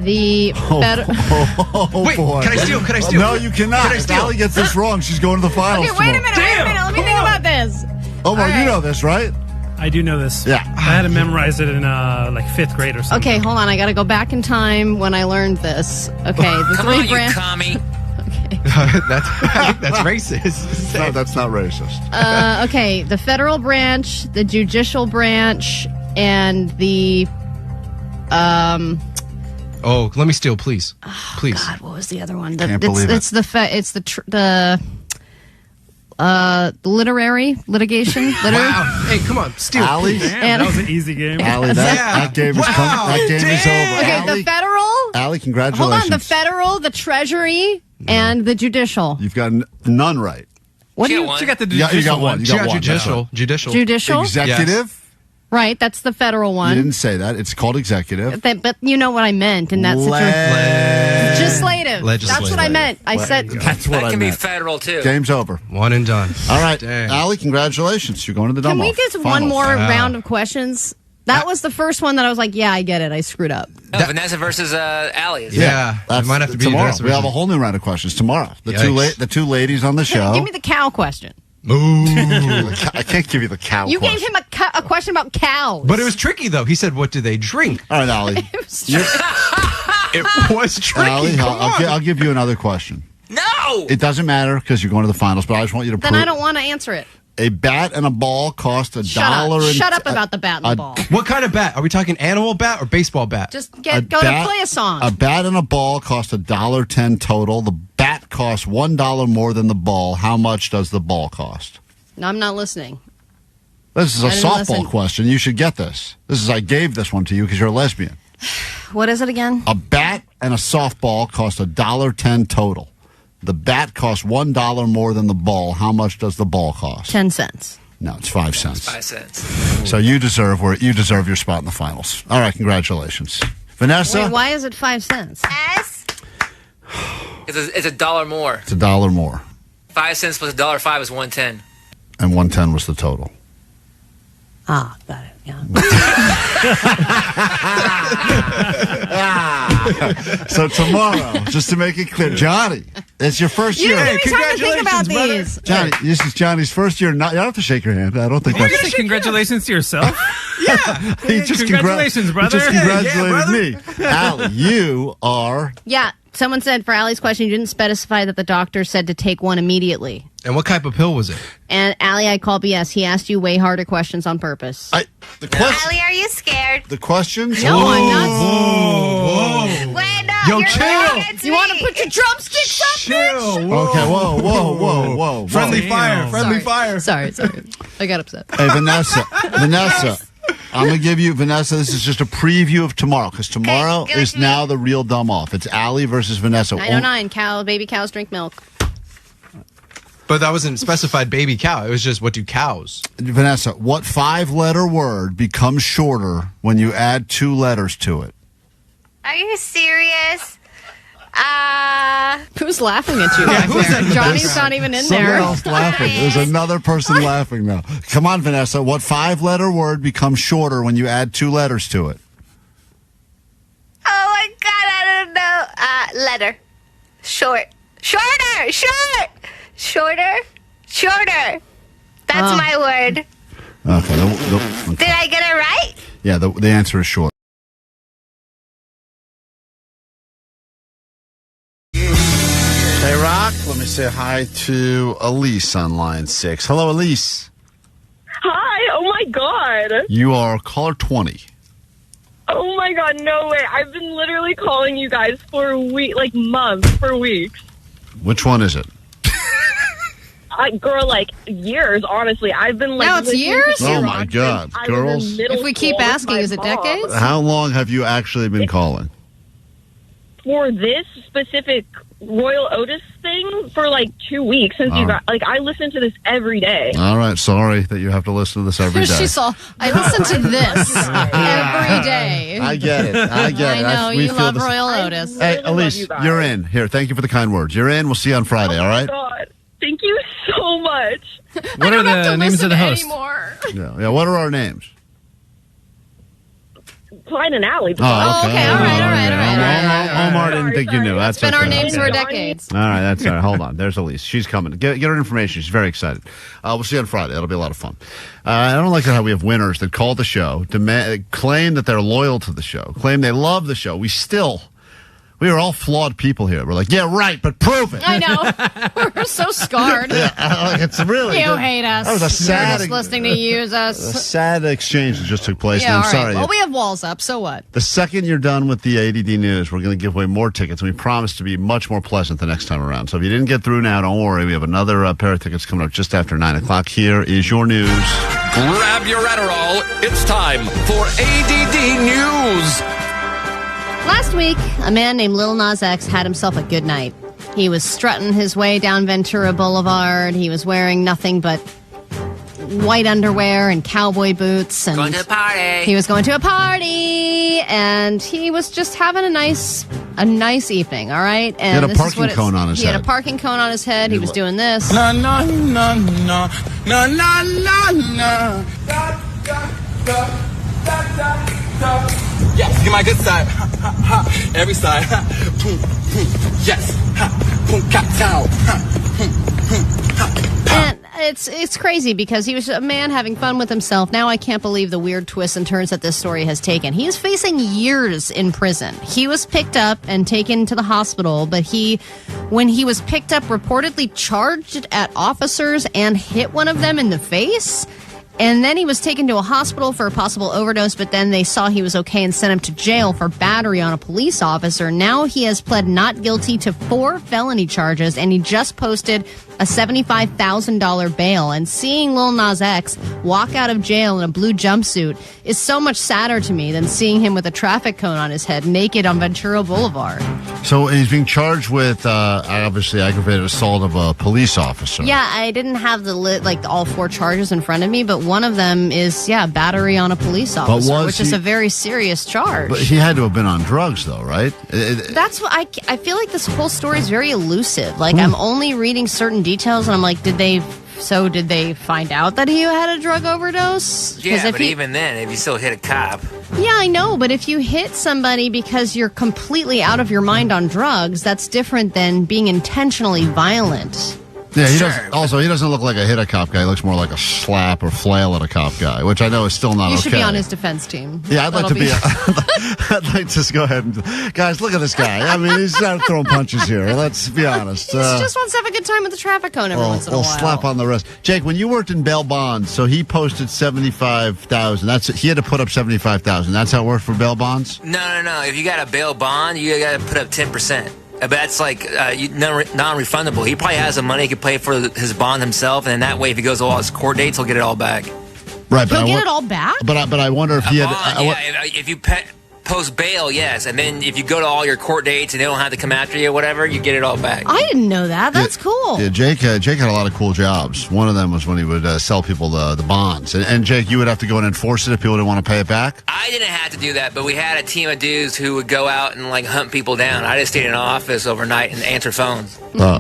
The Oh, Wait, boy. can I steal? Can I steal? No, you cannot. Can I If steal? Allie gets this wrong, she's going to the finals Okay, wait a tomorrow. minute. Let me think about this. Omar, All you right. know this, right? I do know this. Yeah. I had to memorize it in like 5th grade or something. Okay, hold on. I got to go back in time when I learned this. Okay, the Come 3 on, you branches. commie. That's racist. No, that's not racist. Okay, the federal branch, the judicial branch, and the Oh, let me steal, please. Please. God, what was the other one? Can't believe it. It's the literary litigation. Wow. Hey, come on, steal. Allie, Damn, And- that was an easy game. Allie, that game is that game is over. Okay, Allie, the federal. Allie, congratulations. Hold on, the federal, the treasury, and the judicial. You've got none right. What do She you? got one. She got the Yeah, judicial you got one. one. You got one. Judicial. Judicial. Judicial. Executive. Right, that's the federal You one. didn't say that. It's called executive. But you know what I meant in that situation. Legislative. That's what I meant. I said. That's what That I can be meant. federal, too. Game's over. One and done. All right, Dang. Allie, congratulations. You're going to the Can dumb we off get one finals. more Wow. round of questions? That was the first one that I was like, yeah, I get it. I screwed up. Oh, Vanessa versus Allie. Is Yeah. That's It might have to be tomorrow. Vanessa We have a versus- whole new round of questions tomorrow. The Yikes. two ladies on the show. Give me the cow question. Ooh. I can't give you the cow. You question. gave him a question about cows. But it was tricky, though. He said, what do they drink? All right, Allie. It was tricky. Allie, Come on. I'll give you another question. No! It doesn't matter because you're going to the finals, but I just want you to Then prove I don't want to answer it. a bat and a ball cost $1. Shut up about the bat and the ball. What kind of bat? Are we talking animal bat or baseball bat? Just go to play a song. A bat and a ball cost $1.10 total. The bat costs $1 more than the ball. How much does the ball cost? No, I'm not listening. This is a I didn't softball listen. question. You should get this. I gave this one to you because you're a lesbian. What is it again? A bat and a softball cost $1.10 total. The bat costs $1 more than the ball. How much does the ball cost? 10 cents. No, it's 5 cents. 5 cents. So you deserve your spot in the finals. All right, congratulations, Vanessa. Wait, why is it 5 cents? It's a dollar more. It's $1 more, 5 cents plus $1.05 is 110. and 110 was the total. Ah, got it. Yeah. So tomorrow, just to make it clear, Johnny, it's your first You year. didn't give me time to think about these. Johnny, this is Johnny's first year. You don't have to shake your hand. I don't think You're going that's. to say congratulations to yourself? He just Congratulations, brother. He just congratulated Yeah, me. Allie, you are. Yeah. Someone said for Allie's question, you didn't specify that the doctor said to take one immediately. And what type of pill was it? And Allie, I call BS. He asked you way harder questions on purpose. The question. Allie, are you scared? The questions. No, I'm not. Whoa. Wait, no. Yo, you're chill. lying. It's You want to put your drumsticks up, Chill. Okay, whoa. Friendly Damn. fire. Friendly fire. Sorry. I got upset. Hey, Vanessa. I'm going to give you, Vanessa, this is just a preview of tomorrow, because tomorrow is now the real dumb off. It's Allie versus Vanessa. 909, baby cows drink milk. But that wasn't specified baby cow. It was just, what do cows? Vanessa, what 5-letter word becomes shorter when you add 2 letters to it? Are you serious? Who's laughing at you back there? Johnny's not even in Someone there. else laughing. There's another person laughing now. Come on, Vanessa. What 5-letter word becomes shorter when you add 2 letters to it? Oh my God, I don't know. Letter. Shorter. That's my word. Okay. Did I get it right? Yeah, the answer is short. Hey, Rock. Let me say hi to Elise on line 6. Hello, Elise. Hi. Oh, my God. You are caller 20. Oh, my God. No way. I've been literally calling you guys for months, for weeks. Which one is it? Girl, years, honestly. I've been Now it's years? Oh, my God. Girls. If we keep asking, is it decades? How long have you actually been calling? For this specific Royal Otis thing for 2 weeks since you got, I listen to this every day. All right. Sorry that you have to listen to this every day. I listen to this every day. I get it. I know. You love Royal Otis. Hey, Elise, you're in. Here, thank you for the kind words. You're in. We'll see you on Friday, all right? Oh, God. Thank you so much. What are the names of the hosts? Yeah, what are our names? Klein and Allie. Oh, okay. All right. Omar didn't think you knew. That's Been okay. our names for decades. All right, that's all right. Hold on. There's Elise. She's coming. Get her information. She's very excited. We'll see you on Friday. That'll be a lot of fun. I don't like how we have winners that call the show, claim that they're loyal to the show, claim they love the show. We are all flawed people here. We're like, yeah, right, but prove it. I know. We're so scarred. It's really. You hate us. That was a sad. You're just listening to use us. A sad exchange that just took place. Yeah, and I'm all sorry. right. Well, we have walls up, so what? The second you're done with the ADD news, we're going to give away more tickets, and we promise to be much more pleasant the next time around. So if you didn't get through now, don't worry. We have another pair of tickets coming up just after 9 o'clock. Here is your news. Grab your Adderall. It's time for ADD News. Last week, a man named Lil Nas X had himself a good night. He was strutting his way down Ventura Boulevard. He was wearing nothing but white underwear and cowboy boots. And going to a party. He was going to a party, and he was just having a nice evening, all right? And he had a parking cone on his head. He had a parking cone on his head. He was doing this. Na na na na na na na na. Yes, get my good side. Every side. Yes. And it's crazy because he was a man having fun with himself. Now I can't believe the weird twists and turns that this story has taken. He is facing years in prison. He was picked up and taken to the hospital, but when he was picked up, reportedly charged at officers and hit one of them in the face. And then he was taken to a hospital for a possible overdose, but then they saw he was okay and sent him to jail for battery on a police officer. Now he has pled not guilty to 4 felony charges, and he just posted a $75,000 bail. And seeing Lil Nas X walk out of jail in a blue jumpsuit is so much sadder to me than seeing him with a traffic cone on his head, naked on Ventura Boulevard. So he's being charged with, obviously, aggravated assault of a police officer. Yeah, I didn't have all 4 charges in front of me, but one of them is, battery on a police officer, which is a very serious charge. But he had to have been on drugs, though, right? That's what I feel like this whole story is very elusive. I'm only reading certain details, and I'm like, did they find out that he had a drug overdose? Yeah, but even then, if you still hit a cop. Yeah, I know, but if you hit somebody because you're completely out of your mind on drugs, that's different than being intentionally violent. Yeah, he doesn't look like a hit a cop guy. He looks more like a slap or flail at a cop guy, which I know is still not okay. You should be on his defense team. Yeah, I'd like to be. I'd like to go ahead and guys, look at this guy. I mean, he's not throwing punches here. Let's be honest. He just wants to have a good time with the traffic cone every once in a while. Slap on the wrist. Jake, when you worked in bail bonds, so he posted 75,000. He had to put up 75,000. That's how it worked for bail bonds. No. If you got a bail bond, you got to put up 10%. But that's non-refundable. He probably has the money he could pay for his bond himself, and then that way, if he goes to all his court dates, he'll get it all back. Right, He'll get it all back? But I wonder if he had. If you post bail, yes, and then if you go to all your court dates and they don't have to come after you or whatever, you get it all back. I didn't know that. That's cool. Yeah, Jake had a lot of cool jobs. One of them was when he would sell people the bonds. And Jake, you would have to go and enforce it if people didn't want to pay it back? I didn't have to do that, but we had a team of dudes who would go out and like hunt people down. I just stayed in an office overnight and answered phones. Oh.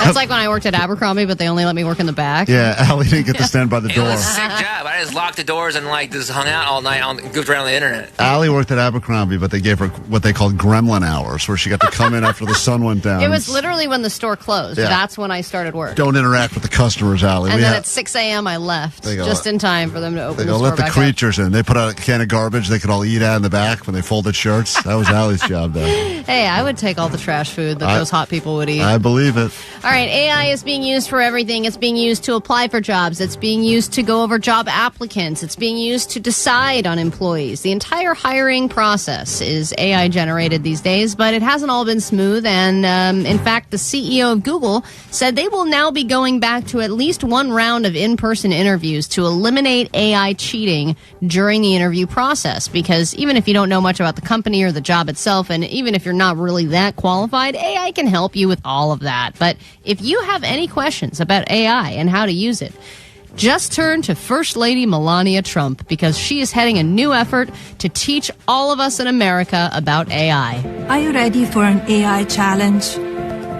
That's like when I worked at Abercrombie, but they only let me work in the back. Yeah, Allie didn't get to stand by the door. It was a sick job. I just locked the doors and like just hung out all night, goofed around the internet. Allie worked at Abercrombie, but they gave her what they called gremlin hours, where she got to come in after the sun went down. It was literally when the store closed. Yeah. That's when I started work. Don't interact with the customers, Allie. And then at 6 a.m. I left, just in time for them to open the store let the back creatures in. They put out a can of garbage they could all eat out in the back when they folded shirts. That was Allie's job, though. Hey, I would take all the trash food that those hot people would eat. I believe it. All right, AI is being used for everything. It's being used to apply for jobs. It's being used to go over job applicants. It's being used to decide on employees. The entire hiring process is AI generated these days, but it hasn't all been smooth. And in fact, the CEO of Google said they will now be going back to at least one round of in-person interviews to eliminate AI cheating during the interview process. Because even if you don't know much about the company or the job itself, and even if you're not really that qualified, AI can help you with all of that. But if you have any questions about AI and how to use it, just turn to First Lady Melania Trump, because she is heading a new effort to teach all of us in America about AI. Are you ready for an AI challenge?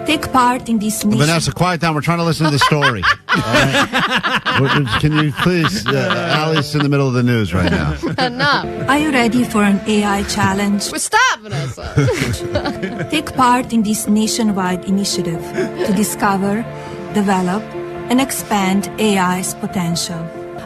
Take part in this mission. Vanessa, quiet down. We're trying to listen to the story. All right. Can you please? Allie's in the middle of the news right now. Enough. Are you ready for an AI challenge? Well, stop, Vanessa. Take part in this nationwide initiative to discover, develop, and expand AI's potential.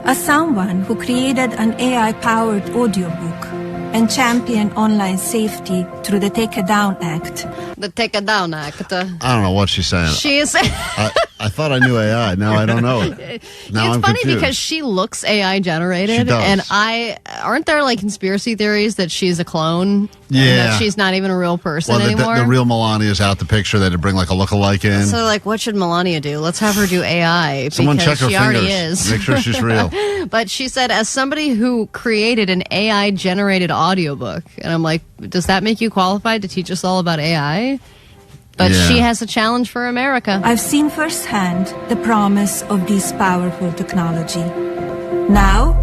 As someone who created an AI-powered audiobook and championed online safety through the Take It Down Act. The Take It Down Act. I don't know what she's saying. She is. I thought I knew AI. Now I don't know it. Now It's I'm funny confused. because she looks AI generated, She does. and aren't there like conspiracy theories that she's a clone? And Yeah. that she's not even a real person Well, anymore. the real Melania's out the picture. They had to bring like a lookalike in. So, like, what should Melania do? Let's have her do AI. Someone because check her she already fingers. is. Make sure she's real. But she said, as somebody who created an AI generated audiobook, and I'm like, does that make you qualified to teach us all about AI? But Yeah. she has a challenge for America. I've seen firsthand the promise of this powerful technology. Now,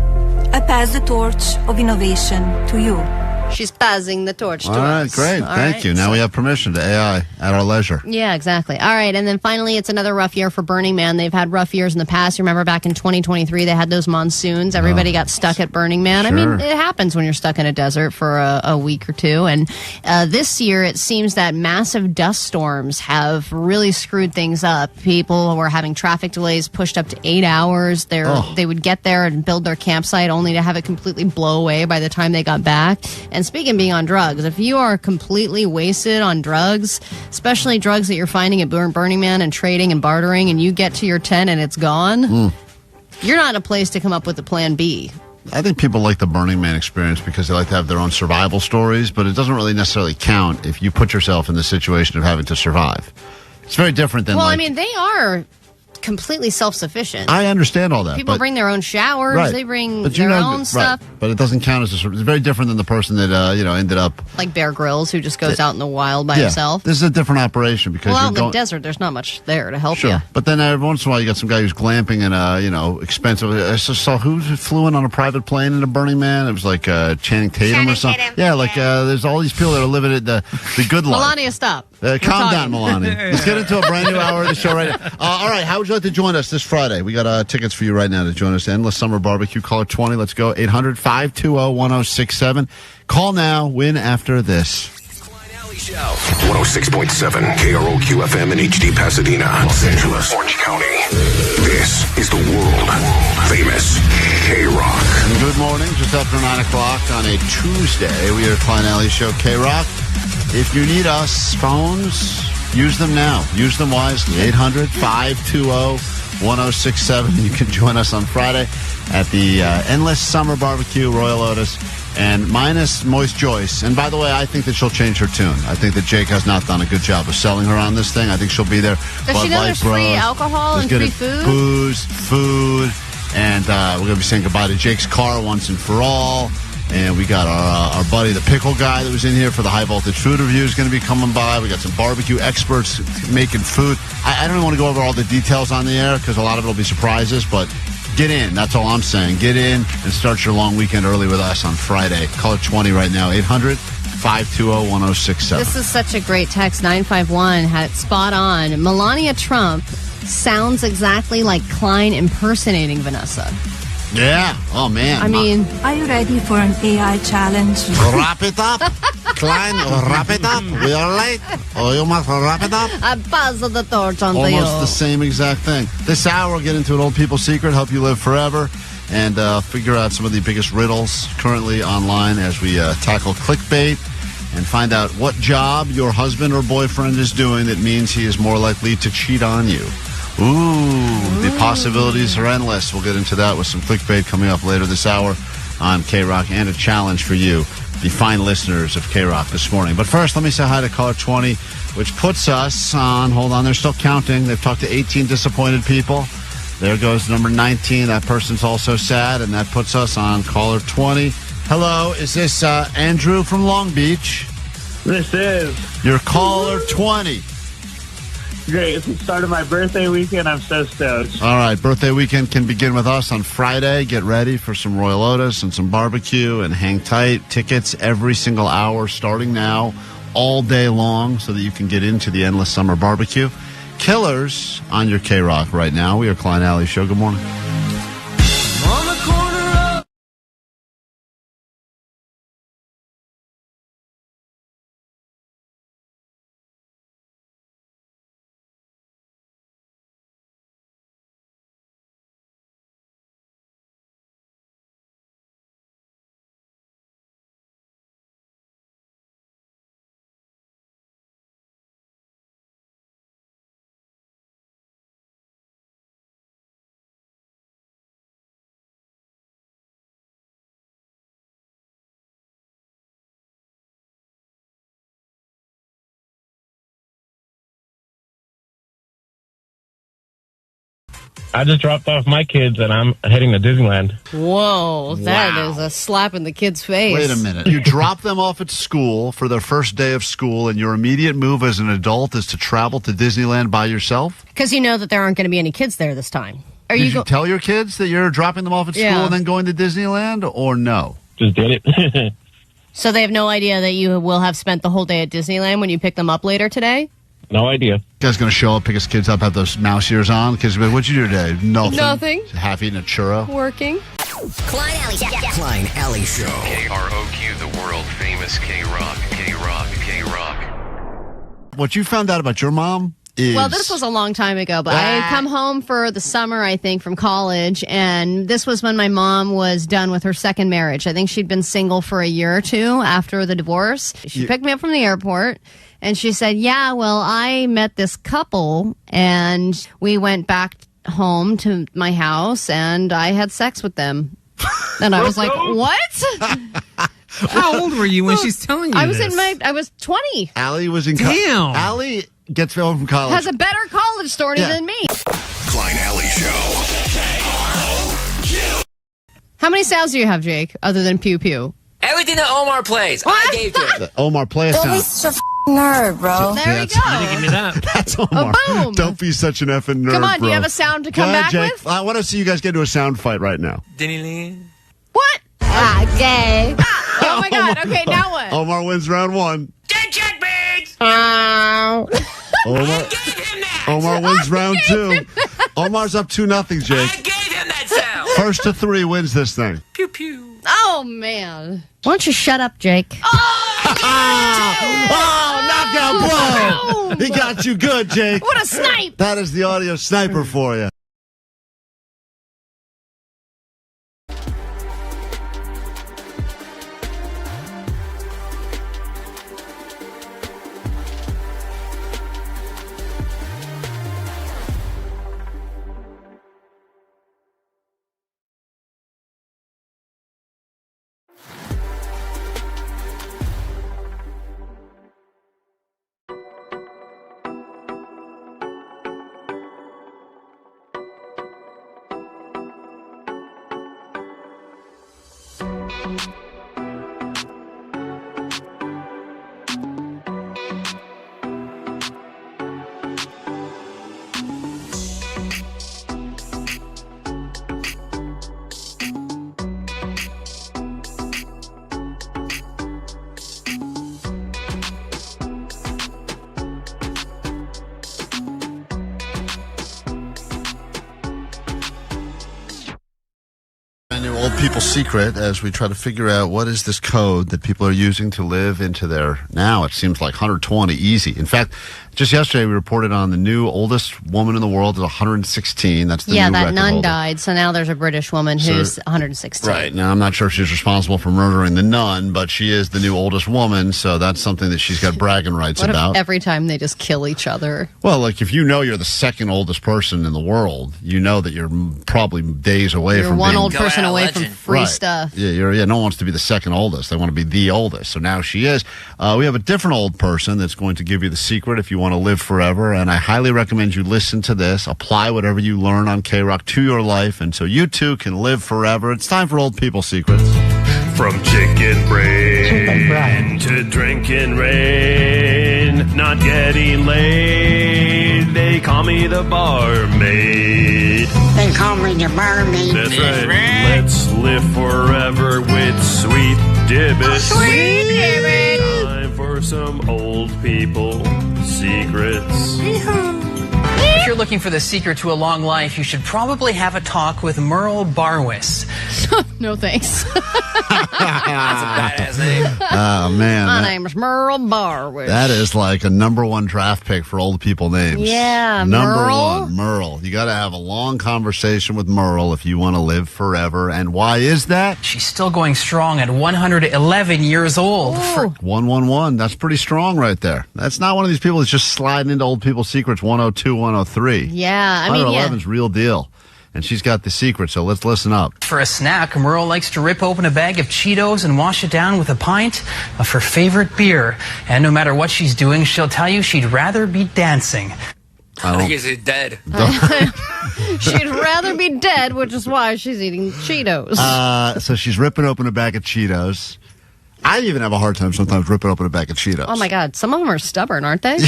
I pass the torch of innovation to you. She's passing the torch to All right, us. great. All Thank right, you. Now we have permission to AI at our leisure. Yeah, exactly. All right, and then finally, it's another rough year for Burning Man. They've had rough years in the past. You remember back in 2023, they had those monsoons. Everybody got stuck at Burning Man. I Sure. mean, it happens when you're stuck in a desert for a week or two. And this year, it seems that massive dust storms have really screwed things up. People were having traffic delays pushed up to 8 hours. They would get there and build their campsite only to have it completely blow away by the time they got back. And speaking of being on drugs, if you are completely wasted on drugs, especially drugs that you're finding at Burning Man and trading and bartering, and you get to your tent and it's gone, you're not in a place to come up with a plan B. I think people like the Burning Man experience because they like to have their own survival stories, but it doesn't really necessarily count if you put yourself in the situation of having to survive. It's very different than Well, like, I mean, they are completely self-sufficient. I understand all that. People but, bring their own showers. Right. They bring But you their know, own stuff. Right. But it doesn't count as it's very different than the person that ended up. Like Bear Grylls, who just goes out in the wild by himself. This is a different operation because Well, out you're in the going. desert, there's not much there to help Sure, you. but then every once in a while you got some guy who's glamping in a expensive. I just saw who flew in on a private plane into Burning Man. It was like Channing Tatum or something. Yeah, like there's all these people that are living it the good life. Melania, stop. Calm down, Melania. Let's get into a brand new hour of the show right now. All right, how would you like to join us this Friday? We got tickets for you right now to join us. Endless Summer BBQ. Caller 20. Let's go. 800-520-1067. Call now. Win after this. 106.7 KROQ FM in HD Pasadena, Los Angeles, Orange County. This is the world famous KROQ. And good morning. Just after 9 o'clock on a Tuesday, we are Klein Alley Show KROQ. If you need us, phones, use them now. Use them wisely. 800-520-1067. You can join us on Friday at the Endless Summer BBQ, Royel Otis, and minus Moist Joyce. And by the way, I think that she'll change her tune. I think that Jake has not done a good job of selling her on this thing. I think she'll be there. Does she know there's free alcohol and free food? Booze, food, And we're going to be saying goodbye to Jake's car once and for all. And we got our buddy, the pickle guy that was in here for the high voltage food review is going to be coming by. We got some barbecue experts making food. I don't even want to go over all the details on the air because a lot of it will be surprises, but get in. That's all I'm saying. Get in and start your long weekend early with us on Friday. Call it 20 right now, 800-520-1067. This is such a great text. 951 had it spot on. Melania Trump sounds exactly like Klein impersonating Vanessa. Yeah. Oh, man. I mean, Are you ready for an AI challenge? Wrap it up. Klein, wrap it up. We are late. Oh, you must wrap it up. I pass the torch on to you. Almost the same exact thing. This hour, we'll get into an old people's secret, help you live forever, and figure out some of the biggest riddles currently online as we tackle clickbait and find out what job your husband or boyfriend is doing that means he is more likely to cheat on you. Ooh, the possibilities are endless. We'll get into that with some clickbait coming up later this hour on KROQ, and a challenge for you, the fine listeners of KROQ this morning. But first, let me say hi to caller 20, which puts us on, hold on, they're still counting. They've talked to 18 disappointed people. There goes number 19. That person's also sad, and that puts us on caller 20. Hello, is this Andrew from Long Beach? This is. You're caller 20. Great. It's the start of my birthday weekend. I'm so stoked. All right, birthday weekend can begin with us on Friday. Get ready for some Royel Otis and some barbecue, and hang tight. Tickets every single hour starting now, all day long, so that you can get into the Endless Summer BBQ. Killers on your KROQ right now. We are Klein Alley Show. Good morning. On the corner of I just dropped off my kids and I'm heading to Disneyland. Whoa, that Wow. is a slap in the kid's face. Wait a minute. You drop them off at school for their first day of school, and your immediate move as an adult is to travel to Disneyland by yourself? Because you know that there aren't going to be any kids there this time. Are Did you you tell your kids that you're dropping them off at school Yeah. and then going to Disneyland, or no? Just did it. So they have no idea that you will have spent the whole day at Disneyland when you pick them up later today? No idea. You guys going to show up, pick his kids up, have those mouse ears on? Because what'd you do today? Nothing. Nothing. Half eating a churro? Working. Klein Alley. Klein Alley Show. KROQ, the world famous KROQ. What you found out about your mom is... Well, this was a long time ago, but I had come home for the summer, I think, from college, and this was when my mom was done with her second marriage. I think she'd been single for a year or two after the divorce. She picked me up from the airport, and she said, yeah, well, I met this couple, and we went back home to my house, and I had sex with them. And I was like, what? How old were you when she's telling you I was this? I was 20. Allie was in Damn. Allie gets home from college. Has a better college story than me. Klein Alley Show. How many sounds do you have, Jake, other than pew pew? Everything that Omar plays, I gave to him. The Omar play a sound. such a nerd, bro. There you go. Give me that. That's Omar. boom. Don't be such an effing nerd, Come on, do you bro. have a sound to come Go ahead, back Jake. with? I want to see you guys get into a sound fight right now. What? Gay. Oh my God. Okay, now what? Omar wins round one. Omar wins round two. Omar's up 2-0, Jake. I gave him that sound. First to three wins this thing. Pew pew. Oh man. Why don't you shut up, Jake? Oh, knockout blow. He got you good, Jake. What a snipe. That is the audio sniper for you. New old people's secret as we try to figure out what is this code that people are using to live into their now. It seems like 120 easy. In fact, just yesterday we reported on the new oldest woman in the world is 116. That's the new that record nun holder. died, so now there's a British woman who's 116. Right. Now, I'm not sure if she's responsible for murdering the nun, but she is the new oldest woman, so that's something that she's got bragging rights What if about. every time they just kill each other? Well, like if you know you're the second oldest person in the world, you know that you're probably days away You're from one being old person away from free Right. stuff. Yeah, no one wants to be the second oldest. They want to be the oldest. So now she is. We have a different old person that's going to give you the secret if you want to live forever. And I highly recommend you listen to this. Apply whatever you learn on KROQ to your life, and so you too can live forever. It's time for Old People Secrets. From chicken brain to drinking rain, not getting laid. They call me the barmaid. They call me the barmaid. That's right. Let's live forever with Sweet Dibbit. Sweet Dibbit. Time for some old people secrets. If you're looking for the secret to a long life, you should probably have a talk with Merle Barwis. No thanks. That's a badass name. Oh, man. My name's Merle Barwis. That is like a #1 draft pick for old people names. Yeah, Number Merle. one, Merle. You got to have a long conversation with Merle if you want to live forever. And why is that? She's still going strong at 111 years old. 111. That's pretty strong right there. That's not one of these people that's just sliding into old people's secrets 102, 103. Yeah, I mean, 111's real deal. And she's got the secret, so let's listen up. For a snack, Merle likes to rip open a bag of Cheetos and wash it down with a pint of her favorite beer. And no matter what she's doing, she'll tell you she'd rather be dancing. I think he's dead. She'd rather be dead, which is why she's eating Cheetos. So she's ripping open a bag of Cheetos. I even have a hard time sometimes ripping open a bag of Cheetos. Oh, my God. Some of them are stubborn, aren't they?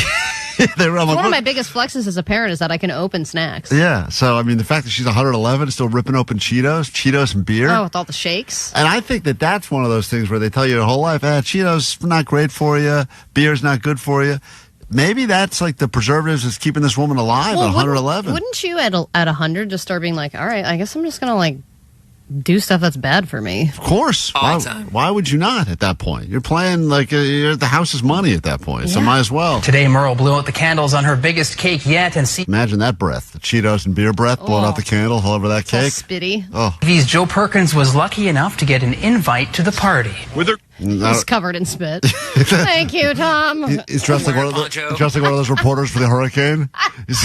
One of my biggest flexes as a parent is that I can open snacks. Yeah, so I mean, the fact that she's 111 still ripping open Cheetos and beer. Oh, with all the shakes. And I think that that's one of those things where they tell you your whole life, Cheetos not great for you, beer's not good for you. Maybe that's like the preservatives that's keeping this woman alive at 111. Wouldn't you at 100 just start being like, all right, I guess I'm just going to do stuff that's bad for me? Of course. Why would you not at that point? You're playing like you're the house's money at that point, so might as well. Today, Merle blew out the candles on her biggest cake yet and Imagine that breath. The Cheetos and beer breath, blowing out the candle all over that cake. Spitty. Oh. TV's Joe Perkins was lucky enough to get an invite to the party. With her. He's covered in spit. Thank you, Tom. He's dressed like one of those reporters for the hurricane. He's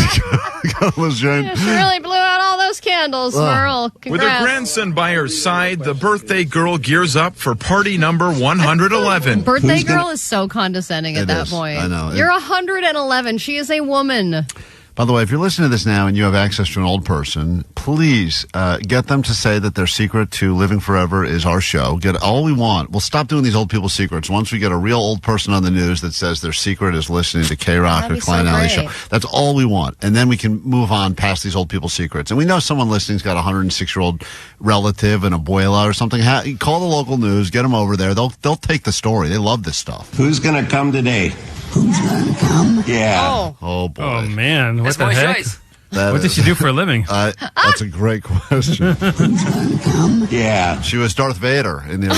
got those giant. She really blew out all those candles, Merle. With her Congrats. grandson by her side, the birthday girl gears up for party number 111. Birthday girl is so condescending at It that is. point. I know. You're 111. She is a woman. By the way, if you're listening to this now and you have access to an old person, please get them to say that their secret to living forever is our show. Get all we want. We'll stop doing these old people secrets once we get a real old person on the news that says their secret is listening to KROQ or Klein Alley Show. That's all we want. And then we can move on past these old people secrets. And we know someone listening's got a 106-year-old relative, an abuela or something. Call the local news. Get them over there. They'll take the story. They love this stuff. Who's going to come today? Who's gonna come? Yeah. Oh, boy. Oh, man. What That's the my heck? choice. What does she do for a living? That's a great question. Who's gonna come? Yeah. She was Darth Vader in the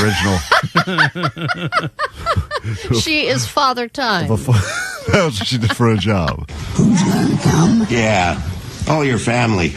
original. She is Father Time. That was what she did for a job. Who's gonna come? Yeah. Oh, your family.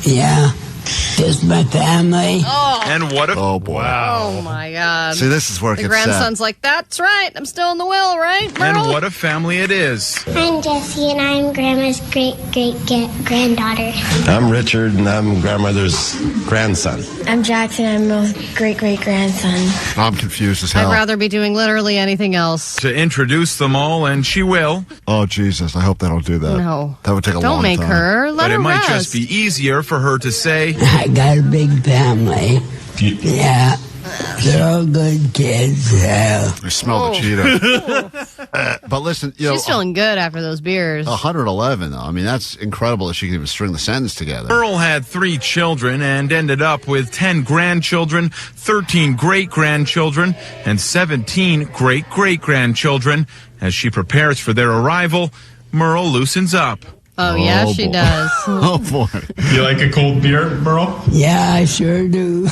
Yeah. Just my family. Oh. And what if... Oh, boy. Oh, my God. See, this is where it the gets grandson's like, that's right. I'm still in the will, right, Merle? And what a family it is. I'm Jessie, and I'm Grandma's great-great-granddaughter. I'm Richard, and I'm grandmother's grandson. I'm Jackson. I'm a great-great-grandson. I'm confused as hell. I'd rather be doing literally anything else. To introduce them all, and she will. Oh, Jesus. I hope they don't do that. No. That would take a long Don't time. make her. Let But her it might rest. just be easier for her to say, I got a big family. Yeah. They're all good kids. Yeah. I smell the Cheetos. But listen, She's feeling good after those beers. 111, though. I mean, that's incredible that she can even string the sentence together. Earl had 3 children and ended up with 10 grandchildren, 13 great-grandchildren, and 17 great-great-grandchildren. As she prepares for their arrival, Merle loosens up. Oh, yeah, she does. Oh, boy. You like a cold beer, Merle? Yeah, I sure do.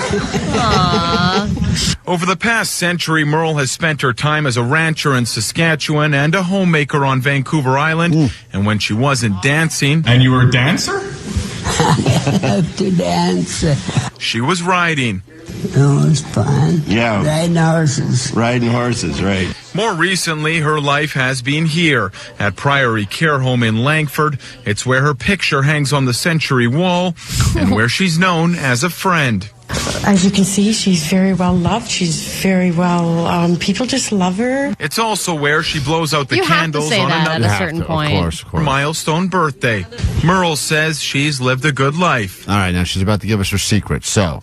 Over the past century, Merle has spent her time as a rancher in Saskatchewan and a homemaker on Vancouver Island. And when she wasn't dancing... And you were a dancer? I have to dance. She was riding. Oh, it's fun. Yeah. Riding horses. Riding horses, right. More recently, her life has been here at Priory Care Home in Langford. It's where her picture hangs on the Century wall and where she's known as a friend. As you can see, she's very well loved. She's very well, people just love her. It's also where she blows out the You have to candles say on that another at a certain point. Of course. milestone birthday. Merle says she's lived a good life. All right, now she's about to give us her secret. So,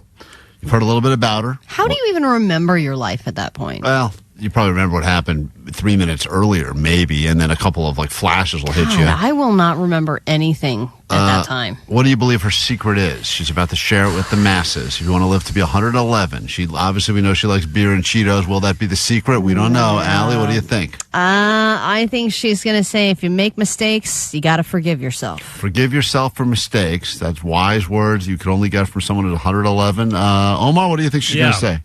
you've heard a little bit about her. How do you even remember your life at that point? Well, you probably remember what happened 3 minutes earlier, maybe, and then a couple of flashes will hit God, you. I will not remember anything at that time. What do you believe her secret is? She's about to share it with the masses. If you want to live to be 111, we know she likes beer and Cheetos. Will that be the secret? We don't know. Allie, what do you think? I think she's going to say if you make mistakes, you got to forgive yourself. Forgive yourself for mistakes. That's wise words you could only get from someone at 111. Omar, what do you think she's going to say?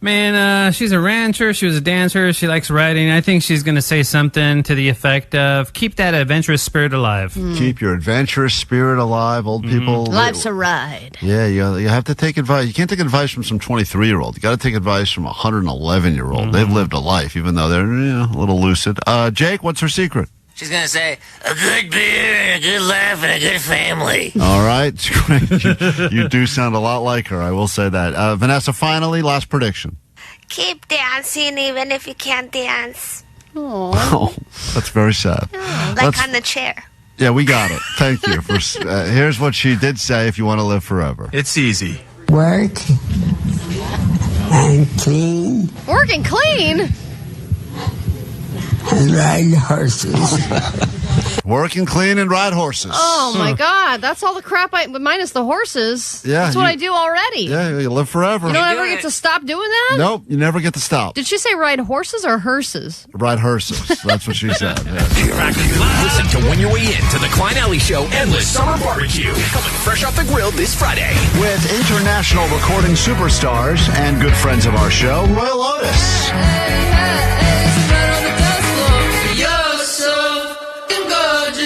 Man, she's a rancher. She was a dancer. She likes riding. I think she's going to say something to the effect of, keep that adventurous spirit alive. Keep your adventurous spirit alive, old people. Life's a ride. Yeah, you have to take advice. You can't take advice from some 23-year-old. You got to take advice from a 111-year-old. They've lived a life, even though they're a little lucid. Jake, what's her secret? She's going to say, a good beer, a good laugh, and a good family. All right. You do sound a lot like her, I will say that. Vanessa, finally, last prediction. Keep dancing even if you can't dance. Oh, that's very sad. Like on the chair. Yeah, we got it. Thank you. Here's what she did say if you want to live forever. It's easy. Work and clean Work and clean? and ride horses. Work and clean and ride horses. Oh, my God. That's all the crap minus the horses. Yeah, That's what I do already. Yeah, you live forever. You don't ever get to stop doing that? Nope, you never get to stop. Did she say ride horses or hearses? Ride hearses. That's what she said. Yeah. Listen to Win Your Way In to the Klein Alley Show Endless Summer BBQ. Coming fresh off the grill this Friday. With international recording superstars and good friends of our show, Royel Otis.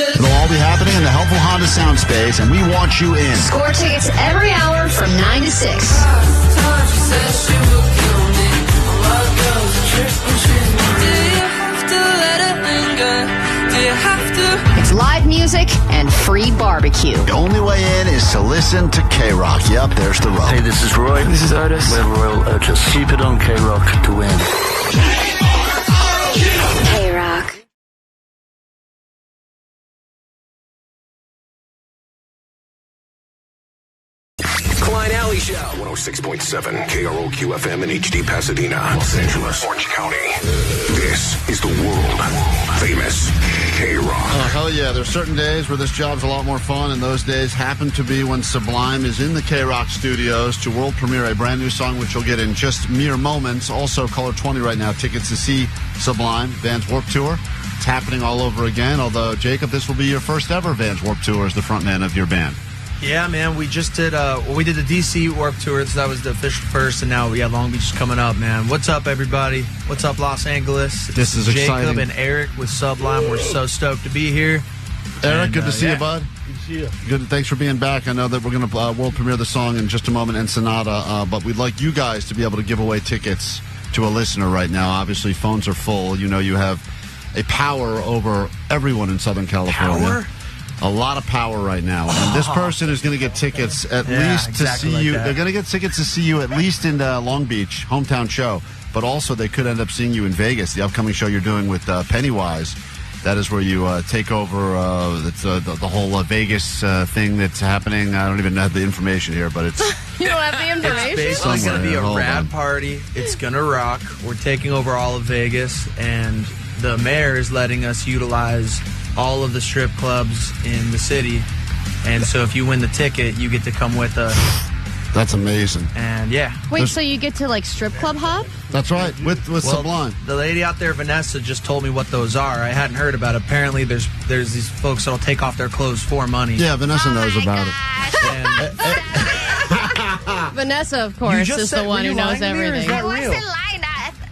It'll all be happening in the helpful Honda Sound Space, and we want you in. Score tickets every hour from 9 to 6. It's live music and free barbecue. The only way in is to listen to KROQ. Yep, there's the road. Hey, this is Roy. This is Otis. We're Royel Otis. Keep it on KROQ to win. KROQ. Klein Alley Show. 106.7 KROQ FM in HD Pasadena, Los Angeles, Orange County. This is the world famous KROQ. Oh, hell yeah. There's certain days where this job's a lot more fun, and those days happen to be when Sublime is in the KROQ studios to world premiere a brand new song, which you'll get in just mere moments. Also, Color 20 right now. Tickets to see Sublime, Vans Warped Tour. It's happening all over again, although, Jacob, this will be your first ever Vans Warped Tour as the frontman of your band. Yeah, man, we just did we did the DC Warped Tour, so that was the official first, and now Long Beach is coming up, man. What's up, everybody? What's up, Los Angeles? This is Jacob exciting. and Eric with Sublime. We're so stoked to be here. Eric, good to see you, bud. Good to see you. Good. Thanks for being back. I know that we're going to world premiere the song in just a moment, Ensenada, but we'd like you guys to be able to give away tickets to a listener right now. Obviously, phones are full. You know you have a power over everyone in Southern California. Power? A lot of power right now. And this person is going to get tickets at least exactly to see like you. that. They're going to get tickets to see you at least in Long Beach, hometown show. But also they could end up seeing you in Vegas, the upcoming show you're doing with Pennywise That is where you take over the whole Vegas thing that's happening. I don't even have the information here, but it's... You don't have the information? It's basically going to be a Hold rad on. party. It's going to rock. We're taking over all of Vegas, and the mayor is letting us utilize all of the strip clubs in the city. And so if you win the ticket, you get to come with us. That's amazing. And yeah. Wait, so you get to like strip club hop? That's right, with Sublime. The lady out there, Vanessa, just told me what those are. I hadn't heard about it. Apparently, there's these folks that'll take off their clothes for money. Yeah, Vanessa knows about it. Vanessa, of course, is the one who knows everything. That real?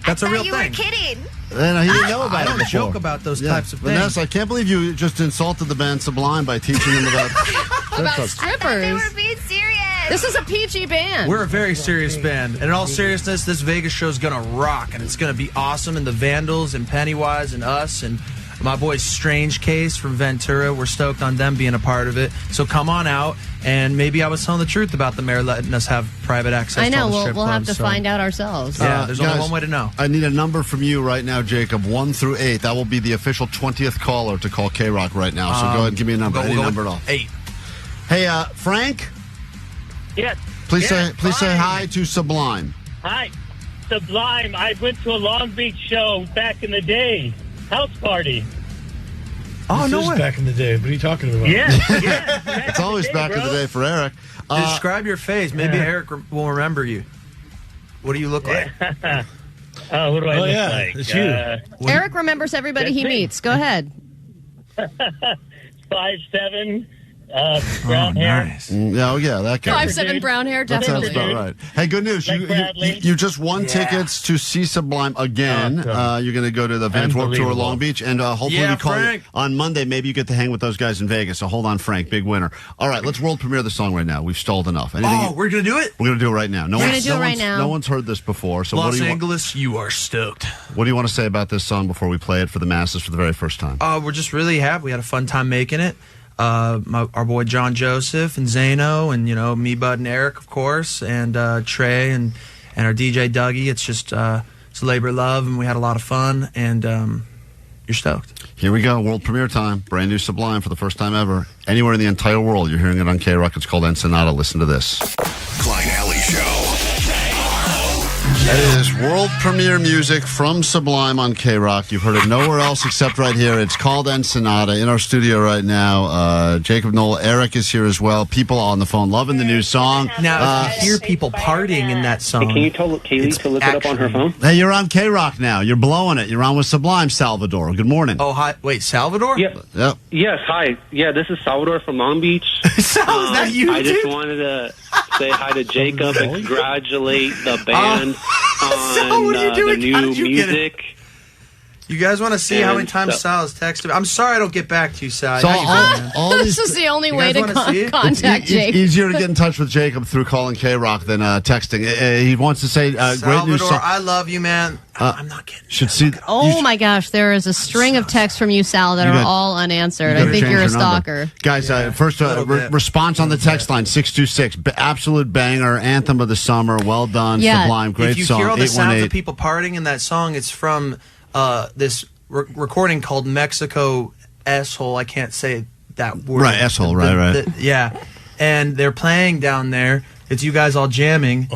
That's a real You thing. were kidding. He didn't know about I it don't before. joke about those types of things. Vanessa, I can't believe you just insulted the band Sublime by teaching them about... About strippers. They were being serious. This is a PG band. We're a very serious band. And in all seriousness, this Vegas show is going to rock, and it's going to be awesome. And the Vandals and Pennywise and us and my boy Strange Case from Ventura, we're stoked on them being a part of it. So come on out. And maybe I was telling the truth about the mayor letting us have private access I know. to all the strip We'll have clubs, to find out ourselves. Yeah, there's only guys, one way to know. I need a number from you right now, Jacob, 1 through 8. That will be the official 20th caller to call KROQ right now. So go ahead and give me a number. We'll Any go number at with all. 8. Hey, Frank? Yes. Please Yes, say hi. hi to Sublime. Hi. Sublime. I went to a Long Beach show back in the day. House party. Oh, no way. Back in the day. What are you talking about? Yeah. It's always back in the day for Eric. Describe your face. Maybe Eric will remember you. What do you look like? What do I look like? It's you. Eric remembers everybody he meets. Go ahead. 5'7", brown hair. Nice. Yeah, that guy. 5'7" brown hair, That sounds definitely. about right. Hey, good news. You just won tickets to see Sublime again. You're going to go to the Vans Warped Tour Unbelievable. Long Beach, and hopefully we call Frank. you on Monday. Maybe you get to hang with those guys in Vegas. So hold on, Frank, big winner. All right, let's world premiere the song right now. We've stalled enough. We're going to do it? We're going to do it right now. We're gonna do it right now. No one's heard this before. So Los what do you Angeles, you are stoked. What do you want to say about this song before we play it for the masses for the very first time? We're just really happy. We had a fun time making it. Our boy John Joseph and Zano and me, Bud, and Eric, of course, and Trey and our DJ Dougie. It's just it's a labor of love, and we had a lot of fun. And you're stoked. Here we go, world premiere time. Brand new Sublime for the first time ever. Anywhere in the entire world, you're hearing it on KROQ. It's called Ensenada. Listen to this. Klein Alley Show. It is world premiere music from Sublime on KROQ. You've heard it nowhere else except right here. It's called Ensenada. In our studio right now, Jacob Knoll, Eric is here as well. People on the phone loving the new song. Now, if you hear people partying in that song, Can you tell Kaylee to look it up on her phone? Hey, you're on KROQ now. You're blowing it. You're on with Sublime, Salvador. Good morning. Oh, hi. Wait, Salvador? Yep. Yes, hi. Yeah, this is Salvador from Long Beach. Sal, is that you, I just dude? wanted to say hi to Jacob and congratulate the band on what are you the doing? How new did you get it? music. You guys want to see how many And times so- Sal has texted me? I'm sorry I don't get back to you, Sal. So How you doing, man? all This these is the only You way guys to wanna see it? contact it's Jake. easier to get in touch with Jacob through calling KROQ than texting. He wants to say great news Salvador, song. I love you, man. I'm not kidding. Should see. Oh my gosh, there is a string of texts from you, Sal, that You are got- all unanswered. You I gotta think change you're a your number. stalker. Guys, first bit. response on the text line 626. Absolute banger, anthem of the summer. Well done, Yeah. Sublime, great If you song. hear all the sounds 818. of people partying in that song, it's from this recording called Mexico S-hole. I can't say that word. Right, S-hole, right. Yeah. And they're playing down there. It's you guys all jamming.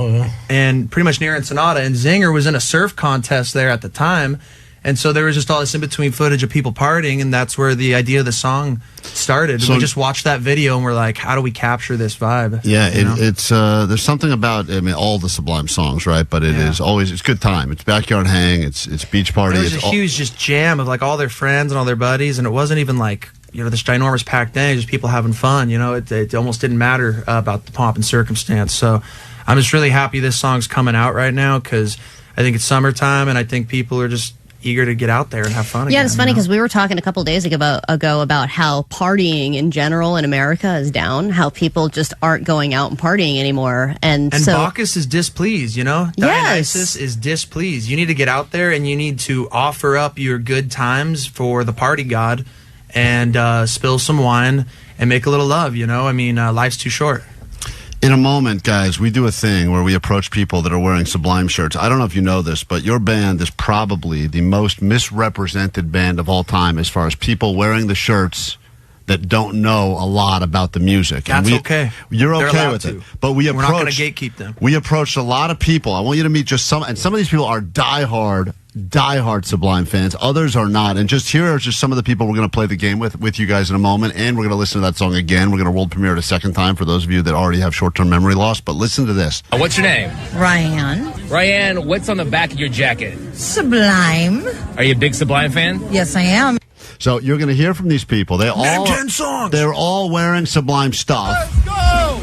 And pretty much near Ensenada. And Zinger was in a surf contest there at the time. And so there was just all this in-between footage of people partying, and that's where the idea of the song started. So- We just watched that video, and we're like, how do we capture this vibe? Yeah, You know? it's there's something about all the Sublime songs, right? But it is always it's good time. It's backyard hang. It's beach party. There was It's a huge just jam of like all their friends and all their buddies, and it wasn't even like this ginormous packed day. Just people having fun. It almost didn't matter about the pomp and circumstance. So I'm just really happy this song's coming out right now because I think it's summertime, and I think people are just eager to get out there and have fun again. Yeah, it's funny because we were talking a couple days ago about how partying in general in America is down, how people just aren't going out and partying anymore. And so Bacchus is displeased, Dionysus is displeased. You need to get out there and you need to offer up your good times for the party god and spill some wine and make a little love, life's too short. In a moment, guys, we do a thing where we approach people that are wearing Sublime shirts. I don't know if you know this, but your band is probably the most misrepresented band of all time as far as people wearing the shirts that don't know a lot about the music. That's okay. You're They're okay allowed with to. it. But we're not going to gatekeep them. We approached a lot of people. I want you to meet just some, and some of these people are diehard Sublime fans. Others are not. And just here are just some of the people we're going to play the game with you guys in a moment. And we're going to listen to that song again. We're going to world premiere it a second time for those of you that already have short-term memory loss. But listen to this. What's your name? Ryan. Ryan, what's on the back of your jacket? Sublime. Are you a big Sublime fan? Yes, I am. So you're going to hear from these people. They all 10 songs. They're all wearing Sublime stuff. Let's go!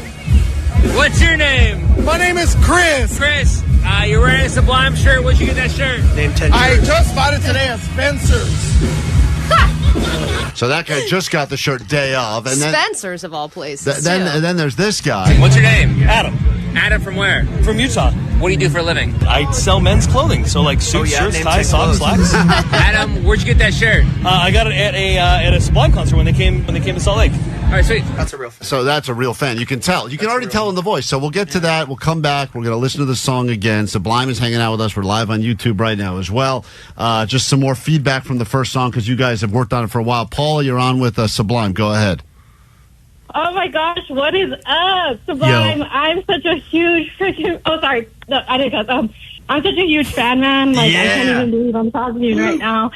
What's your name? My name is Chris. Chris, you're wearing a Sublime shirt. Where'd you get that shirt? Name 10 I years. just bought it today at Spencer's. So that guy just got the shirt day of, and then Spencer's of all places. then there's this guy. What's your name? Adam. Adam from where? From Utah. What do you do for a living? I sell men's clothing, so like suits, shirts, name ties, 10 socks, clothes. slacks. Adam, where'd you get that shirt? I got it at a Sublime concert when they came to Salt Lake. All right, sweet. That's a real fan. So that's a real fan. You can tell. You can already tell in the voice. So we'll get to that. We'll come back. We're going to listen to the song again. Sublime is hanging out with us. We're live on YouTube right now as well. Just some more feedback from the first song because you guys have worked on it for a while. Paula, you're on with Sublime. Go ahead. Oh my gosh, what is up, Sublime? Yo. I'm such a huge freaking. Oh, sorry, no, I didn't cuss. I'm such a huge fan, man. Like I can't even believe I'm talking to you right now.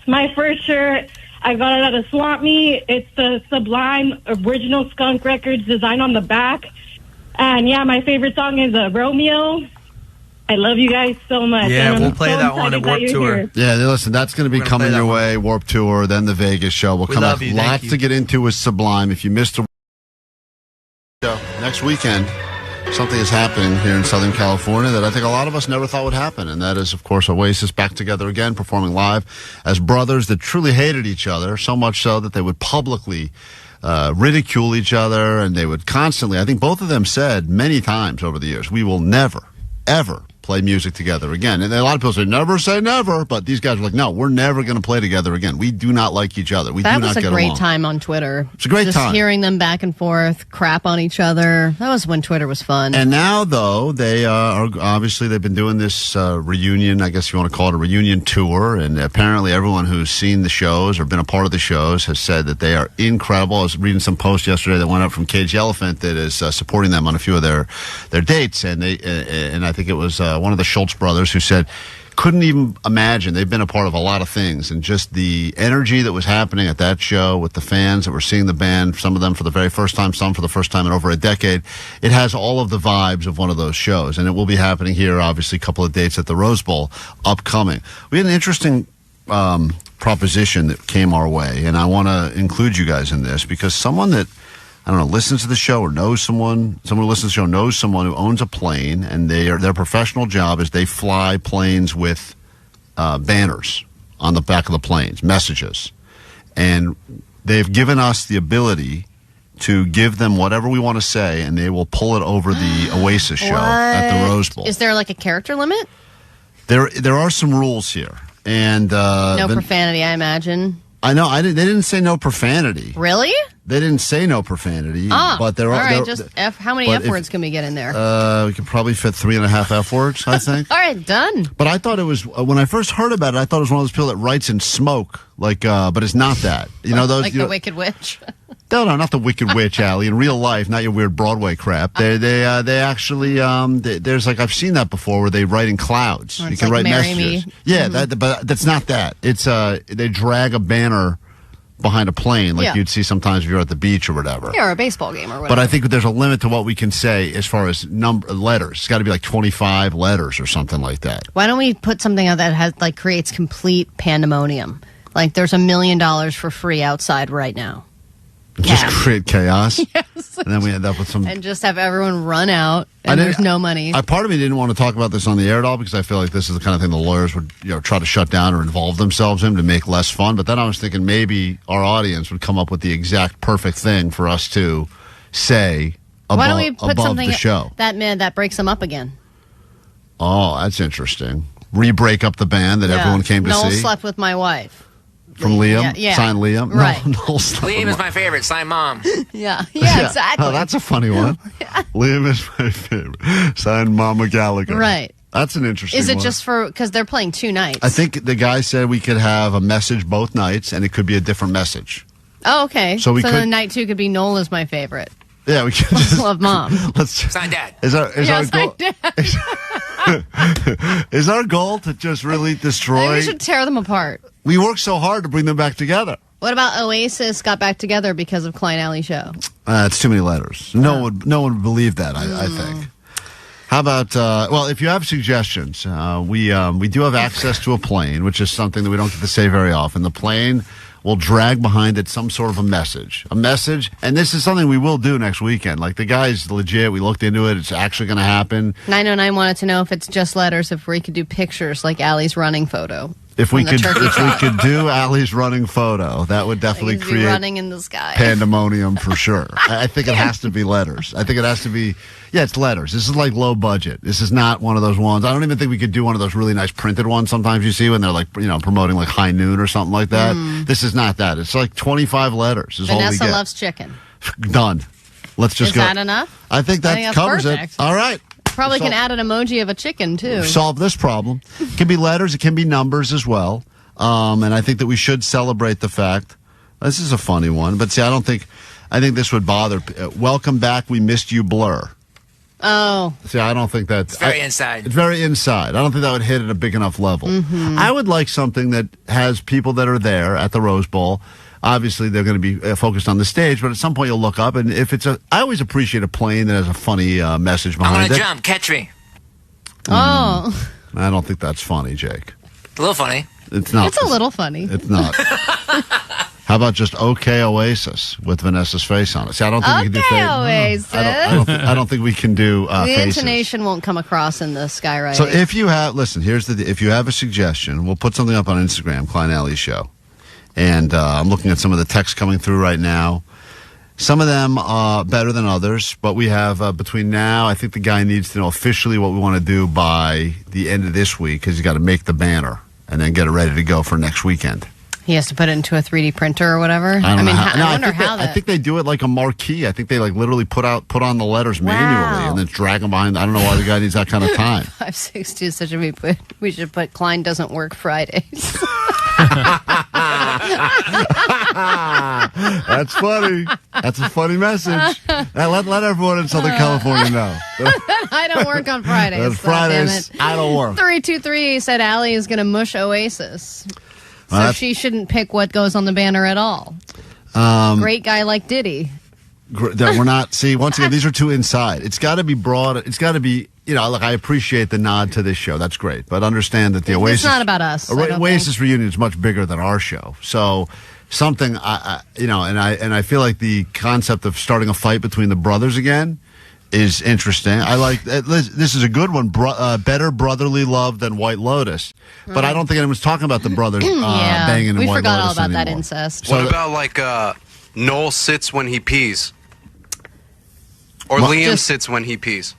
My first shirt, I got it at a swap meet. It's the Sublime original Skunk Records design on the back. And yeah, my favorite song is Romeo. I love you guys so much. Yeah, and I'm we'll play so that one excited at Warped you're Tour. here. Yeah, listen, that's going to be coming your way. Warped Tour, then the Vegas show. We'll We come love back. you. Thank Lots you. to get into with Sublime. If you missed the show next weekend, something is happening here in Southern California that I think a lot of us never thought would happen, and that is, of course, Oasis back together again, performing live as brothers that truly hated each other, so much so that they would publicly ridicule each other, and they would constantly, I think both of them said many times over the years, we will never, ever play music together again. And a lot of people say never, but these guys are like, no, we're never going to play together again. We do not like each other. We do That not was a get great along. time on Twitter. It's a great Just time. hearing them back and forth, crap on each other. That was when Twitter was fun. And now, though, they are obviously they've been doing this reunion, I guess you want to call it a reunion tour. And apparently everyone who's seen the shows or been a part of the shows has said that they are incredible. I was reading some post yesterday that went up from Cage the Elephant that is supporting them on a few of their dates. And I think it was one of the Schultz brothers who said, couldn't even imagine. They've been a part of a lot of things, and just the energy that was happening at that show with the fans that were seeing the band, some of them for the very first time, some for the first time in over a decade. It has all of the vibes of one of those shows, and it will be happening here, obviously, a couple of dates at the Rose Bowl upcoming. We had an interesting proposition that came our way, and I want to include you guys in this because someone that I don't know, listens to the show or knows someone who listens to the show knows someone who owns a plane, and their professional job is they fly planes with banners on the back of the planes, messages. And they've given us the ability to give them whatever we want to say, and they will pull it over the Oasis show at the Rose Bowl. Is there like a character limit? There are some rules here. And No profanity, I imagine. I know. They didn't say no profanity. Really? They didn't say no profanity. Ah, but there all are. right, there- just how many but F words can we get in there? We could probably fit 3.5 F words, I think. All right, done. But I thought it was when I first heard about it. I thought it was one of those people that writes in smoke, but it's not that. You know those like the Wicked Witch. No, not the Wicked Witch, Allie. In real life, not your weird Broadway crap. They actually there's like I've seen that before where they write in clouds. Or You it's can like write Marry messages. Me. Yeah, Mhm. but that's not that. It's they drag a banner behind a plane like Yeah. you'd see sometimes if you're at the beach or whatever. Yeah, or a baseball game or whatever. But I think there's a limit to what we can say as far as letters. It's got to be like 25 letters or something like that. Why don't we put something out that has creates complete pandemonium? Like there's $1 million for free outside right now. Just create chaos. Yes. And then we end up with some. And just have everyone run out and there's no money. Part of me didn't want to talk about this on the air at all because I feel like this is the kind of thing the lawyers would try to shut down or involve themselves in to make less fun. But then I was thinking maybe our audience would come up with the exact perfect thing for us to say Why don't we put above something the show. that breaks them up again? Oh, that's interesting. Re-break up the band that Yeah. everyone came to Noel see. slept with my wife. from Liam. Yeah. Sign Liam. Right. No, Liam is my favorite. Sign mom. Yeah, Yeah. exactly. Oh, that's a funny one. Liam is my favorite. Signed Mama Gallagher. Right. That's an interesting Is it one. just for, because they're playing 2 nights? I think the guy said we could have a message both nights, and it could be a different message. Oh, okay. So we could- then night 2 could be Noel is my favorite. Yeah, we could just Love mom. let's. Sign dad. Is our Sign goal? dad. Is our goal to just really destroy? We should tear them apart. We work so hard to bring them back together. What about Oasis got back together because of Klein Alley Show? It's too many letters. No one would believe that. I think. How about? Well, if you have suggestions, we do have access to a plane, which is something that we don't get to say very often. The plane will drag behind it some sort of a message, and this is something we will do next weekend. Like the guy's legit. We looked into it. It's actually going to happen. 909 wanted to know if it's just letters, if we could do pictures like Allie's running photo. If we from the could, turkey trot. do Allie's running photo, that would definitely Like he'd be create running in the sky. pandemonium for sure. I think it has to be letters. I think it has to be. Yeah, it's letters. This is like low budget. This is not one of those ones. I don't even think we could do one of those really nice printed ones. Sometimes you see when they're like promoting like High Noon or something like that. This is not that. It's like 25 letters. Is all we Vanessa get. loves chicken. Done. Let's just Is go. that enough? I think that that's covers perfect. it. All right. Probably can add an emoji of a chicken too. Solve this problem. It can be letters. It can be numbers as well. And I think that we should celebrate the fact. This is a funny one, but see, I think this would bother. Welcome back. We missed you, Blur. Oh. See, I don't think that's... It's very inside. It's very inside. I don't think that would hit at a big enough level. Mm-hmm. I would like something that has people that are there at the Rose Bowl. Obviously, they're going to be focused on the stage, but at some point you'll look up, and if it's I always appreciate a plane that has a funny message I behind want it. to jump. Catch me. Oh. I don't think that's funny, Jake. A little funny. It's not. It's a little funny. It's not. How about just OK Oasis with Vanessa's face on it? See, I don't think we can do Okay, Oasis. I don't think we can do the faces. intonation won't come across in the skywriting. So if you have, if you have a suggestion, we'll put something up on Instagram, Klein Alley Show. And I'm looking at some of the texts coming through right now. Some of them are better than others, but we have between now, I think the guy needs to know officially what we want to do by the end of this week because he's got to make the banner and then get it ready to go for next weekend. He has to put it into a 3D printer or whatever. I wonder how I think they do it like a marquee. I think they like literally put on the letters manually and then drag them behind. I don't know why the guy needs that kind of time. 562 is such a we should put Klein doesn't work Fridays. That's funny. That's a funny message. Let everyone in Southern California know. I don't work on Fridays. That's Fridays. Damn it. I don't work. 323 said Allie is going to mush Oasis. So Well, she shouldn't pick what goes on the banner at all. Great guy like Diddy. That we're not. See, once again, these are too inside. It's got to be broad. It's got to be. Look, I appreciate the nod to this show. That's great, but understand that the Oasis. It's not about us. Oasis reunion is much bigger than our show. So something, and I feel like the concept of starting a fight between the brothers again is interesting. I like this is a good one. Better brotherly love than White Lotus, but I don't think anyone's talking about the brothers banging in we White forgot Lotus all about anymore. that incest. What about like Noel sits when he pees, or Liam sits when he pees?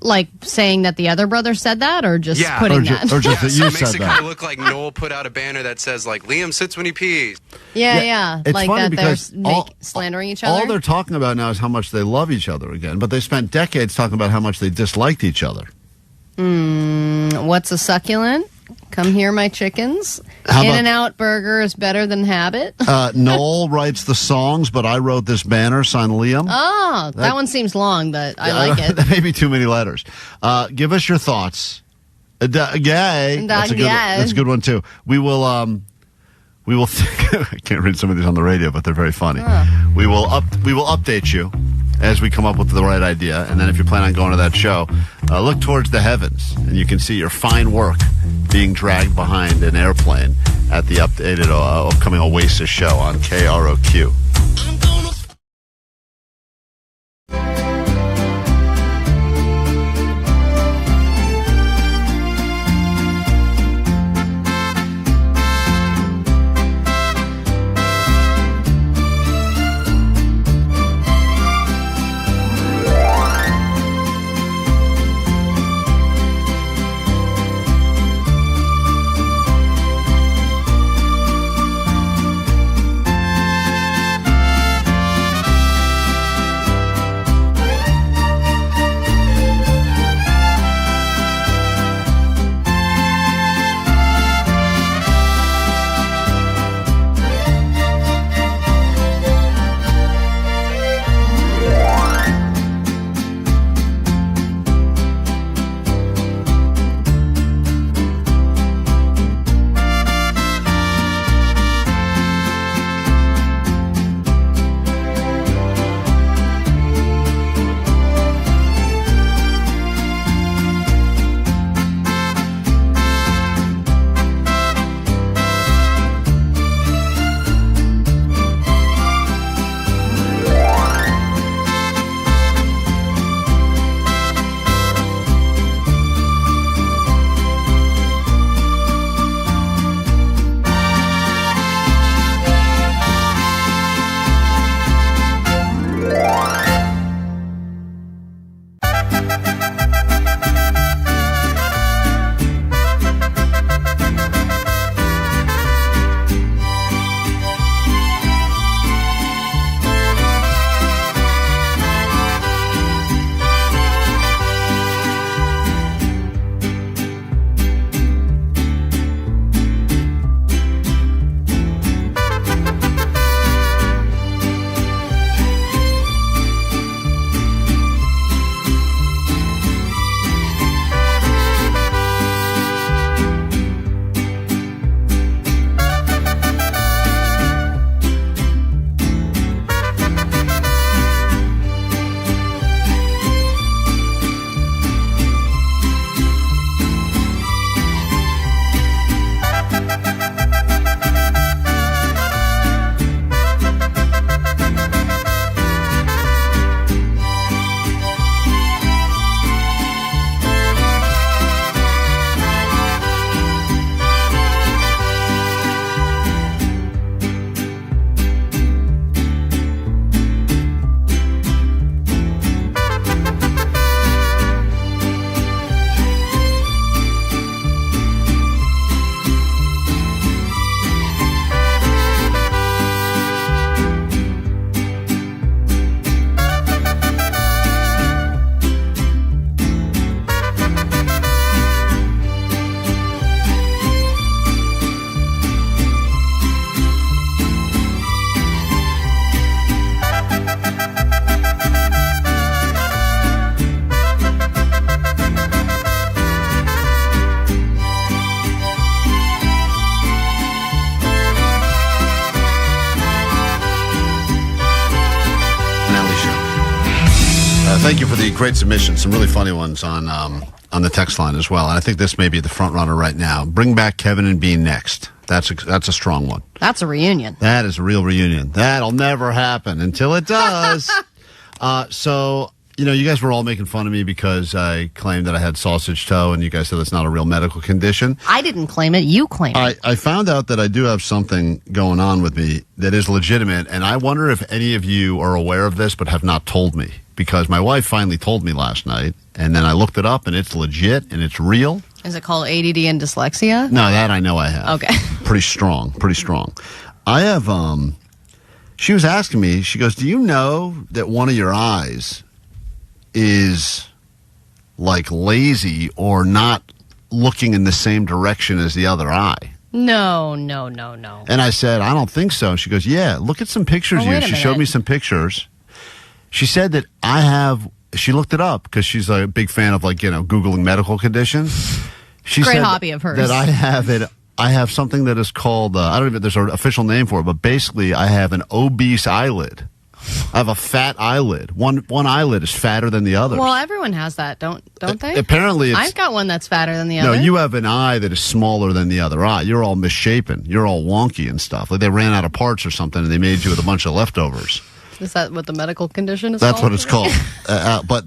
Like saying that the other brother said that, or just putting that? Or just that so you it makes said it that. kind of look like Noel put out a banner that says like Liam sits when he pees. Yeah. It's Like funny that because they're slandering each other. All they're talking about now is how much they love each other again, but they spent decades talking about how much they disliked each other. What's a succulent? Come here, my chickens. In-N-Out Burger is better than Habit. Noel writes the songs, but I wrote this banner, signed Liam. Oh, that one seems long, but I like it. That may be too many letters. Give us your thoughts. Gay. That's a good one too. We will. I can't read some of these on the radio, but they're very funny. We will update you as we come up with the right idea, and then if you plan on going to that show, look towards the heavens, and you can see your fine work being dragged behind an airplane at the updated upcoming Oasis show on KROQ. Thank you for the great submissions. Some really funny ones on the text line as well. And I think this may be the front runner right now. Bring back Kevin and Bean next. That's a strong one. That's a reunion. That is a real reunion. That'll never happen until it does. So, you guys were all making fun of me because I claimed that I had sausage toe, and you guys said it's not a real medical condition. I didn't claim it. You claimed it. I found out that I do have something going on with me that is legitimate, and I wonder if any of you are aware of this but have not told me, because my wife finally told me last night, and then I looked it up, and it's legit, and it's real. Is it called ADD and dyslexia? No, that I know I have. Okay. Pretty strong. I have, she was asking me, she goes, do you know that one of your eyes is like lazy or not looking in the same direction as the other eye? No. And I said, I don't think so. And she goes, yeah, look at some pictures of you. She showed me some pictures. She said that she looked it up because she's a big fan of Googling medical conditions. She Great said hobby of hers. that I have something that is called, there's an official name for it, but basically I have an obese eyelid. I have a fat eyelid. One eyelid is fatter than the other. Well, everyone has that, don't they? Apparently I've got one that's fatter than the other. No, you have an eye that is smaller than the other eye. You're all misshapen. You're all wonky and stuff. Like they ran out of parts or something and they made you with a bunch of leftovers. Is that what the medical condition is That's called? what it's called.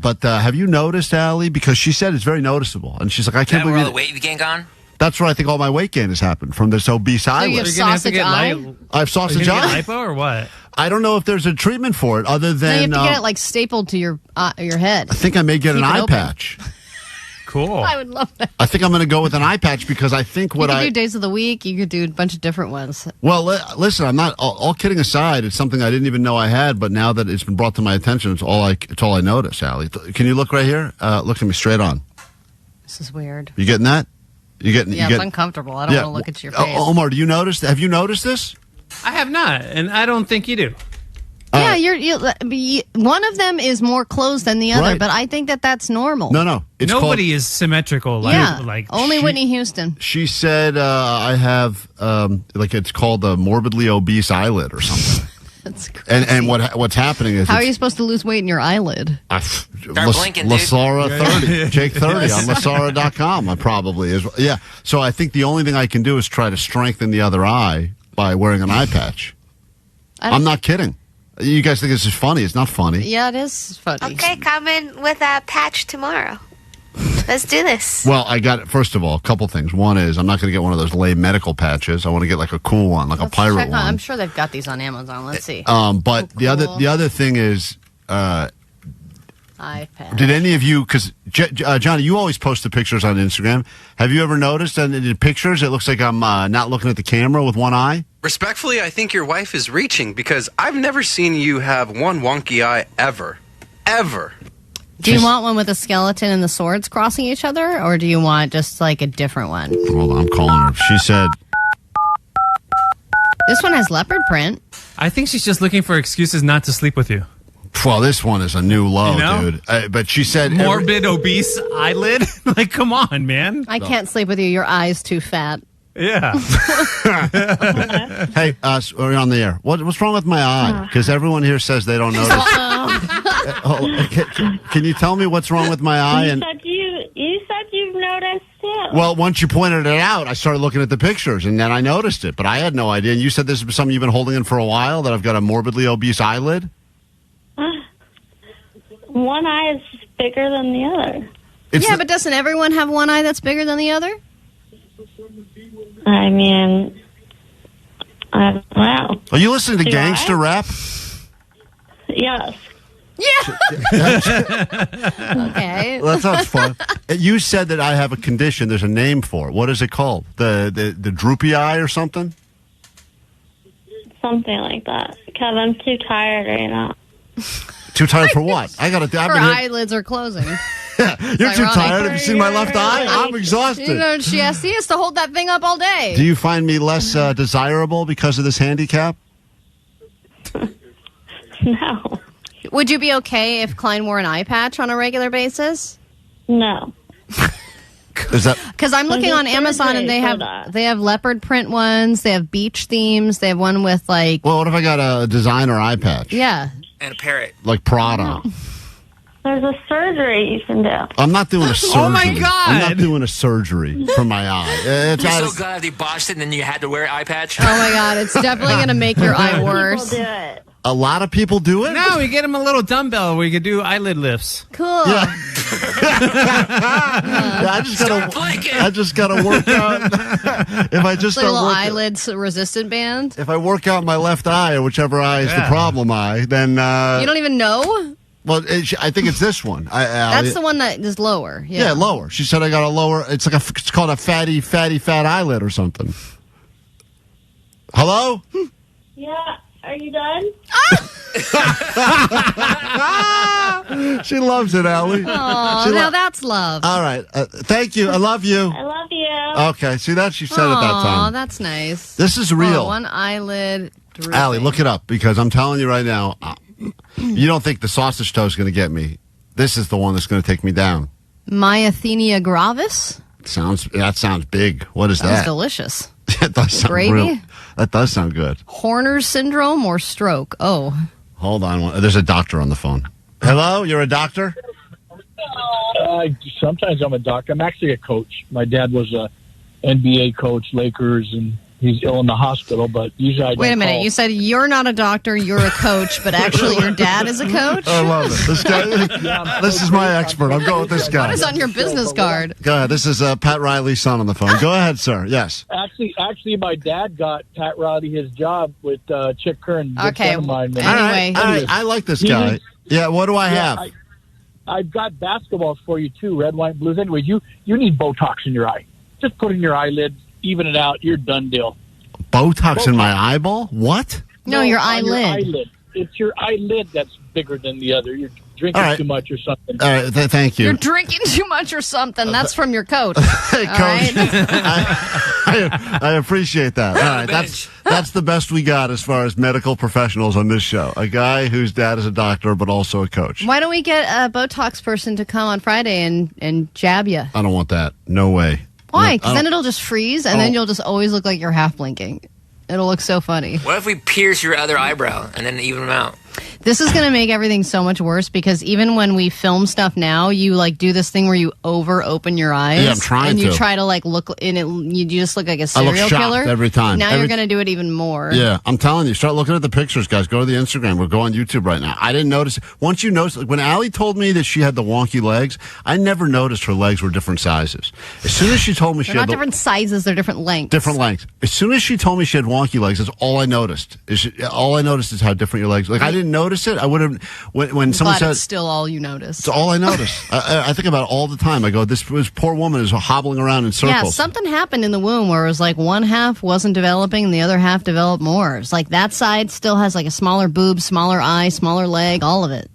But have you noticed, Allie? Because she said it's very noticeable. And she's like, I can't believe where all the weight you've gained gone? That's where I think all my weight gain has happened, from this obese eyelid. you have sausage eye? I have sausage eye. Get lipo or what? I don't know if there's a treatment for it other No, than... you have to get it stapled to your head. I think I may get an Keep it eye open. patch. Cool. I would love that. I think I'm going to go with an eye patch because I think You could do days of the week. You could do a bunch of different ones. Well, listen, I'm not. All kidding aside, it's something I didn't even know I had, but now that it's been brought to my attention, it's all I notice. Allie, can you look right here? Look at me straight on. This is weird. You getting that? It's uncomfortable. I don't want to look at your face. Omar, do you notice? Have you noticed this? I have not, and I don't think you do. Yeah, one of them is more closed than the other, Right. but I think that's normal. No. Nobody is symmetrical. Only Whitney Houston. She said, I have, it's called a morbidly obese eyelid or something. That's crazy. And what's happening is... How are you supposed to lose weight in your eyelid? blinking, dude. Lasara 30. Jake 30 on Lasara.com. I probably is. Yeah. So I think the only thing I can do is try to strengthen the other eye by wearing an eye patch. I'm not kidding. You guys think this is funny. It's not funny. Yeah, it is funny. Okay, come in with a patch tomorrow. Let's do this. Well, first of all, a couple things. One is I'm not going to get one of those lame medical patches. I want to get like a cool one, like a pirate one. I'm sure they've got these on Amazon. Let's see. But the other thing is, iPad. Did any of you, because Johnny, you always post the pictures on Instagram. Have you ever noticed that in the pictures it looks like I'm not looking at the camera with one eye? Respectfully, I think your wife is reaching because I've never seen you have one wonky eye ever. Ever. Do you want one with a skeleton and the swords crossing each other, or do you want just like a different one? Hold on, I'm calling her. She said... This one has leopard print. I think she's just looking for excuses not to sleep with you. Well, this one is a new low, dude. But she said... Morbid obese eyelid? Like, come on, man. I can't sleep with you. Your eye's too fat. Yeah. Hey, we're on the air. What's wrong with my eye? Because everyone here says they don't notice. Can you tell me what's wrong with my eye? You said you've noticed it. Well, once you pointed it out, I started looking at the pictures, and then I noticed it. But I had no idea. And you said this is something you've been holding in for a while, that I've got a morbidly obese eyelid? One eye is bigger than the other. But doesn't everyone have one eye that's bigger than the other? I mean, I don't know. Are you listening to gangster rap? Yes. Yeah. Okay. Well, that sounds fun. You said that I have a condition. There's a name for it. What is it called? The droopy eye or something? Something like that. Because I'm too tired right now. Too tired for what? I got to. Her eyelids are closing. You're too tired. Have you seen my left eye? I'm exhausted. She has to hold that thing up all day. Do you find me less desirable because of this handicap? No. Would you be okay if Klein wore an eye patch on a regular basis? No. Is that because I'm looking on Amazon and they have leopard print ones. They have beach themes. They have one with like. Well, what if I got a designer eye patch? Yeah. And a parrot. Like Prada. There's a surgery you can do. I'm not doing a surgery. Oh, my God. I'm not doing a surgery for my eye. I'm so glad they botched it and then you had to wear an eye patch. Oh my God, it's definitely going to make your eye worse. People do it. A lot of people do it? No, we get him a little dumbbell where you could do eyelid lifts. Cool. Yeah, I just gotta work out. If I just It's like a start little working, eyelid resistant band. if I work out my left eye or whichever eye is the problem eye, then You don't even know? well, I think it's this one. That's the one that is lower. Yeah, lower. She said I got a lower. It's like it's called a fat eyelid or something. Hello? Yeah. Are you done? She loves it, Allie. Oh, now that's love. All right. Thank you. I love you. I love you. Okay. See, that she said at that Oh, time. that's nice. This is real. One eyelid drooping. Allie, look it up because I'm telling you right now, you don't think the sausage toe is going to get me. This is the one that's going to take me down. Myasthenia gravis? That sounds big. What is Sounds that? delicious. That does sound Gravy? real. That does sound good. Horner's syndrome or stroke? Oh. Hold on. There's a doctor on the phone. Hello? You're a doctor? Sometimes I'm a doctor. I'm actually a coach. My dad was a NBA coach, Lakers, and he's ill in the hospital, but usually I don't Wait a minute. call. You said you're not a doctor, you're a coach, but actually your dad is a coach? I love it. This guy, this is my expert. I'm going with this guy. What is on your business card? Go ahead. This is Pat Riley's son on the phone. Go ahead, sir. Yes. Actually, my dad got Pat Riley his job with Chick Kern. good Okay, friend of mine. anyway. All right. I like this guy. Yeah, what do I have? I've got basketballs for you, too, red, white, blues. Anyway, you need Botox in your eye. Just put in your eyelid, even it out, you're done deal. Botox in my eyeball? What? No, your on eyelid. eyelid. It's your eyelid that's bigger than the other. You're drinking All right. too much or something. All right. Thank you. You're drinking too much or something. That's from your coach. Hey, All Coach. right? I appreciate that. All right, that's the best we got as far as medical professionals on this show. A guy whose dad is a doctor, but also a coach. Why don't we get a Botox person to come on Friday and jab you? I don't want that. No way. Why? No, Because then it'll just freeze, and then you'll just always look like you're half blinking. It'll look so funny. What if we pierce your other eyebrow and then even them out? This is going to make everything so much worse because even when we film stuff now, you like do this thing where you over open your eyes. Yeah, I'm trying and you to. try to like look in it. You just look like a I serial look shocked killer every time. Now you're going to do it even more. Yeah, I'm telling you. Start looking at the pictures, guys. Go to the Instagram. We'll go on YouTube right now. I didn't notice. Once you notice, when Allie told me that she had the wonky legs, I never noticed her legs were different sizes. As soon as she told me They're she not had different sizes; they're different lengths. different lengths. As soon as she told me she had wonky legs, that's all I noticed. All I noticed is how different your legs. Like I didn't notice it. I would have when someone But said it's still all you notice. it's all I noticed. I think about it all the time. I go, this poor woman is hobbling around in circles. Yeah, something happened in the womb where it was like one half wasn't developing and the other half developed more. It's like that side still has like a smaller boob, smaller eye, smaller leg, all of it.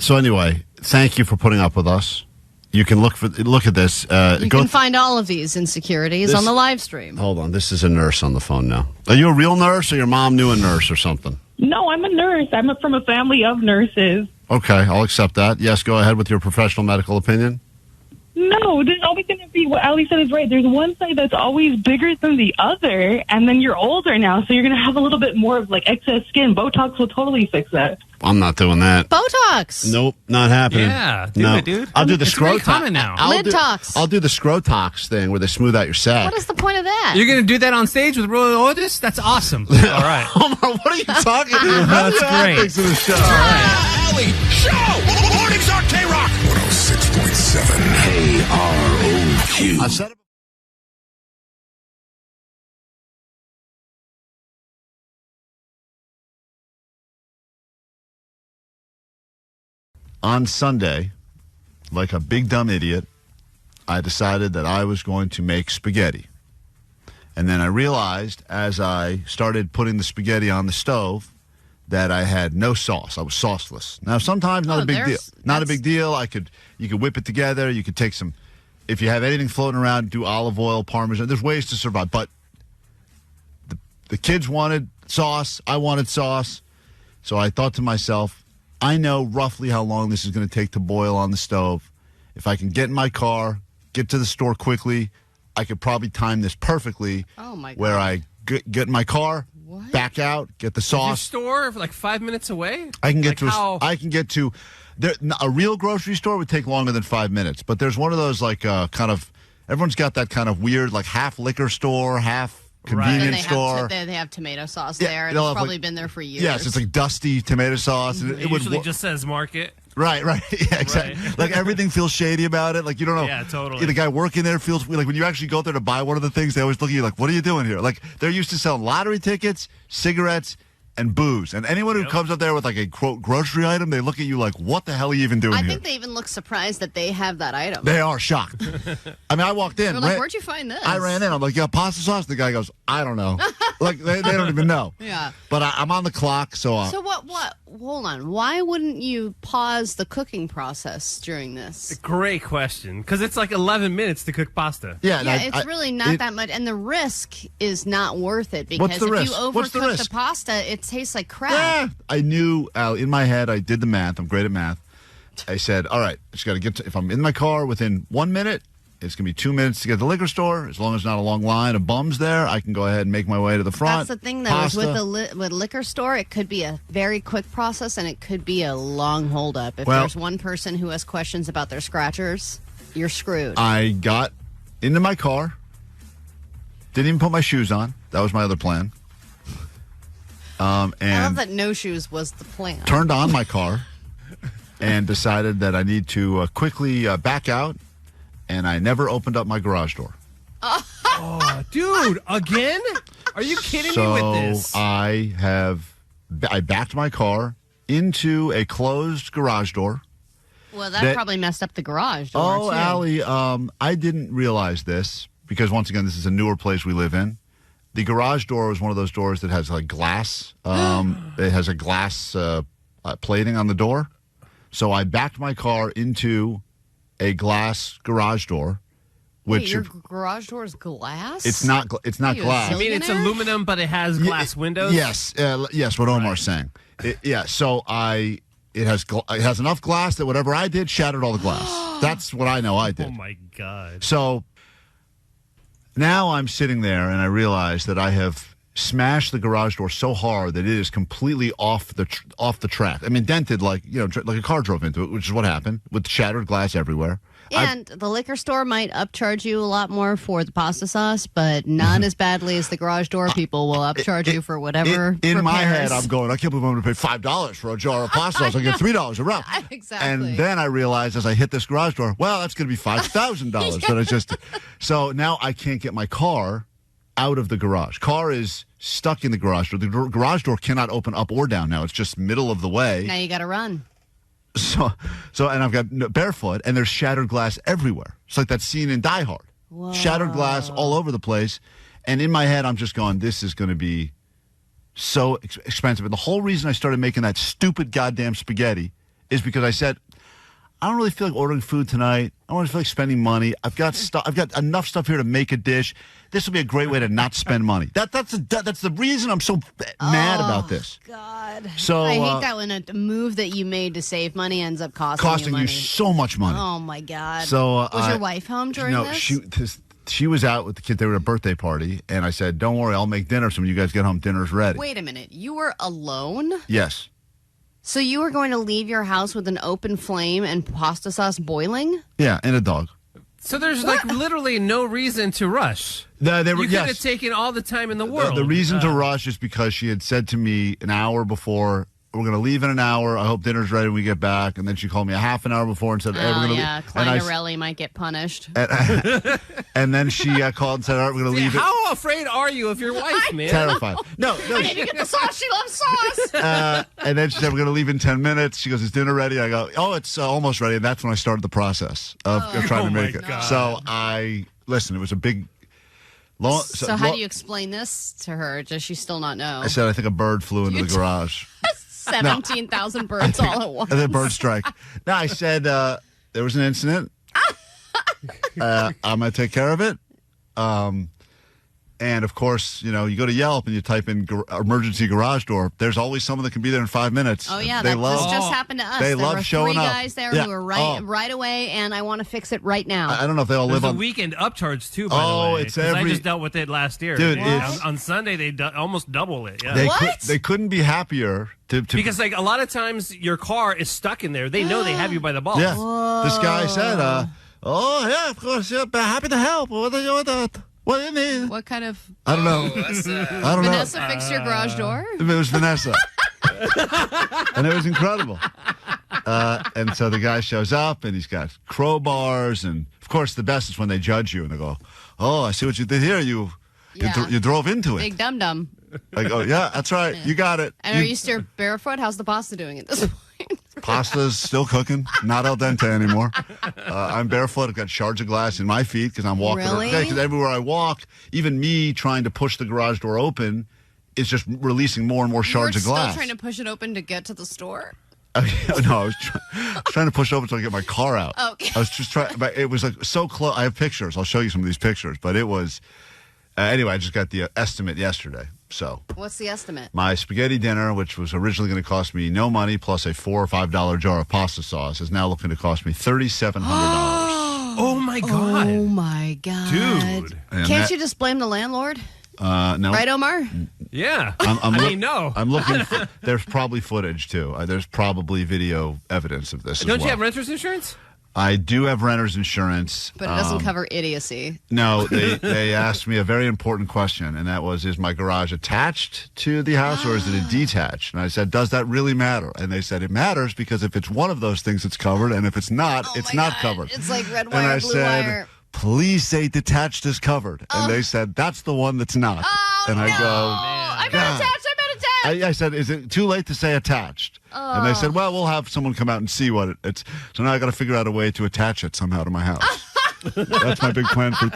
So anyway, thank you for putting up with us. You can look at this. You can find all of these insecurities on the live stream. Hold on, this is a nurse on the phone now. Are you a real nurse, or your mom knew a nurse or something? No, I'm a nurse. I'm from a family of nurses. Okay, I'll accept that. Yes, go ahead with your professional medical opinion. No, there's always going to be, what Ali said is right. There's one side that's always bigger than the other, and then you're older now, so you're going to have a little bit more of like excess skin. Botox will totally fix that. I'm not doing that. Botox. Nope, not happening. Yeah, do no. it, dude. I'll do the It's very Scrotox. common now. Lidtox. I'll do the Scrotox thing where they smooth out your sack. What is the point of that? You're going to do that on stage with Royel Otis? That's awesome. All right. What are you talking about? That's great. Thanks for the show. Alley Show! Mornings on KROQ 106.7 KROQ. I said it. On Sunday, like a big dumb idiot, I decided that I was going to make spaghetti. And then I realized as I started putting the spaghetti on the stove that I had no sauce. I was sauceless. Now, sometimes not a big deal. Not a big deal. You could whip it together. You could take some, if you have anything floating around, do olive oil, Parmesan. There's ways to survive. But the kids wanted sauce. I wanted sauce. So I thought to myself, I know roughly how long this is going to take to boil on the stove. If I can get in my car, get to the store quickly, I could probably time this perfectly. Oh my God. Where I get in my car, back out, get the Is your sauce. store like 5 minutes away? I can get Like to. how- I can get to. A real grocery store would take longer than 5 minutes, but there's one of those like kind of everyone's got that kind of weird like half liquor store, half convenience store. They have tomato sauce there, and they'll it's have, probably been there for years. Yes, it's like dusty tomato sauce. And It usually just says market. Right. Yeah, exactly. Right. Like everything feels shady about it. Like you don't know. Yeah, totally. The guy working there feels like when you actually go there to buy one of the things, they always look at you like, "What are you doing here?" Like they're used to selling lottery tickets, cigarettes, and booze. And anyone who comes up there with like a quote grocery item, they look at you like, "What the hell are you even doing I here?" think they even look surprised that they have that item. They are shocked. I mean, I walked in. They're like, "Where'd you find this?" I ran in. I'm like, "You got pasta sauce?" The guy goes, "I don't know." Like they don't even know. Yeah. But I'm on the clock, so. So what? Hold on. Why wouldn't you pause the cooking process during this? Great question, because it's like 11 minutes to cook pasta. Yeah, It's really not that much, and the risk is not worth it because if risk? you What's the overcook risk? the pasta, it tastes like crap. Yeah. I knew in my head. I did the math. I'm great at math. I said, "All right, I just got to get. If I'm in my car within 1 minute, it's gonna be 2 minutes to get to the liquor store. As long as not a long line of bums there, I can go ahead and make my way to the front." That's the thing, though, is with the with liquor store, it could be a very quick process, and it could be a long holdup. If there's one person who has questions about their scratchers, you're screwed. I got into my car. Didn't even put my shoes on. That was my other plan. I love And that no shoes was the plan. turned on my car and decided that I need to quickly back out. And I never opened up my garage door. Oh, dude, again? Are you kidding me with this? So I backed my car into a closed garage door. Well, that probably messed up the garage door, Oh, too. Allie, I didn't realize this because, once again, this is a newer place we live in. The garage door was one of those doors that has like glass. It has a glass plating on the door. So I backed my car into a glass garage door. Wait, your garage door is glass? It's not. It's not glass. I mean, it's aluminum, but it has glass windows. Yes, yes. What Omar's saying. So it has enough glass that whatever I did shattered all the glass. That's what I know I did. Oh my god. So now I'm sitting there and I realize that I have smashed the garage door so hard that it is completely off the track. I mean, dented like like a car drove into it, which is what happened with shattered glass everywhere. And the liquor store might upcharge you a lot more for the pasta sauce, but not as badly as the garage door people will upcharge you for whatever. In my head, I'm going, I can't believe I'm going to pay $5 for a jar of pasta sauce. I get $3 a wrap. Exactly. And then I realized as I hit this garage door, well, that's going to be $5,000 that I just. So now I can't get my car out of the garage. Car is stuck in the garage door. The garage door cannot open up or down now. It's just middle of the way. Now you got to run. So, and I've got barefoot, and there's shattered glass everywhere. It's like that scene in Die Hard. Whoa. Shattered glass all over the place. And in my head, I'm just going, this is going to be so expensive. And the whole reason I started making that stupid goddamn spaghetti is because I said, I don't really feel like ordering food tonight. I don't really feel like spending money. I've got enough stuff here to make a dish. This will be a great way to not spend money. That's the reason I'm so mad about this. God. So I hate that when a move that you made to save money ends up costing you money. So much money. Oh my God. So was your wife home during this? She was out with the kids. They were at a birthday party, and I said, "Don't worry, I'll make dinner. So when you guys get home, dinner's ready." Wait a minute. You were alone? Yes. So you were going to leave your house with an open flame and pasta sauce boiling? Yeah, and a dog. So there's like literally no reason to rush. You could have taken all the time in the world. The reason to rush is because she had said to me an hour before, we're going to leave in an hour. I hope dinner's ready when we get back. And then she called me a half an hour before and said, hey, we're going to leave. Klein might get punished. And then she called and said, all right, we're going to leave it. How afraid are you of your wife, man? Terrified. No. I need to get the sauce. She loves sauce. And then she said, we're going to leave in 10 minutes. She goes, is dinner ready? I go, oh, it's almost ready. And that's when I started the process of trying to make it. God. So listen, it was a big... So how do you explain this to her? Does she still not know? I said, I think a bird flew into the garage. 17,000 birds all at once. And then bird strike. No, I said there was an incident. I'm going to take care of it. And, of course, you go to Yelp and you type in emergency garage door. There's always someone that can be there in 5 minutes. Oh, yeah. This just happened to us. They there love were showing 3 up. guys there who were right away, and I want to fix it right now. I don't know if they all live There's on... a weekend upcharge, too, by the way. It's 'cause every... I just dealt with it last year. Dude, on Sunday, they almost double it. Yeah. They couldn't be happier to... Because, like, a lot of times your car is stuck in there. They know they have you by the balls. Yeah. This guy said, oh, yeah, of course, yeah, happy to help. What do you need? What kind of... I don't know. I don't know. Vanessa fixed your garage door? It was Vanessa. And it was incredible. And so the guy shows up, and he's got crowbars. And, of course, the best is when they judge you, and they go, oh, I see what you did here. You drove into it. Big dum-dum. I go, yeah, that's right. You got it. And are you still barefoot? How's the pasta doing at this point? Pasta's still cooking, not al dente anymore. I'm barefoot. I've got shards of glass in my feet because I'm walking. Really? Because everywhere I walk, even me trying to push the garage door open is just releasing more and more shards of glass. Still trying to push it open to get to the store? No, I was trying to push it open so I could get my car out. Okay. I was just trying, but it was like so close. I have pictures. I'll show you some of these pictures, but it was, anyway, I just got the estimate yesterday. So what's the estimate? my spaghetti dinner, which was originally going to cost me no money plus a $4 or $5 jar of pasta sauce, is now looking to cost me $3,700. Oh my god! Oh my god, dude! Can't you just blame the landlord? No. Right, Omar? Yeah. No. I'm looking. There's probably footage too. There's probably video evidence of this. Don't you have renter's insurance? I do have renter's insurance. But it doesn't cover idiocy. No, they asked me a very important question, and that was, is my garage attached to the house or is it a detached? And I said, does that really matter? And they said, it matters because if it's one of those things, it's covered, and if it's not, it's not covered. It's like red And wire, I blue said, wire. please say detached is covered. And they said, that's the one that's not. And I go, I'm not attached. I said, is it too late to say attached? And they said, well, we'll have someone come out and see what it's. So now I got to figure out a way to attach it somehow to my house. That's my big plan for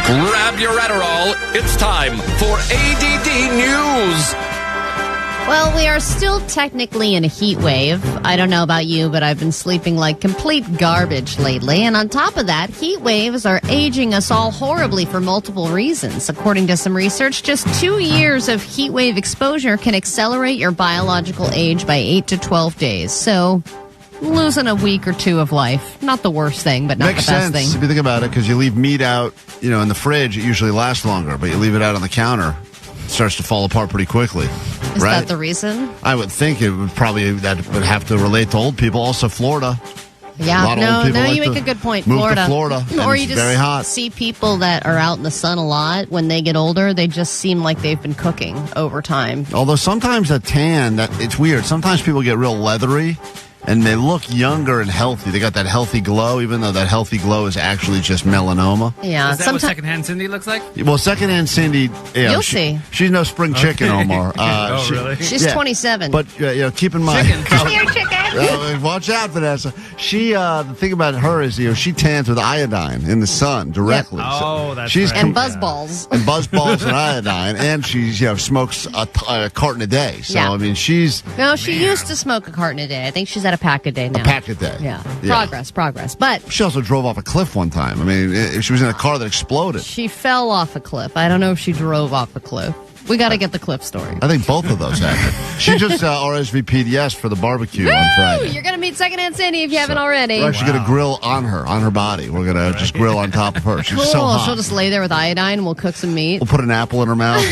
Grab your Adderall. It's time for ADD News. Well, we are still technically in a heat wave. I don't know about you, but I've been sleeping like complete garbage lately. And on top of that, heat waves are aging us all horribly for multiple reasons. According to some research, just 2 years of heat wave exposure can accelerate your biological age by 8 to 12 days. So losing a week or two of life, not the worst thing, but not Makes the best sense thing. if you think about it, because you leave meat out, in the fridge, it usually lasts longer, but you leave it out on the counter, it starts to fall apart pretty quickly. Is right? that the reason? I would think it would probably that would have to relate to old people. Also, Florida. Yeah, a lot of old people like you make to a good point. Move Florida. to Florida, and Or it's you just very hot. see people that are out in the sun a lot. When they get older, they just seem like they've been cooking over time. Although sometimes a tan, it's weird. Sometimes people get real leathery, and they look younger and healthy. They got that healthy glow, even though that healthy glow is actually just melanoma. Yeah, Is that what secondhand Cindy looks like? Well, secondhand Cindy, You'll see. She's no spring chicken, Omar. Oh, really? She's 27. But keep in mind, Come here, chicken. Watch out, Vanessa. She, the thing about her is, she tans with iodine in the sun directly. Yep. Oh, that's right. And buzzballs. And buzzballs and iodine. And she's, smokes a carton a day. So, Yeah. I mean, she's... No, she used to smoke a carton a day. I think she's at a pack a day now. A pack a day. Yeah. Progress. But she also drove off a cliff one time. I mean, she was in a car that exploded. she fell off a cliff. I don't know if she drove off a cliff. We got to get the cliff story. I think both of those happened. She just RSVP'd yes for the barbecue on Friday. You're going to meet Secondhand Sandy if you haven't already. We're actually going to grill on her body. We're going to just grill on top of her. She's Cool. so hot. She'll just lay there with iodine and we'll cook some meat. We'll put an apple in her mouth.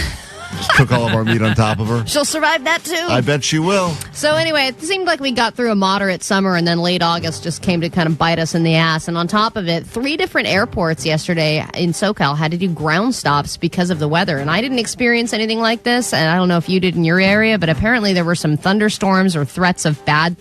Just cook all of our meat on top of her. She'll survive that too. I bet she will. So anyway, it seemed like we got through a moderate summer and then late August just came to kind of bite us in the ass. And on top of it, 3 different airports yesterday in SoCal had to do ground stops because of the weather. And I didn't experience anything like this. And I don't know if you did in your area, but apparently there were some thunderstorms or threats of bad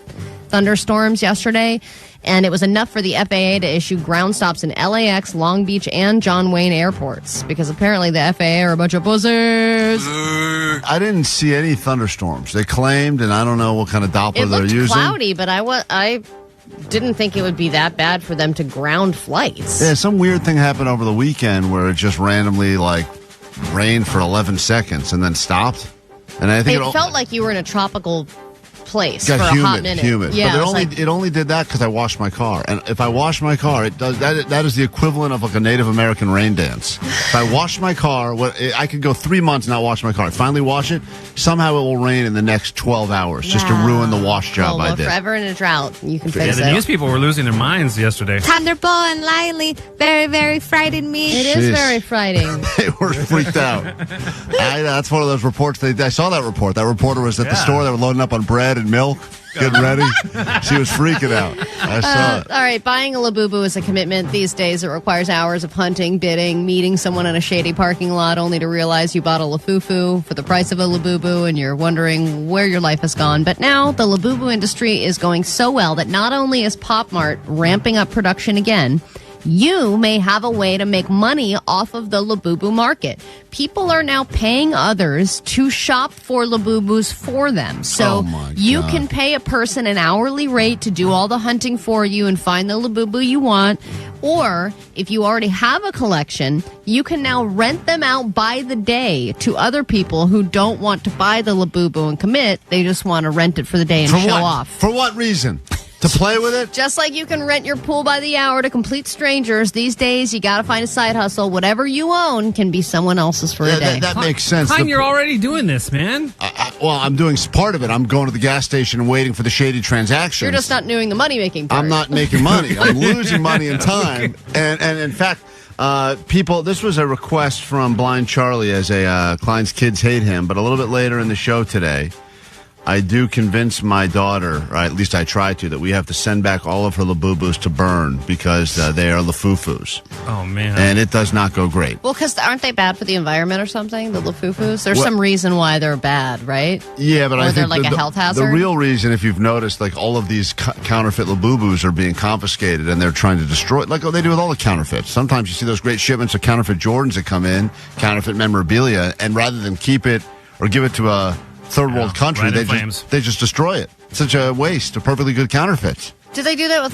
thunderstorms yesterday. And it was enough for the FAA to issue ground stops in LAX, Long Beach, and John Wayne airports because apparently the FAA are a bunch of pussies. I didn't see any thunderstorms. They claimed, and I don't know what kind of Doppler It they're looked using. cloudy, but I didn't think it would be that bad for them to ground flights. Yeah, some weird thing happened over the weekend where it just randomly rained for 11 seconds and then stopped. And I think it felt like you were in a tropical place got for humid, a hot minute. humid. Yeah, But it only did that because I washed my car. And if I wash my car, it does that is the equivalent of like a Native American rain dance. If I wash my car, I could go 3 months not wash my car. I finally wash it, somehow it will rain in the next 12 hours just to ruin the wash job I did. Forever in a drought. You can Yeah, fix the it. news people were losing their minds yesterday. Thunderbolt and Lily very, very frightened me. It is very frightening. They were freaked out. That's one of those reports. I saw that report. That reporter was at the store. They were loading up on bread and milk, getting ready. She was freaking out. I saw it. All right, buying a Labubu is a commitment these days. It requires hours of hunting, bidding, meeting someone in a shady parking lot only to realize you bought a Lafufu for the price of a Labubu and you're wondering where your life has gone. But now the Labubu industry is going so well that not only is Pop Mart ramping up production again, you may have a way to make money off of the Labubu market. People are now paying others to shop for Labubus for them. So you can pay a person an hourly rate to do all the hunting for you and find the Labubu you want. Or if you already have a collection, you can now rent them out by the day to other people who don't want to buy the Labubu and commit. They just want to rent it for the day and show off. For what reason? To play with it? Just like you can rent your pool by the hour to complete strangers, these days you got to find a side hustle. Whatever you own can be someone else's for a day. That makes sense. Klein, you're already doing this, man. Well, I'm doing part of it. I'm going to the gas station and waiting for the shady transactions. You're just not doing the money-making part. I'm not making money. I'm losing money and time. And in fact, people, this was a request from Blind Charlie as Klein's kids hate him, but a little bit later in the show today, I do convince my daughter, or at least I try to, that we have to send back all of her Labubus to burn because they are Lafufus. Oh, man. And it does not go great. Well, because aren't they bad for the environment or something, the Lafufus? There's some reason why they're bad, right? Yeah, but or I they're think like a health hazard? The real reason, if you've noticed, all of these counterfeit Labubus are being confiscated and they're trying to destroy, like they do with all the counterfeits. Sometimes you see those great shipments of counterfeit Jordans that come in, counterfeit memorabilia, and rather than keep it or give it to a third world country, they just destroy it. It's such a waste of perfectly good counterfeits. Do they do that with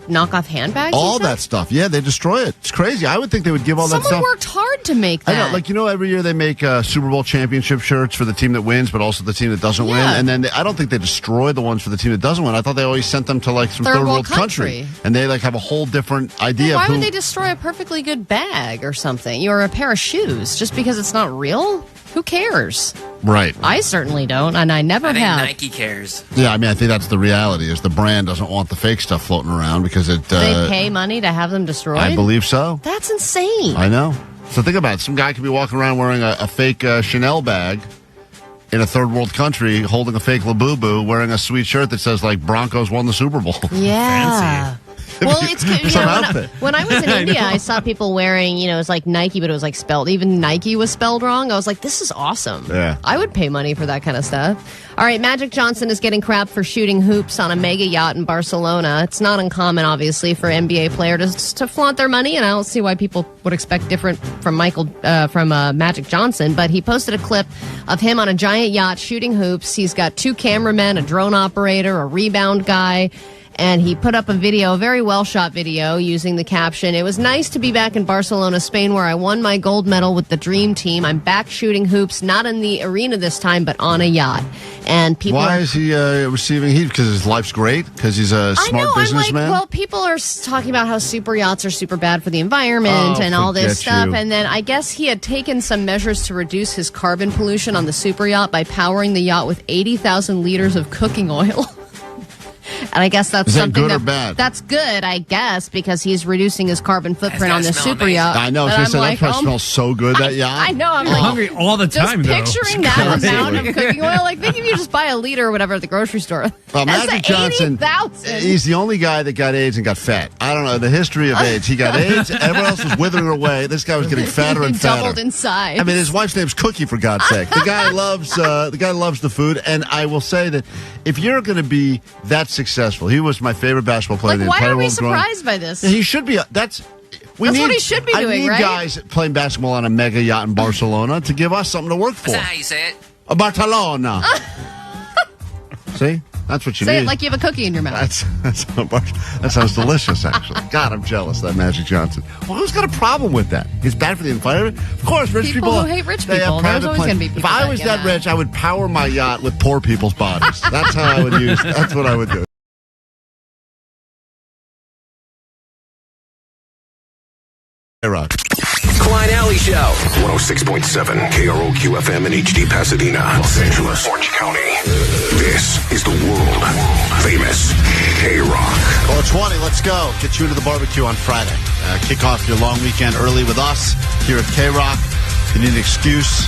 knockoff handbags? All that stuff. Yeah, they destroy it. It's crazy. I would think they would give all that stuff. Someone worked hard to make that. I know, every year they make Super Bowl championship shirts for the team that wins, but also the team that doesn't win. And then I don't think they destroy the ones for the team that doesn't win. I thought they always sent them to some third world country. And they have a whole different idea Why of would they destroy a perfectly good bag or something? Or a pair of shoes just because it's not real? Who cares? Right. I certainly don't, and I never have. Nike cares. Yeah, I think that's the reality, is the brand doesn't want the fake stuff floating around because it... they pay money to have them destroyed? I believe so. That's insane. I know. So think about it. Some guy could be walking around wearing a fake Chanel bag in a third world country, holding a fake Labubu, wearing a sweet shirt that says, Broncos won the Super Bowl. Yeah. Well, it's good. You Some know, outfit. when I was in India, I saw people wearing, it was like Nike, but it was like spelled. Even Nike was spelled wrong. I was like, this is awesome. Yeah. I would pay money for that kind of stuff. All right, Magic Johnson is getting crap for shooting hoops on a mega yacht in Barcelona. It's not uncommon, obviously, for NBA players to flaunt their money, and I don't see why people would expect different from Magic Johnson. But he posted a clip of him on a giant yacht shooting hoops. He's got 2 cameramen, a drone operator, a rebound guy. And he put up a video, a very well-shot video, using the caption, "It was nice to be back in Barcelona, Spain, where I won my gold medal with the Dream Team. I'm back shooting hoops, not in the arena this time, but on a yacht." And people Why is he receiving heat? Because his life's great? Because he's a smart businessman? I'm like, well, people are talking about how super yachts are super bad for the environment and all this stuff. And then I guess he had taken some measures to reduce his carbon pollution on the super yacht by powering the yacht with 80,000 liters of cooking oil. And I guess that's something good or bad? That's good, I guess, because he's reducing his carbon footprint on this super yacht. I know. That probably smells so good, that yacht. I know. I'm hungry all the time, just picturing that amount of cooking oil. Like, think if you just buy a liter or whatever at the grocery store. Well, Magic Johnson, 80,000. he's the only guy that got AIDS and got fat. I don't know the history of AIDS. He got AIDS. Everyone else was withering away. This guy was getting fatter and fatter. Doubled in size. I mean, his wife's name's Cookie, for God's sake. The guy loves the food. And I will say that if you're going to be that successful, he was my favorite basketball player. Like, why are we surprised by this? He should be. That's what he should be doing, right? I need guys playing basketball on a mega yacht in Barcelona to give us something to work for. Is that how you say it? Barcelona. See? That's what you say need. Say it like you have a cookie in your mouth. That sounds delicious, actually. God, I'm jealous of that Magic Johnson. Well, who's got a problem with that? He's bad for the environment? Of course, rich people who hate rich people. There's always going to be people. If I was that rich, I would power my yacht with poor people's bodies. That's how I would use. That's what I would do. KROQ. Klein Alley Show. 106.7 KROQ FM in HD Pasadena, Los Angeles, Orange County. This is the world famous KROQ. Call 20. Let's go. Get you into the barbecue on Friday. Kick off your long weekend early with us here at KROQ. If you need an excuse,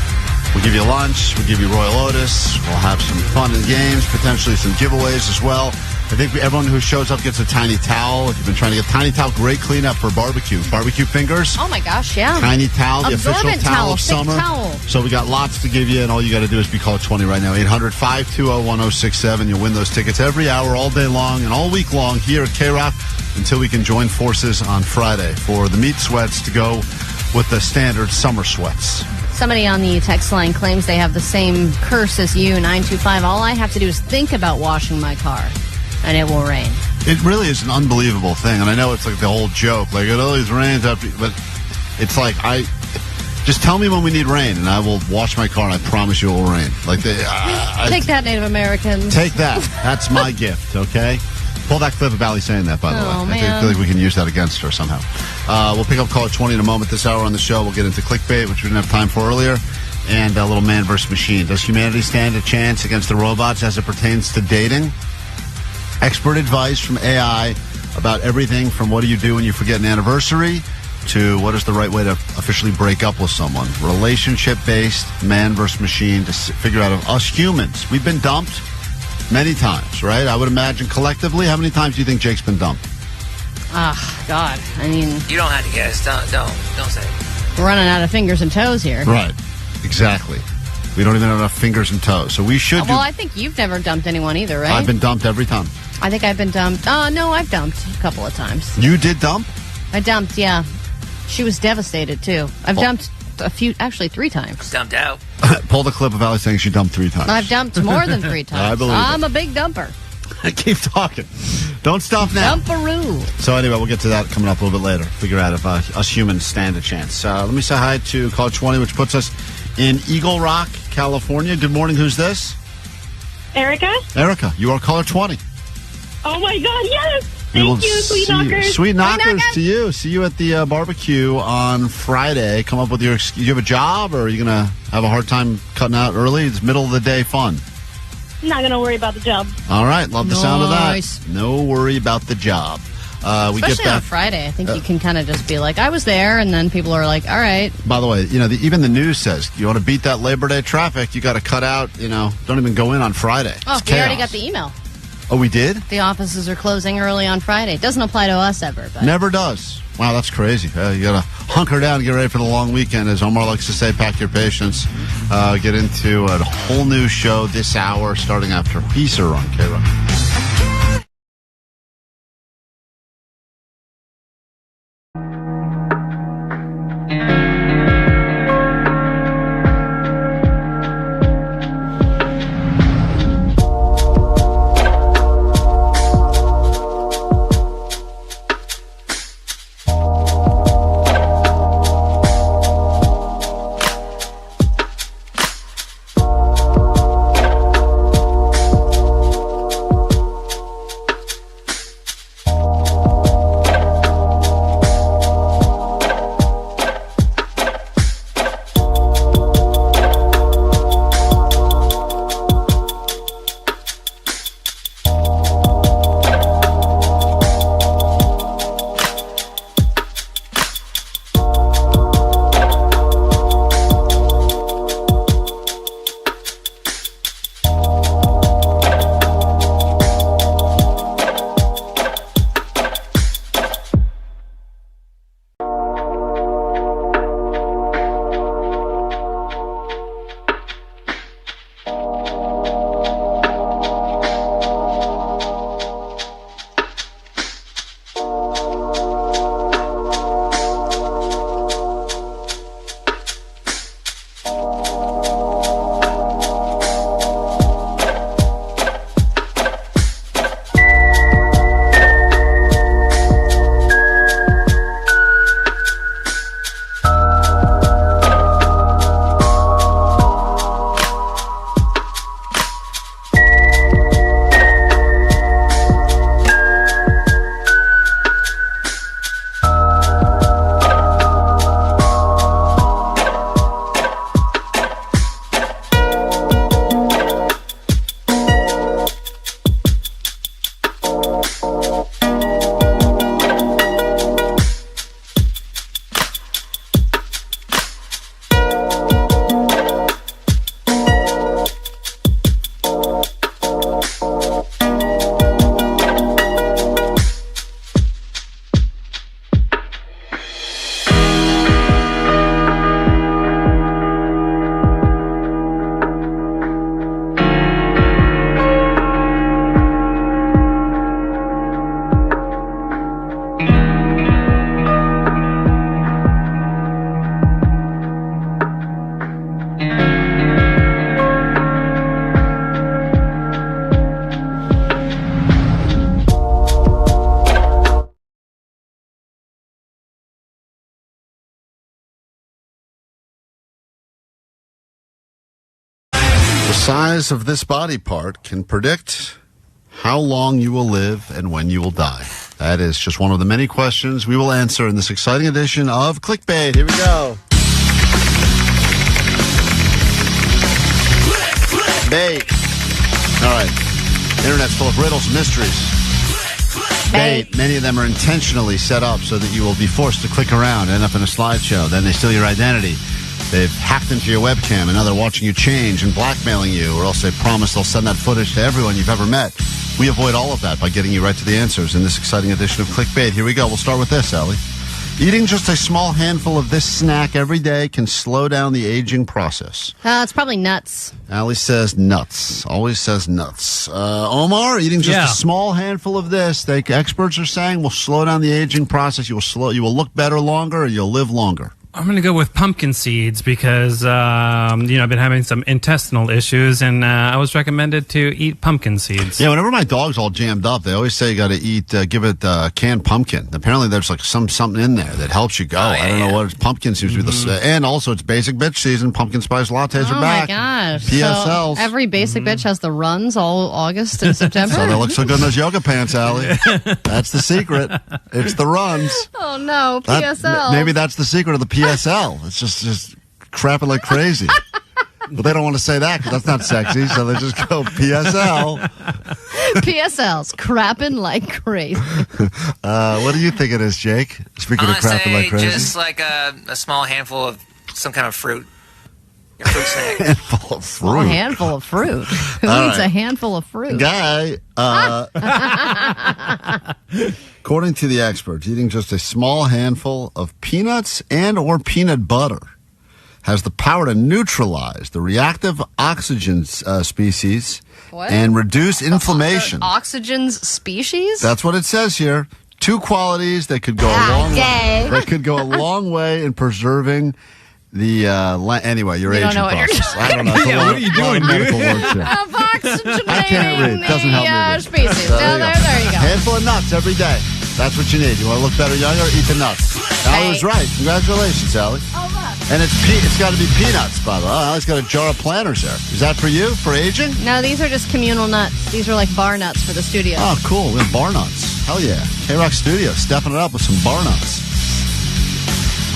we'll give you lunch. We'll give you Royel Otis. We'll have some fun and games, potentially some giveaways as well. I think everyone who shows up gets a tiny towel. If you've been trying to get tiny towel, great cleanup for barbecue. Barbecue fingers. Oh, my gosh, yeah. Tiny towel, the official towel of summer. Towel. So we got lots to give you, and all you got to do is be called 20 right now. 800-520-1067. You'll win those tickets every hour, all day long, and all week long here at KROQ until we can join forces on Friday for the meat sweats to go with the standard summer sweats. Somebody on the text line claims they have the same curse as you, 925. All I have to do is think about washing my car, and it will rain. It really is an unbelievable thing, and I know it's like the whole joke, like it always rains after, but it's like just tell me when we need rain, and I will wash my car, and I promise you it will rain. Like take that, Native Americans. Take that. That's my gift. Okay. Pull that clip of Allie saying that, by the way. Man. I feel like we can use that against her somehow. We'll pick up caller 20 in a moment. This hour on the show, we'll get into Clickbait, which we didn't have time for earlier, and a little man versus machine. Does humanity stand a chance against the robots as it pertains to dating? Expert advice from AI about everything from what do you do when you forget an anniversary to what is the right way to officially break up with someone. Relationship-based man versus machine to figure out of us humans. We've been dumped many times, right? I would imagine collectively. How many times do you think Jake's been dumped? God. I mean, you don't have to guess. Don't say it. We're running out of fingers and toes here. Right. Exactly. We don't even have enough fingers and toes. So we should Well, I think you've never dumped anyone either, right? I've been dumped every time. I think I've been dumped. No, I've dumped a couple of times. You did dump? I dumped, yeah. She was devastated, too. I've dumped a few, actually 3 times. Dumped out. Pull the clip of Allie saying she dumped 3 times. I've dumped more than 3 times. I believe I'm a big dumper. Keep talking. Don't stop now. Dumperoo. So anyway, we'll get to that coming up a little bit later. Figure out if us humans stand a chance. Let me say hi to caller 20, which puts us in Eagle Rock, California. Good morning. Who's this? Erica? Erica, you are caller 20. Oh, my God, yes! Thank you, Sweet Knockers. Sweet Knockers to you. See you at the barbecue on Friday. Come up with your excuse. You have a job, or are you going to have a hard time cutting out early? It's middle of the day fun. I'm not going to worry about the job. All right. Love the sound of that. No worry about the job. Especially we get on Friday. I think you can kind of just be like, I was there, and then people are like, all right. By the way, even the news says, you want to beat that Labor Day traffic, you got to cut out, don't even go in on Friday. Oh, we already got the email. Oh, we did? The offices are closing early on Friday. It doesn't apply to us ever. But. Never does. Wow, that's crazy. You got to hunker down and get ready for the long weekend. As Omar likes to say, pack your patience. Get into a whole new show this hour starting after Peacer on KROQ. The size of this body part can predict how long you will live and when you will die. That is just one of the many questions we will answer in this exciting edition of Clickbait. Here we go. Bait. All right. Internet's full of riddles and mysteries. Bait. Many of them are intentionally set up so that you will be forced to click around, end up in a slideshow. Then they steal your identity. They've hacked into your webcam, and now they're watching you change and blackmailing you, or else they promise they'll send that footage to everyone you've ever met. We avoid all of that by getting you right to the answers in this exciting edition of Clickbait. Here we go. We'll start with this, Ellie. Eating just a small handful of this snack every day can slow down the aging process. It's probably nuts. Allie says nuts. Always says nuts. Omar, eating just a small handful of this, experts are saying, will slow down the aging process. You will look better longer, and you'll live longer. I'm going to go with pumpkin seeds because, I've been having some intestinal issues, and I was recommended to eat pumpkin seeds. Yeah, whenever my dog's all jammed up, they always say you got to eat, give it canned pumpkin. Apparently, there's like something in there that helps you go. I don't know what it's. Pumpkin seems to be the, and also it's basic bitch season. Pumpkin spice lattes are back. Oh my gosh! PSLs. So every basic bitch has the runs all August and September. So they look so good in those yoga pants, Allie. That's the secret. It's the runs. Oh no, PSL. Maybe that's the secret of the PSL. It's just crapping like crazy. But they don't want to say that because that's not sexy, so they just go PSL. PSL's crapping like crazy. What do you think it is, Jake? Speaking of crapping like crazy, just like a small handful of some kind of fruit. Fruit snack. Handful of fruit. A handful of fruit. Who All eats right. a handful of fruit? Guy, according to the experts, eating just a small handful of peanuts and or peanut butter has the power to neutralize the reactive oxygen species What? and reduce inflammation. Oxygen's species? That's what it says here. 2 qualities that could go a long way. That could go a long way in preserving the anyway, your You don't aging know what you're process. I don't know. It's a Yeah, lot what of- are you lot of doing, dude? medical words here. Of oxygenating I can't read. It doesn't help me. the species. So There you go. Handful of nuts every day. That's what you need. You want to look better younger? Eat the nuts. Allie was right. Congratulations, Allie. And it's got to be peanuts, by the way. Allie's got a jar of planters there. Is that for you? For aging? No, these are just communal nuts. These are like bar nuts for the studio. Oh, cool. We have bar nuts. Hell yeah. KROQ Studio stepping it up with some bar nuts.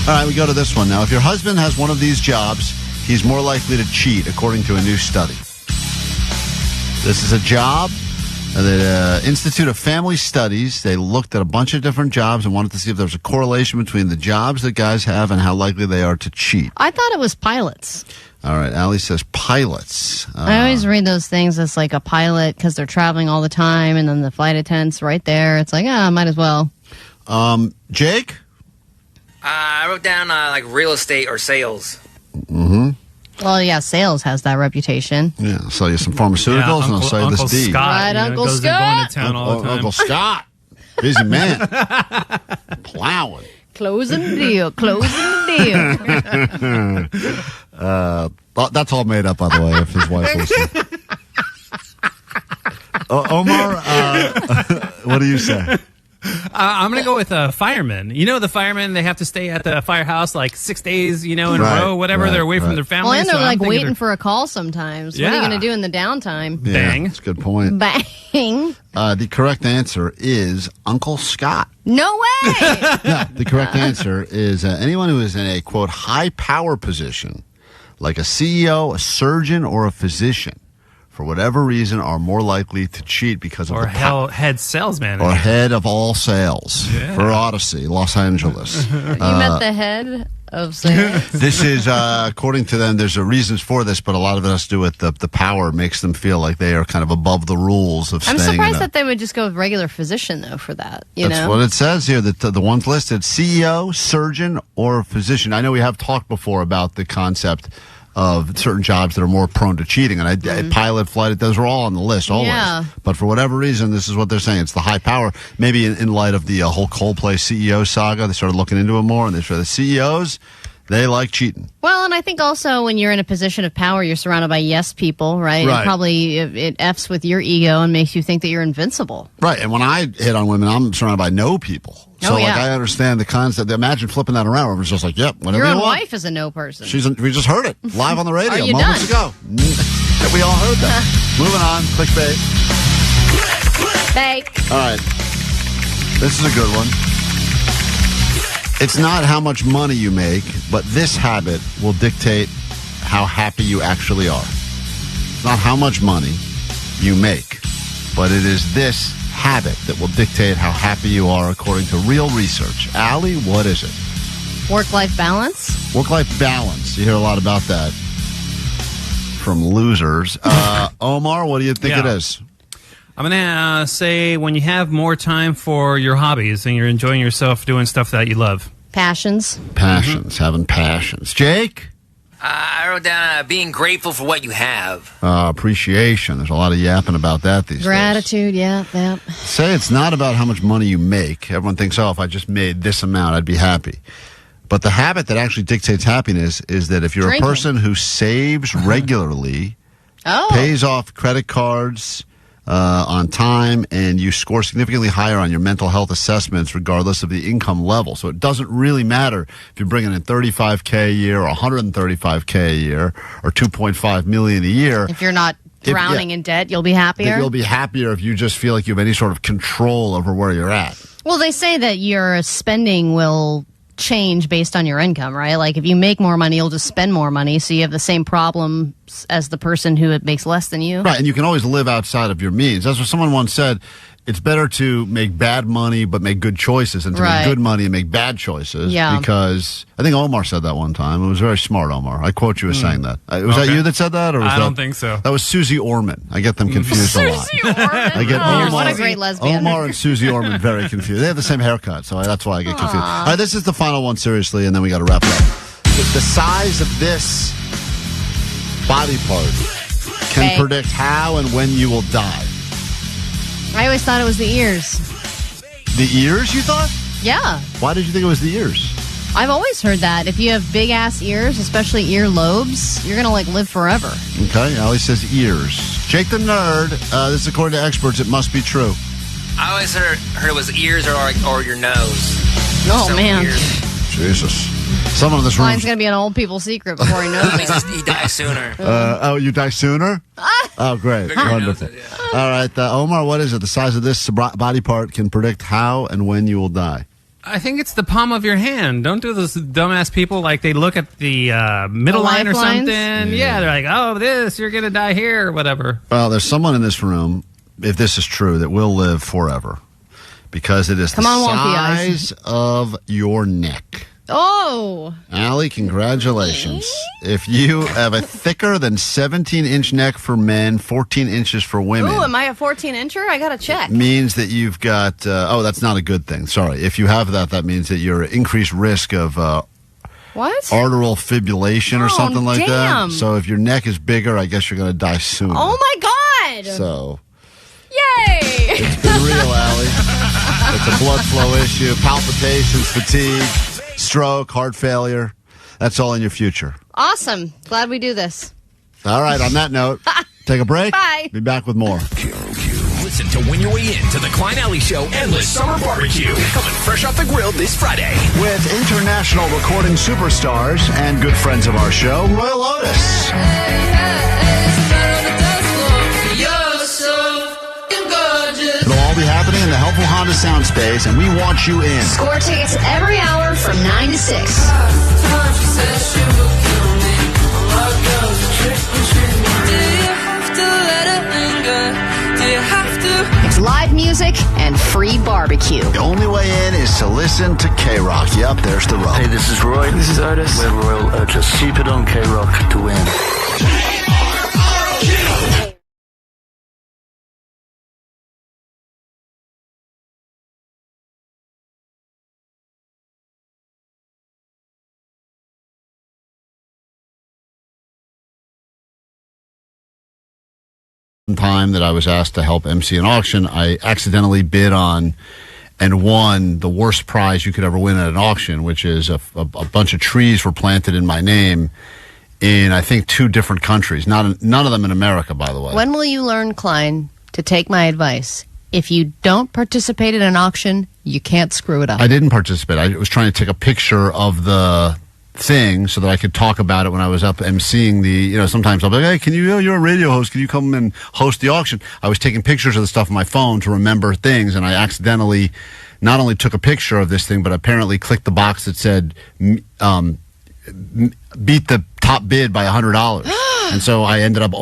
All right, we go to this one now. If your husband has one of these jobs, he's more likely to cheat, according to a new study. This is a job. The Institute of Family Studies, they looked at a bunch of different jobs and wanted to see if there was a correlation between the jobs that guys have and how likely they are to cheat. I thought it was pilots. All right, Allie says pilots. I always read those things as like a pilot because they're traveling all the time, and then the flight attendant's right there. It's like, might as well. Jake? I wrote down like real estate or sales. Mm-hmm. Well, yeah, sales has that reputation. Yeah, I'll sell you some pharmaceuticals and I'll sell you Uncle this deed. Scott, Right, you know, Uncle goes Scott. going to town all the time. Uncle Scott. Busy man. Plowing. Closing the deal. Closing the deal. That's all made up, by the way, if his wife listens. Omar, what do you say? I'm going to go with firemen. You know, the firemen, they have to stay at the firehouse like 6 days, in a row, whatever. They're away from their family. Well, and they're so I'm like thinking waiting for a call sometimes. What are you Yeah. going to do in the downtime? Yeah, Bang. that's a good point. Bang. The correct answer is Uncle Scott. No way. No, the correct answer is anyone who is in a, quote, high power position, like a CEO, a surgeon, or a physician, for whatever reason, are more likely to cheat because of or head sales manager. or head of all sales for Odyssey, Los Angeles. You met the head of sales. This is, according to them, there's a reasons for this, but a lot of it has to do with the power makes them feel like they are kind of above the rules of I'm staying surprised in that they would just go with regular physician, though, for that. That's what it says here, that the ones listed, CEO, surgeon, or physician. I know we have talked before about the concept of certain jobs that are more prone to cheating. And pilot, flight, those are all on the list always. Yeah. But for whatever reason, this is what they're saying. It's the high power. Maybe in light of the whole Coldplay CEO saga, they started looking into it more. And they said the CEOs, they like cheating. Well, and I think also when you're in a position of power, you're surrounded by yes people, right? Right. And probably it F's with your ego and makes you think that you're invincible. Right. And when I hit on women, I'm surrounded by no people. So, yeah. I understand the concept. Imagine flipping that around. It was just like, yep, whatever Your you own want. wife is a no person. We just heard it live on the radio Are you moments done? ago. We all heard that. Moving on. Clickbait. Fake. All right. This is a good one. It's not how much money you make, but this habit will dictate how happy you actually are. It's not how much money you make, but it is this habit that will dictate how happy you are according to real research. Allie, what is it? Work-life balance. Work-life balance. You hear a lot about that from losers. Omar, what do you think it is? I'm going to say when you have more time for your hobbies and you're enjoying yourself doing stuff that you love. Passions. Passions, having passions. Jake? I wrote down being grateful for what you have. Appreciation. There's a lot of yapping about that these days. Gratitude, yeah. Say it's not about how much money you make. Everyone thinks, if I just made this amount, I'd be happy. But the habit that actually dictates happiness is that if you're Drinking. a person who saves regularly, pays off credit cards on time, and you score significantly higher on your mental health assessments regardless of the income level. So it doesn't really matter if you're bringing in $35K a year or $135K a year or $2.5 million a year. If you're not drowning in debt, you'll be happier. You'll be happier if you just feel like you have any sort of control over where you're at. Well, they say that your spending will change based on your income, right? Like if you make more money, you'll just spend more money, so you have the same problems as the person who makes less than you. Right, and you can always live outside of your means. That's what someone once said. it's better to make bad money but make good choices than to Right. make good money and make bad choices. Yeah. Because I think Omar said that one time. It was very smart, Omar. I quote you as saying that. Was that Okay. you that said that? Or was I that, don't think so. That was Susie Orman. I get them confused a lot. I get Omar, what a great lesbian. Omar and Susie Orman very confused. They have the same haircut, so that's why I get confused. All right, this is the final one, seriously, and then we got to wrap it up. The size of this body part can Okay. predict how and when you will die. I always thought it was the ears. The ears, you thought? Yeah. Why did you think it was the ears? I've always heard that. If you have big ass ears, especially ear lobes, you're going to like live forever. Okay, Allie says ears. Jake the Nerd, this is according to experts, it must be true. I always heard it was ears or your nose. Oh, So man. weird. Jesus. Someone in this room. Mine's going to be an old people's secret before he knows it. He dies sooner. Oh, you die sooner? Oh, great. Bigger Wonderful. nose, All right, Omar, what is it? The size of this body part can predict how and when you will die. I think it's the palm of your hand. Don't do those dumbass people like they look at the middle The line or lifelines? something. Yeah, they're like, oh, you're going to die here or whatever. Well, there's someone in this room, if this is true, that will live forever because it is Come the on, wonky eyes. size of your neck. Oh. Allie, congratulations. If you have a thicker than 17-inch neck for men, 14 inches for women, Ooh, am I a 14-incher? I got to check. means that you've got, that's not a good thing. Sorry. If you have that means that you're at increased risk of What? arterial fibrillation or Oh, something like damn. that. So if your neck is bigger, I guess you're going to die sooner. Oh, my God. So Yay. it's been real, Allie. It's a blood flow issue, palpitations, fatigue, stroke, heart failure. That's all in your future. Awesome. Glad we do this. All right, on that note, take a break. Bye. Be back with more. Listen to Win Your Way In to the Klein Alley Show Endless Summer BBQ. Coming fresh off the grill this Friday. With international recording superstars and good friends of our show, Royel Otis. It'll all be happening in the helpful Honda sound space, and we want you in. Score tickets every hour from 9 to 6. It's live music and free barbecue. The only way in is to listen to KROQ. Yep, there's the rope. Hey, this is Roy. This is Otis. We're Royal Otis. Keep it on KROQ to win. Time that I was asked to help MC an auction, I accidentally bid on and won the worst prize you could ever win at an auction, which is a bunch of trees were planted in my name in, I think, 2 different countries. None of them in America, by the way. When will you learn, Klein, to take my advice? If you don't participate in an auction, you can't screw it up. I didn't participate. I was trying to take a picture of the thing so that I could talk about it when I was up emceeing the, sometimes I'll be like, hey, you're a radio host, can you come and host the auction? I was taking pictures of the stuff on my phone to remember things, and I accidentally not only took a picture of this thing, but apparently clicked the box that said, beat the top bid by $100. And so I ended up,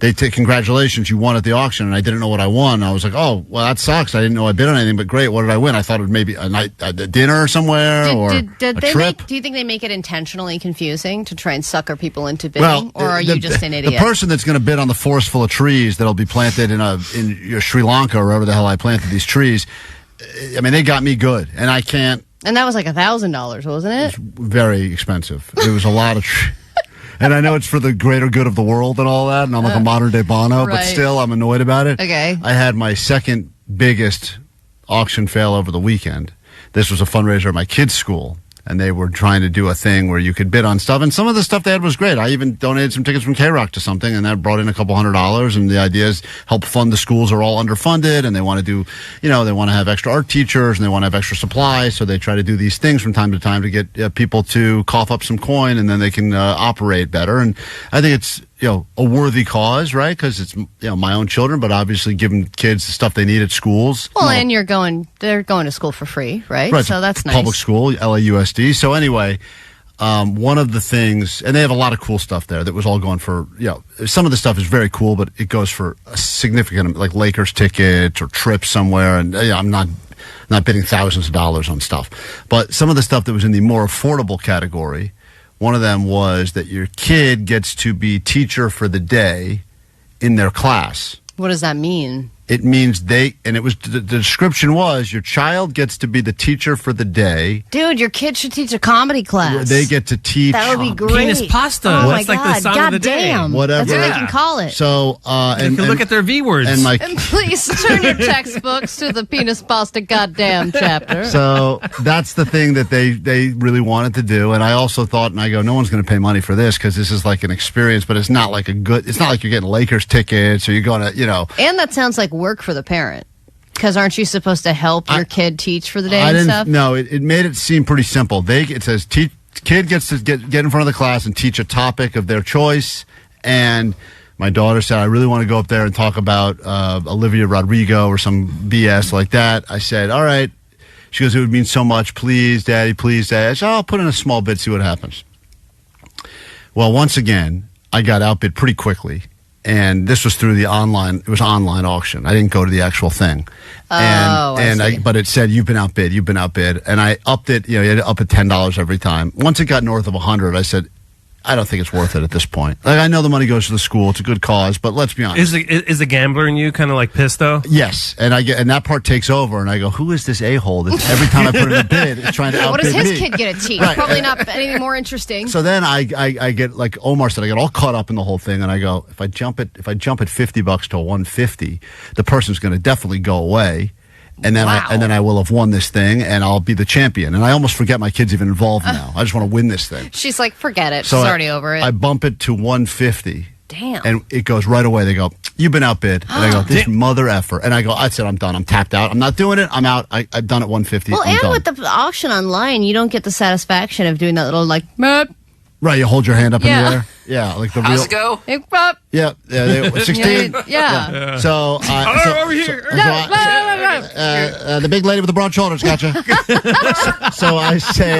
they said, congratulations, you won at the auction, and I didn't know what I won. I was like, oh, well, that sucks. I didn't know I bid on anything, but great. What did I win? I thought it was maybe a night, a dinner somewhere or a trip. Do you think they make it intentionally confusing to try and sucker people into bidding, or are you just an idiot? The person that's going to bid on the forest full of trees that'll be planted in Sri Lanka or wherever the hell I planted these trees, I mean, they got me good, and I can't. And that was like $1,000, wasn't it? Very expensive. It was a lot of and I know it's for the greater good of the world and all that, and I'm like a modern day Bono, but Right. still I'm annoyed about it. Okay. I had my second biggest auction fail over the weekend. This was a fundraiser at my kids' school, and they were trying to do a thing where you could bid on stuff, and some of the stuff they had was great. I even donated some tickets from KROQ to something, and that brought in a couple $100, and the idea is help fund the schools are all underfunded, and they want to do, they want to have extra art teachers, and they want to have extra supplies, so they try to do these things from time to time to get people to cough up some coin, and then they can operate better, and I think it's, a worthy cause, right? Because it's, my own children, but obviously giving kids the stuff they need at schools. Well, and they're going to school for free, right? Right, So that's nice. Public school, LAUSD. So anyway, one of the things, and they have a lot of cool stuff there that was all going for, some of the stuff is very cool, but it goes for a significant, like Lakers tickets or trips somewhere. And I'm not bidding thousands of dollars on stuff. But some of the stuff that was in the more affordable category, one of them was that your kid gets to be teacher for the day in their class. What does that mean? It means the description was your child gets to be the teacher for the day. Dude, your kid should teach a comedy class. They get to teach. That would be great. Penis pasta. Oh That's my like God. the song God of the day. damn. Whatever. That's what they can call it. So, and look at their V words. And like, And please turn your textbooks to the penis pasta goddamn chapter. So that's the thing that they really wanted to do. And I also thought, and I go, no one's going to pay money for this because this is like an experience, but it's not like it's not like you're getting Lakers tickets or you're going to, And that sounds like work for the parent. Because aren't you supposed to help your kid teach for the day and stuff? No, it made it seem pretty simple. It says kid gets to get in front of the class and teach a topic of their choice. And my daughter said, I really want to go up there and talk about Olivia Rodrigo or some BS like that. I said, all right. She goes, it would mean so much. Please, Daddy, please, Daddy. I said, I'll put in a small bid, see what happens. Well, once again, I got outbid pretty quickly. And this was through the online auction. I didn't go to the actual thing. But it said, you've been outbid. And I upped it, you had to up it $10 every time. Once it got north of 100, I said, I don't think it's worth it at this point. Like, I know the money goes to the school. It's a good cause, but let's be honest. Is the gambler in you kind of like pissed though? Yes. And that part takes over and I go, who is this a-hole that's every time I put in a bid is trying to outbid me? What does his kid get to teach? Right. Probably not anything more interesting. So then I get, like Omar said, I get all caught up in the whole thing and I go, if I jump at $50 to 150, the person's going to definitely go away. And then I will have won this thing, and I'll be the champion. And I almost forget my kid's even involved now. I just want to win this thing. She's like, forget it. So She's already over it. I bump it to 150. Damn. And it goes right away. They go, you've been outbid. And I go, this mother effer. And I said, I'm done. I'm tapped out. I'm not doing it. I'm out. I've done it 150. Well, I'm and done. with the auction online, you don't get the satisfaction of doing that little like, Mep. Right, you hold your hand up in the air. Yeah, like the How's real. it go? Yeah, 16. Yeah. So, over here. the big lady with the broad shoulders, gotcha. So I say,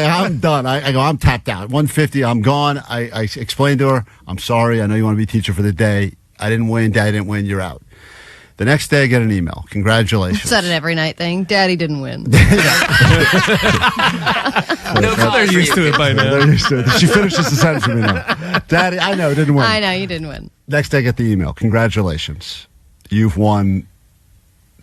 I'm done. I go, I'm tapped out. 150, I'm gone. I explained to her, I'm sorry. I know you want to be teacher for the day. I didn't win. Daddy didn't win. You're out. The next day, I get an email. Congratulations. Is that an every night thing? Daddy didn't win. They're used to it by now. They're used to it. She finishes the sentence for me now. Daddy, I know, didn't win. I know, you didn't win. Next day, I get the email. Congratulations. You've won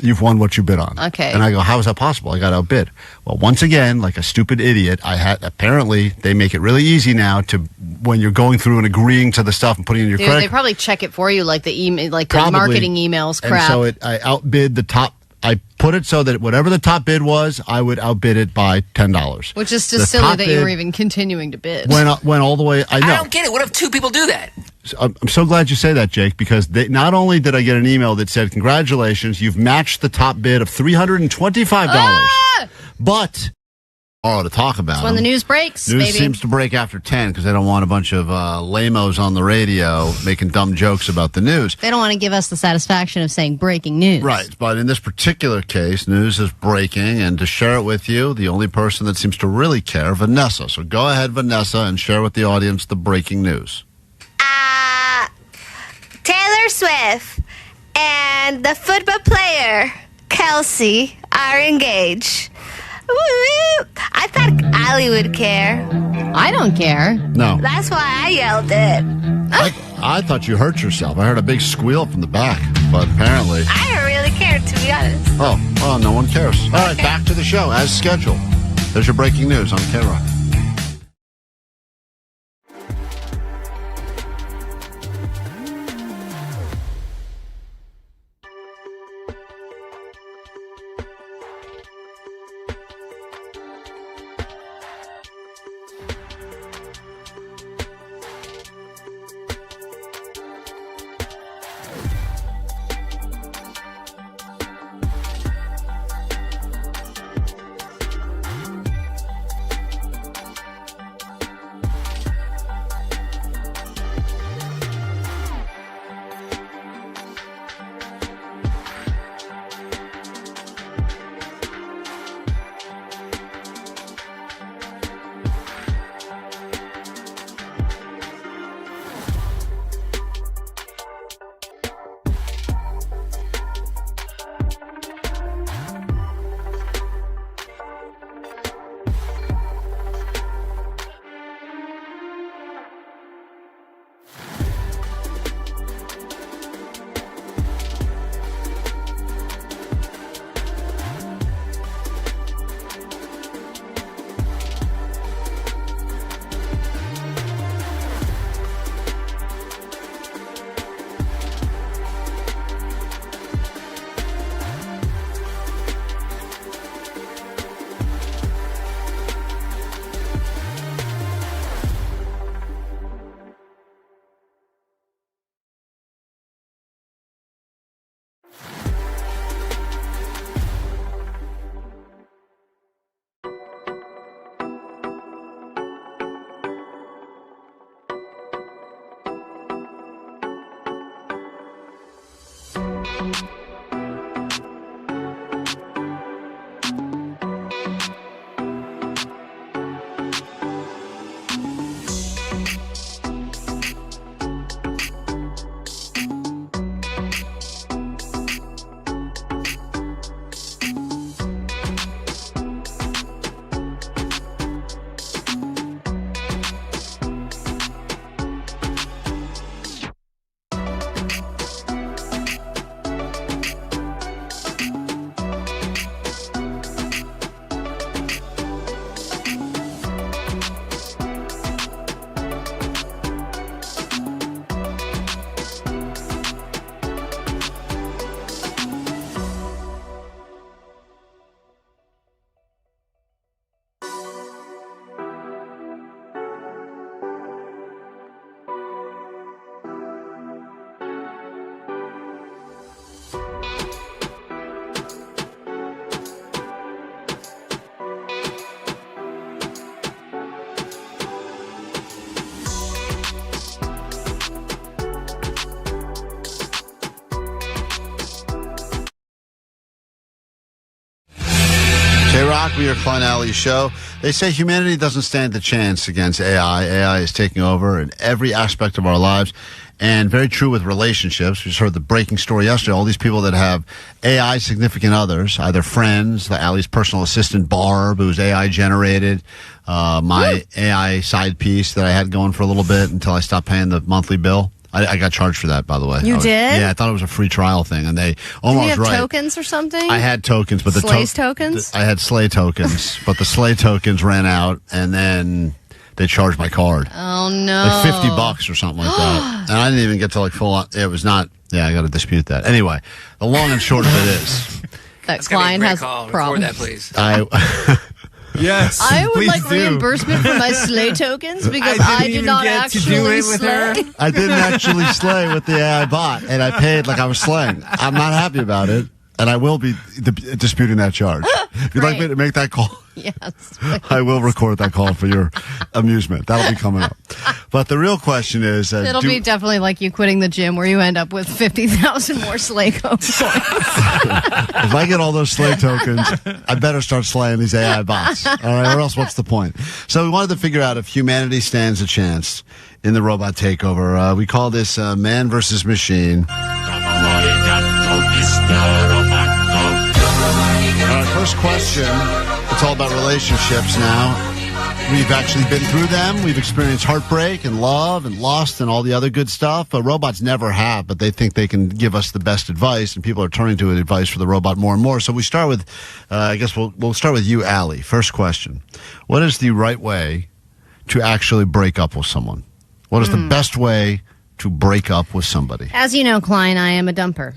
what you bid on. Okay. And I go, how is that possible? I got outbid. Well, once again, like a stupid idiot, apparently they make it really easy now to, when you're going through and agreeing to the stuff and putting in your credit. They probably check it for you, like the email, like Probably. the marketing emails crap. And so I outbid the top. I put it so that whatever the top bid was, I would outbid it by $10. Which is just silly that you were even continuing to bid. Went all the way. I know. I don't get it. What if two people do that? I'm so glad you say that, Jake, because not only did I get an email that said, congratulations, you've matched the top bid of $325, but to talk about That's when the news breaks, News baby. seems to break after 10 because they don't want a bunch of lamos on the radio making dumb jokes about the news. They don't want to give us the satisfaction of saying breaking news. Right, but in this particular case, news is breaking, and to share it with you, the only person that seems to really care, Vanessa. So go ahead, Vanessa, and share with the audience the breaking news. Taylor Swift and the football player Kelsey are engaged. Woo-woo. I thought Ali would care. I don't care. No. That's why I yelled it. I thought you hurt yourself. I heard a big squeal from the back, but apparently... I don't really care, to be honest. Oh, no one cares. All right, back to the show as scheduled. There's your breaking news on KROQ. KROQ, we are Klein Alley Show. They say humanity doesn't stand a chance against AI. AI is taking over in every aspect of our lives. And very true with relationships. We just heard the breaking story yesterday. All these people that have AI significant others, either friends, like Allie's personal assistant, Barb, who's AI generated, my AI side piece that I had going for a little bit until I stopped paying the monthly bill. I got charged for that, by the way. You did? Yeah, I thought it was a free trial thing, and they Did almost you have right. tokens or something? I had tokens, but the Slays tokens? I had Slay tokens, but the Slay tokens ran out, and then they charged my card. Oh, no. Like $50 or something like that. And I didn't even get to like full on. It was not. Yeah, I got to dispute that. Anyway, the long and short of it is that Klein has Record problems. that, please. Yes. I would please like do. reimbursement for my Slay tokens because I did not actually slay. I didn't actually slay with the AI bot, and I paid like I was slaying. I'm not happy about it, and I will be disputing that charge. If you'd like me to make that call, yes, I will record that call for your amusement. That'll be coming up. But the real question is... It'll be definitely like you quitting the gym where you end up with 50,000 more Slay codes. If I get all those Slay tokens, I better start slaying these AI bots. All right, or else what's the point? So we wanted to figure out if humanity stands a chance in the robot takeover. We call this man versus machine. First question. It's all about relationships now. We've actually been through them. We've experienced heartbreak and love and lost and all the other good stuff. Robots never have, but they think they can give us the best advice, and people are turning to advice for the robot more and more. So we start with, I guess we'll start with you, Allie. First question. What is the right way to actually break up with someone? What is the best way to break up with somebody? As you know, Klein, I am a dumper.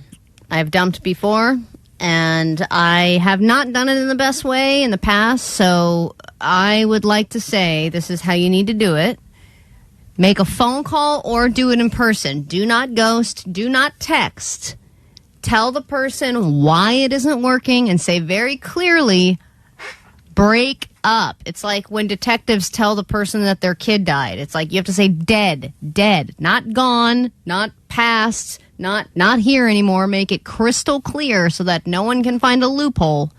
I've dumped before, and I have not done it in the best way in the past, so I would like to say this is how you need to do it. Make a phone call or do it in person. Do not ghost. Do not text. Tell the person why it isn't working and say very clearly, break up. It's like when detectives tell the person that their kid died. It's like you have to say dead, dead, not gone, not past, not here anymore. Make it crystal clear so that no one can find a loophole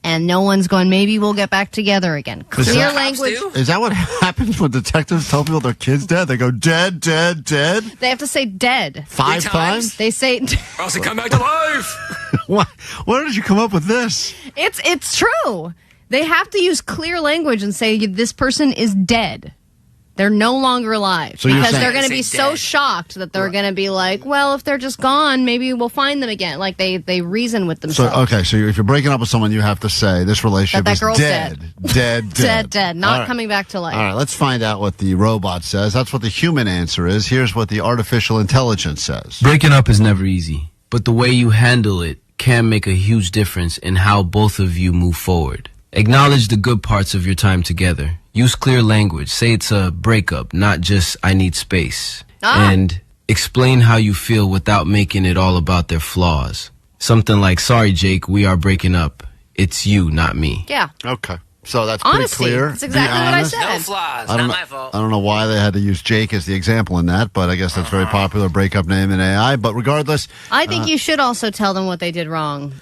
and no one's going, maybe we'll get back together again. Clear language. Is that what happens when detectives tell people their kid's dead? They go, dead, dead, dead? They have to say dead. 5 times? They say... Or else they come back to life. Where did you come up with this? It's true. They have to use clear language and say this person is dead. They're no longer alive. So you're because saying- they're going to be so shocked that they're going to be like, well, if they're just gone, maybe we'll find them again. Like they reason with So, themselves. okay, so if you're breaking up with someone, you have to say this relationship That is girl's dead. Dead, dead. Dead. Not All right. coming back to life. All right, let's find out what the robot says. That's what the human answer is. Here's what the artificial intelligence says. Breaking up is never easy, but the way you handle it can make a huge difference in how both of you move forward. Acknowledge the good parts of your time together. Use clear language. Say it's a breakup, not just I need space. And explain how you feel without making it all about their flaws. Something like, sorry, Jake, we are breaking up. It's you, not me. Yeah. Okay. So that's pretty Honesty. clear. That's exactly what I said. No flaws. I don't Not know, my fault. I don't know why they had to use Jake as the example in that, but I guess that's a very popular breakup name in AI. But regardless, I think you should also tell them what they did wrong.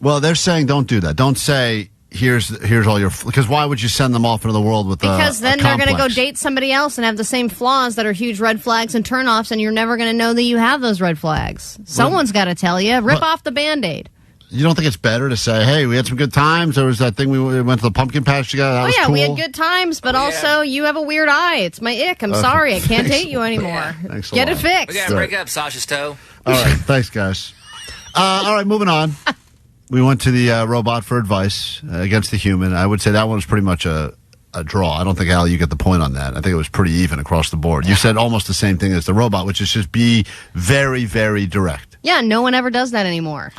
well, they're saying don't do that. Don't say here's all your because why would you send them off into the world with Because then they're going to go complex? date somebody else and have the same flaws that are huge red flags and turnoffs, and you're never going to know that you have those red flags. Someone's got to tell you. Rip off the Band-Aid. You don't think it's better to say, hey, we had some good times? There was that thing we went to the pumpkin patch together. That was cool. We had good times, but also you have a weird eye. It's my ick. I'm sorry. I can't date you anymore. Thanks a Get lot. it fixed. We got to break up, Sasha's toe. All right. Thanks, guys. All right, moving on. We went to the robot for advice against the human. I would say that one was pretty much a draw. I don't think, Al, you get the point on that. I think it was pretty even across the board. You said almost the same thing as the robot, which is just be very, very direct. Yeah, no one ever does that anymore.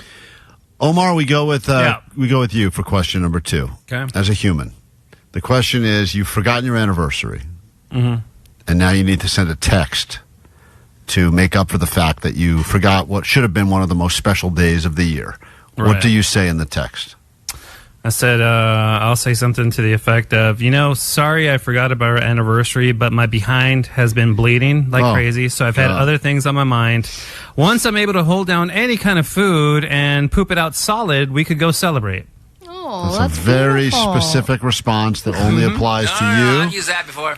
Omar, we go with you for question number 2. Okay. As a human, the question is: you've forgotten your anniversary, and now you need to send a text to make up for the fact that you forgot what should have been one of the most special days of the year. What Right. do you say in the text? I said, I'll say something to the effect of, sorry I forgot about our anniversary, but my behind has been bleeding like crazy, so I've had other things on my mind. Once I'm able to hold down any kind of food and poop it out solid, we could go celebrate. Oh, That's a very specific response that only applies to you. I've used that before.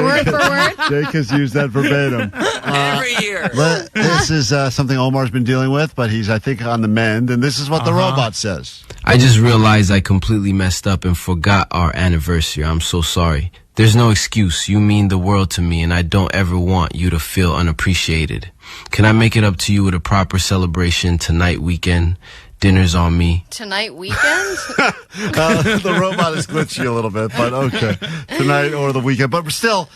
Word for word? Jake has used that verbatim. Every year. This is something Omar's been dealing with, but he's, I think, on the mend, and this is what the robot says. I just realized I completely messed up and forgot our anniversary. I'm so sorry. There's no excuse. You mean the world to me, and I don't ever want you to feel unappreciated. Can I make it up to you with a proper celebration tonight weekend? Dinner's on me. Tonight weekend? The robot is glitchy a little bit, but okay. Tonight or the weekend. But still,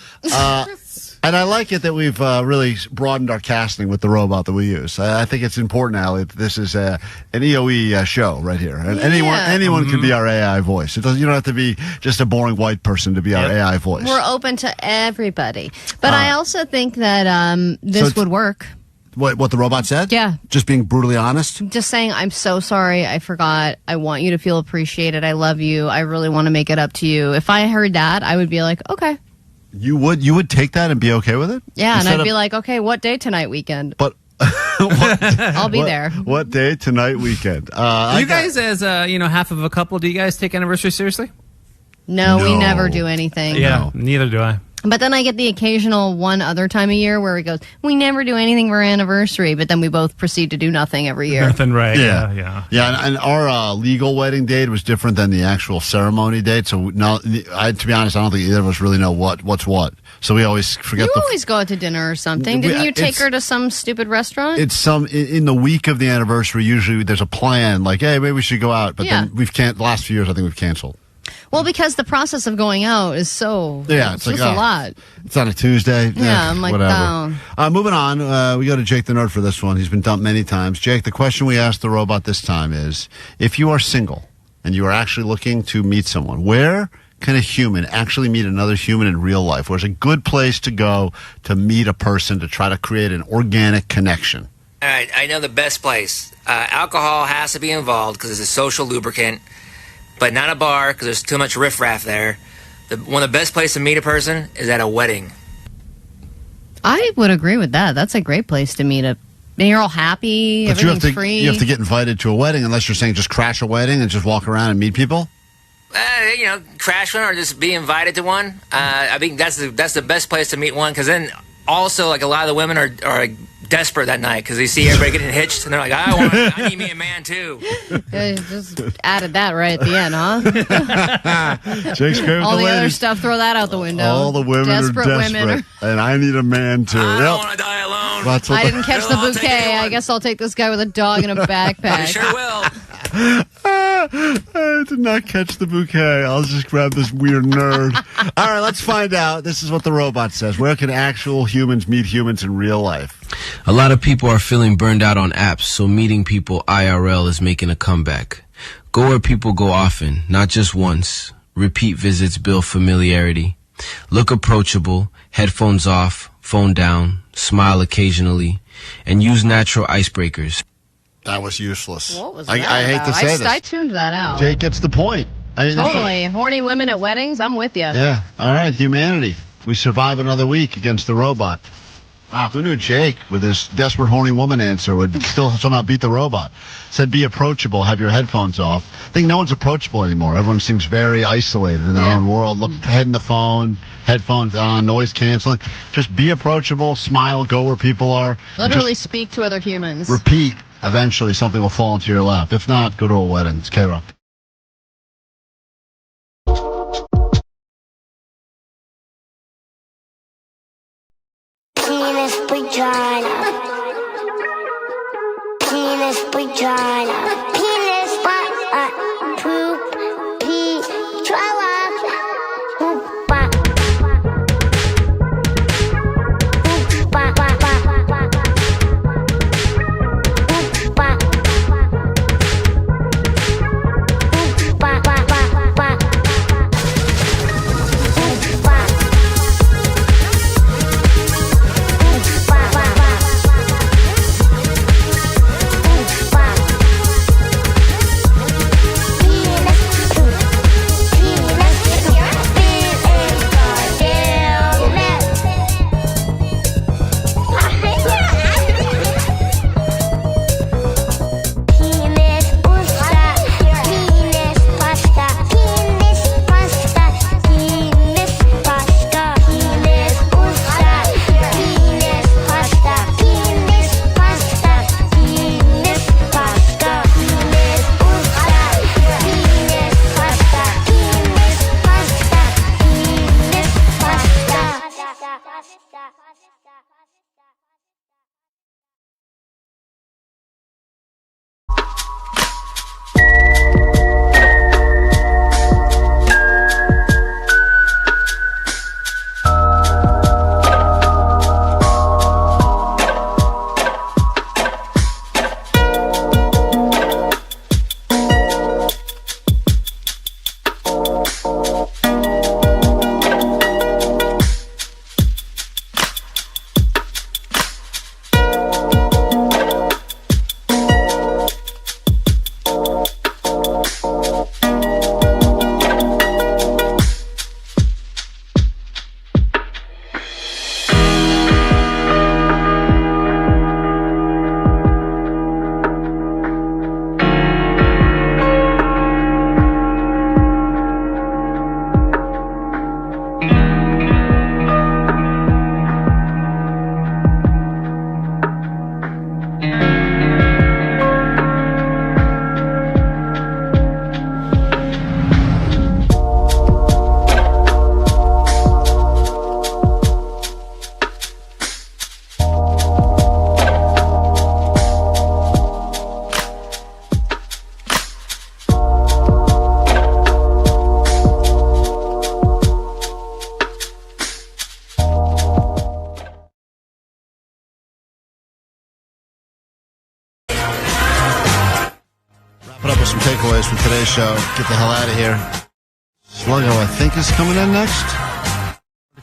and I like it that we've really broadened our casting with the robot that we use. I think it's important, Allie, that this is an EOE show right here. And anyone can be our AI voice. You don't have to be just a boring white person to be our AI voice. We're open to everybody. But I also think that this would work. What the robot said? Yeah. Just being brutally honest? Just saying, I'm so sorry. I forgot. I want you to feel appreciated. I love you. I really want to make it up to you. If I heard that, I would be like, okay. You would take that and be okay with it? Yeah, and I'd be like, okay, what day tonight weekend? But I'll be there. What day tonight weekend? You guys, as half of a couple, do you guys take anniversary seriously? No, we never do anything. Yeah, neither do I. But then I get the occasional one other time a year where it goes, we never do anything for our anniversary, but then we both proceed to do nothing every year. Nothing, right? Yeah. And our legal wedding date was different than the actual ceremony date. So to be honest, I don't think either of us really know what's what. So we always forget. You always go out to dinner or something. Didn't you take her to some stupid restaurant? It's in the week of the anniversary. Usually there's a plan like, hey, maybe we should go out. But then the last few years, I think we've canceled. Well, because the process of going out is so it's just a lot. It's on a Tuesday. Yeah, I'm like, whatever. Moving on, we go to Jake the Nerd for this one. He's been dumped many times. Jake, the question we asked the robot this time is, if you are single and you are actually looking to meet someone, where can a human actually meet another human in real life? Where's a good place to go to meet a person to try to create an organic connection? All right, I know the best place. Alcohol has to be involved because it's a social lubricant. But not a bar, because there's too much riffraff there. One of the best places to meet a person is at a wedding. I would agree with that. That's a great place to meet. And you're all happy. But everything's free. You have to get invited to a wedding, unless you're saying just crash a wedding and just walk around and meet people. Crash one or just be invited to one. I think that's the best place to meet one, because then also like a lot of the women are desperate that night because they see everybody getting hitched and they're like, I need me a man too. Yeah, just added that right at the end, huh? Jake's great. All the other stuff, throw that out the window. All the women are desperate, and I need a man too. I don't want to die alone. I didn't catch the bouquet. I guess I'll take this guy with a dog and a backpack. You sure will. I did not catch the bouquet. I'll just grab this weird nerd. All right, let's find out. This is what the robot says. Where can actual humans meet humans in real life? A lot of people are feeling burned out on apps, so meeting people IRL is making a comeback. Go where people go often, not just once. Repeat visits build familiarity. Look approachable, headphones off, phone down, smile occasionally, and use natural icebreakers. That was useless. What was I hate to say this. I tuned that out. Jake gets the point. Totally. Horny women at weddings, I'm with you. Yeah. All right, humanity. We survive another week against the robot. Wow, who knew Jake, with his desperate horny woman answer, would still somehow beat the robot? Said be approachable, have your headphones off. I think no one's approachable anymore. Everyone seems very isolated in their own world. Look, head in the phone, headphones on, noise canceling. Just be approachable, smile, go where people are. Literally speak to other humans. Repeat. Eventually something will fall into your lap. If not, go to a wedding. It's KROQ. Penis vagina. Penis vagina. Penis poop pee trala poop ba. Some takeaways from today's show. Get the hell out of here. Sluggo, I think, is coming in next.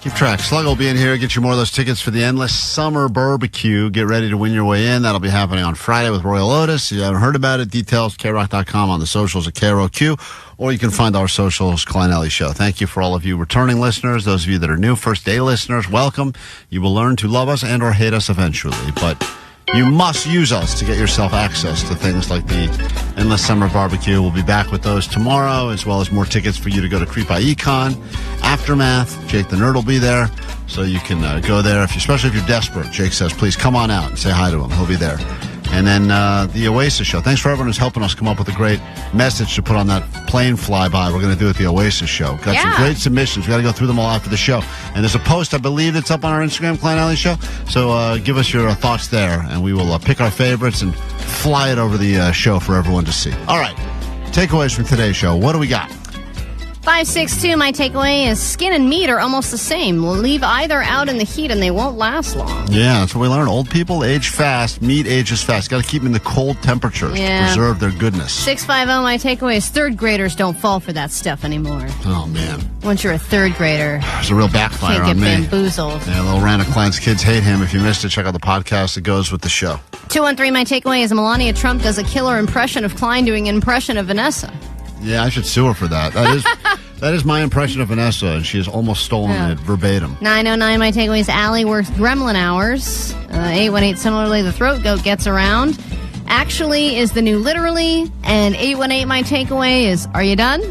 Keep track. Sluggo will be in here. Get you more of those tickets for the Endless Summer BBQ. Get ready to win your way in. That'll be happening on Friday with Royel Otis. If you haven't heard about it, details, KROQ.com, on the socials at KROQ, or you can find our socials, Klein Alley Show. Thank you for all of you returning listeners. Those of you that are new, first-day listeners, welcome. You will learn to love us and or hate us eventually, but you must use us to get yourself access to things like the Endless Summer BBQ. We'll be back with those tomorrow, as well as more tickets for you to go to Creep I.E Con, Aftermath. Jake the Nerd will be there, so you can go there, especially if you're desperate. Jake says, please come on out and say hi to him. He'll be there. And then the Oasis show. Thanks for everyone who's helping us come up with a great message to put on that plane flyby we're going to do at the Oasis show. Got some great submissions. We got to go through them all after the show. And there's a post, I believe, that's up on our Instagram, Klein Alley Show. So give us your thoughts there, and we will pick our favorites and fly it over the show for everyone to see. All right, takeaways from today's show. What do we got? 562, my takeaway is skin and meat are almost the same. We'll leave either out in the heat and they won't last long. Yeah, that's what we learned. Old people age fast. Meat ages fast. Got to keep them in the cold temperatures to preserve their goodness. 650, my takeaway is third graders don't fall for that stuff anymore. Oh, man. Once you're a third grader, there's a real backfire on me. Can't get bamboozled. Yeah, little Random Klein's kids hate him. If you missed it, check out the podcast that goes with the show. 213, my takeaway is Melania Trump does a killer impression of Klein doing an impression of Vanessa. Yeah, I should sue her for that. That is my impression of Vanessa, and she has almost stolen it verbatim. 909, my takeaway is Allie works gremlin hours. 818, similarly, the throat goat gets around. Actually is the new literally. And 818, my takeaway is, are you done?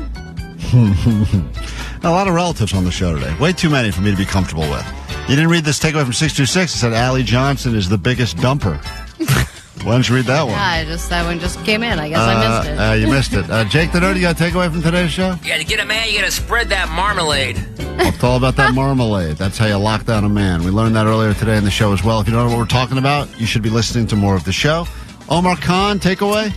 A lot of relatives on the show today. Way too many for me to be comfortable with. You didn't read this takeaway from 626. It said Allie Johnson is the biggest dumper. Why don't you read that one? Yeah, that one just came in. I guess I missed it. You missed it. Jake the Nerd, you got a takeaway from today's show? Yeah, to get a man, you got to spread that marmalade. It's all about that marmalade. That's how you lock down a man. We learned that earlier today in the show as well. If you don't know what we're talking about, you should be listening to more of the show. Omar Khan, takeaway?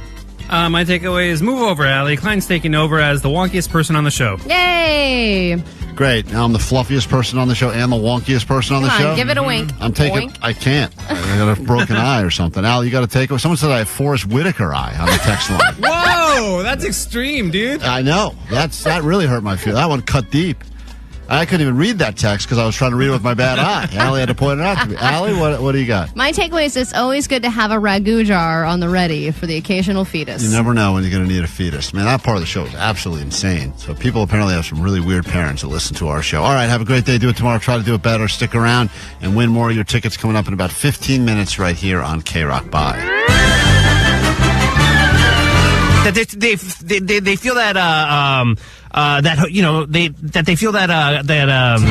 My takeaway is move over, Allie. Klein's taking over as the wonkiest person on the show. Yay! Great. Now I'm the fluffiest person on the show and the wonkiest person on the show. Give it a wink. I'm taking. Oink. I can't. I got a broken eye or something. Al, you got to take. Someone said I have Forrest Whitaker eye on the text line. Whoa, that's extreme, dude. I know. That really hurt my feelings. That one cut deep. I couldn't even read that text because I was trying to read it with my bad eye. Allie had to point it out to me. Allie, what do you got? My takeaway is it's always good to have a ragu jar on the ready for the occasional fetus. You never know when you're going to need a fetus. Man, that part of the show is absolutely insane. So people apparently have some really weird parents that listen to our show. All right, have a great day. Do it tomorrow. Try to do it better. Stick around and win more of your tickets coming up in about 15 minutes right here on KROQ. Bye. That they feel that that you know they feel that Klein Alley.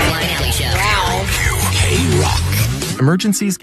Klein Alley Show. KROQ. Emergencies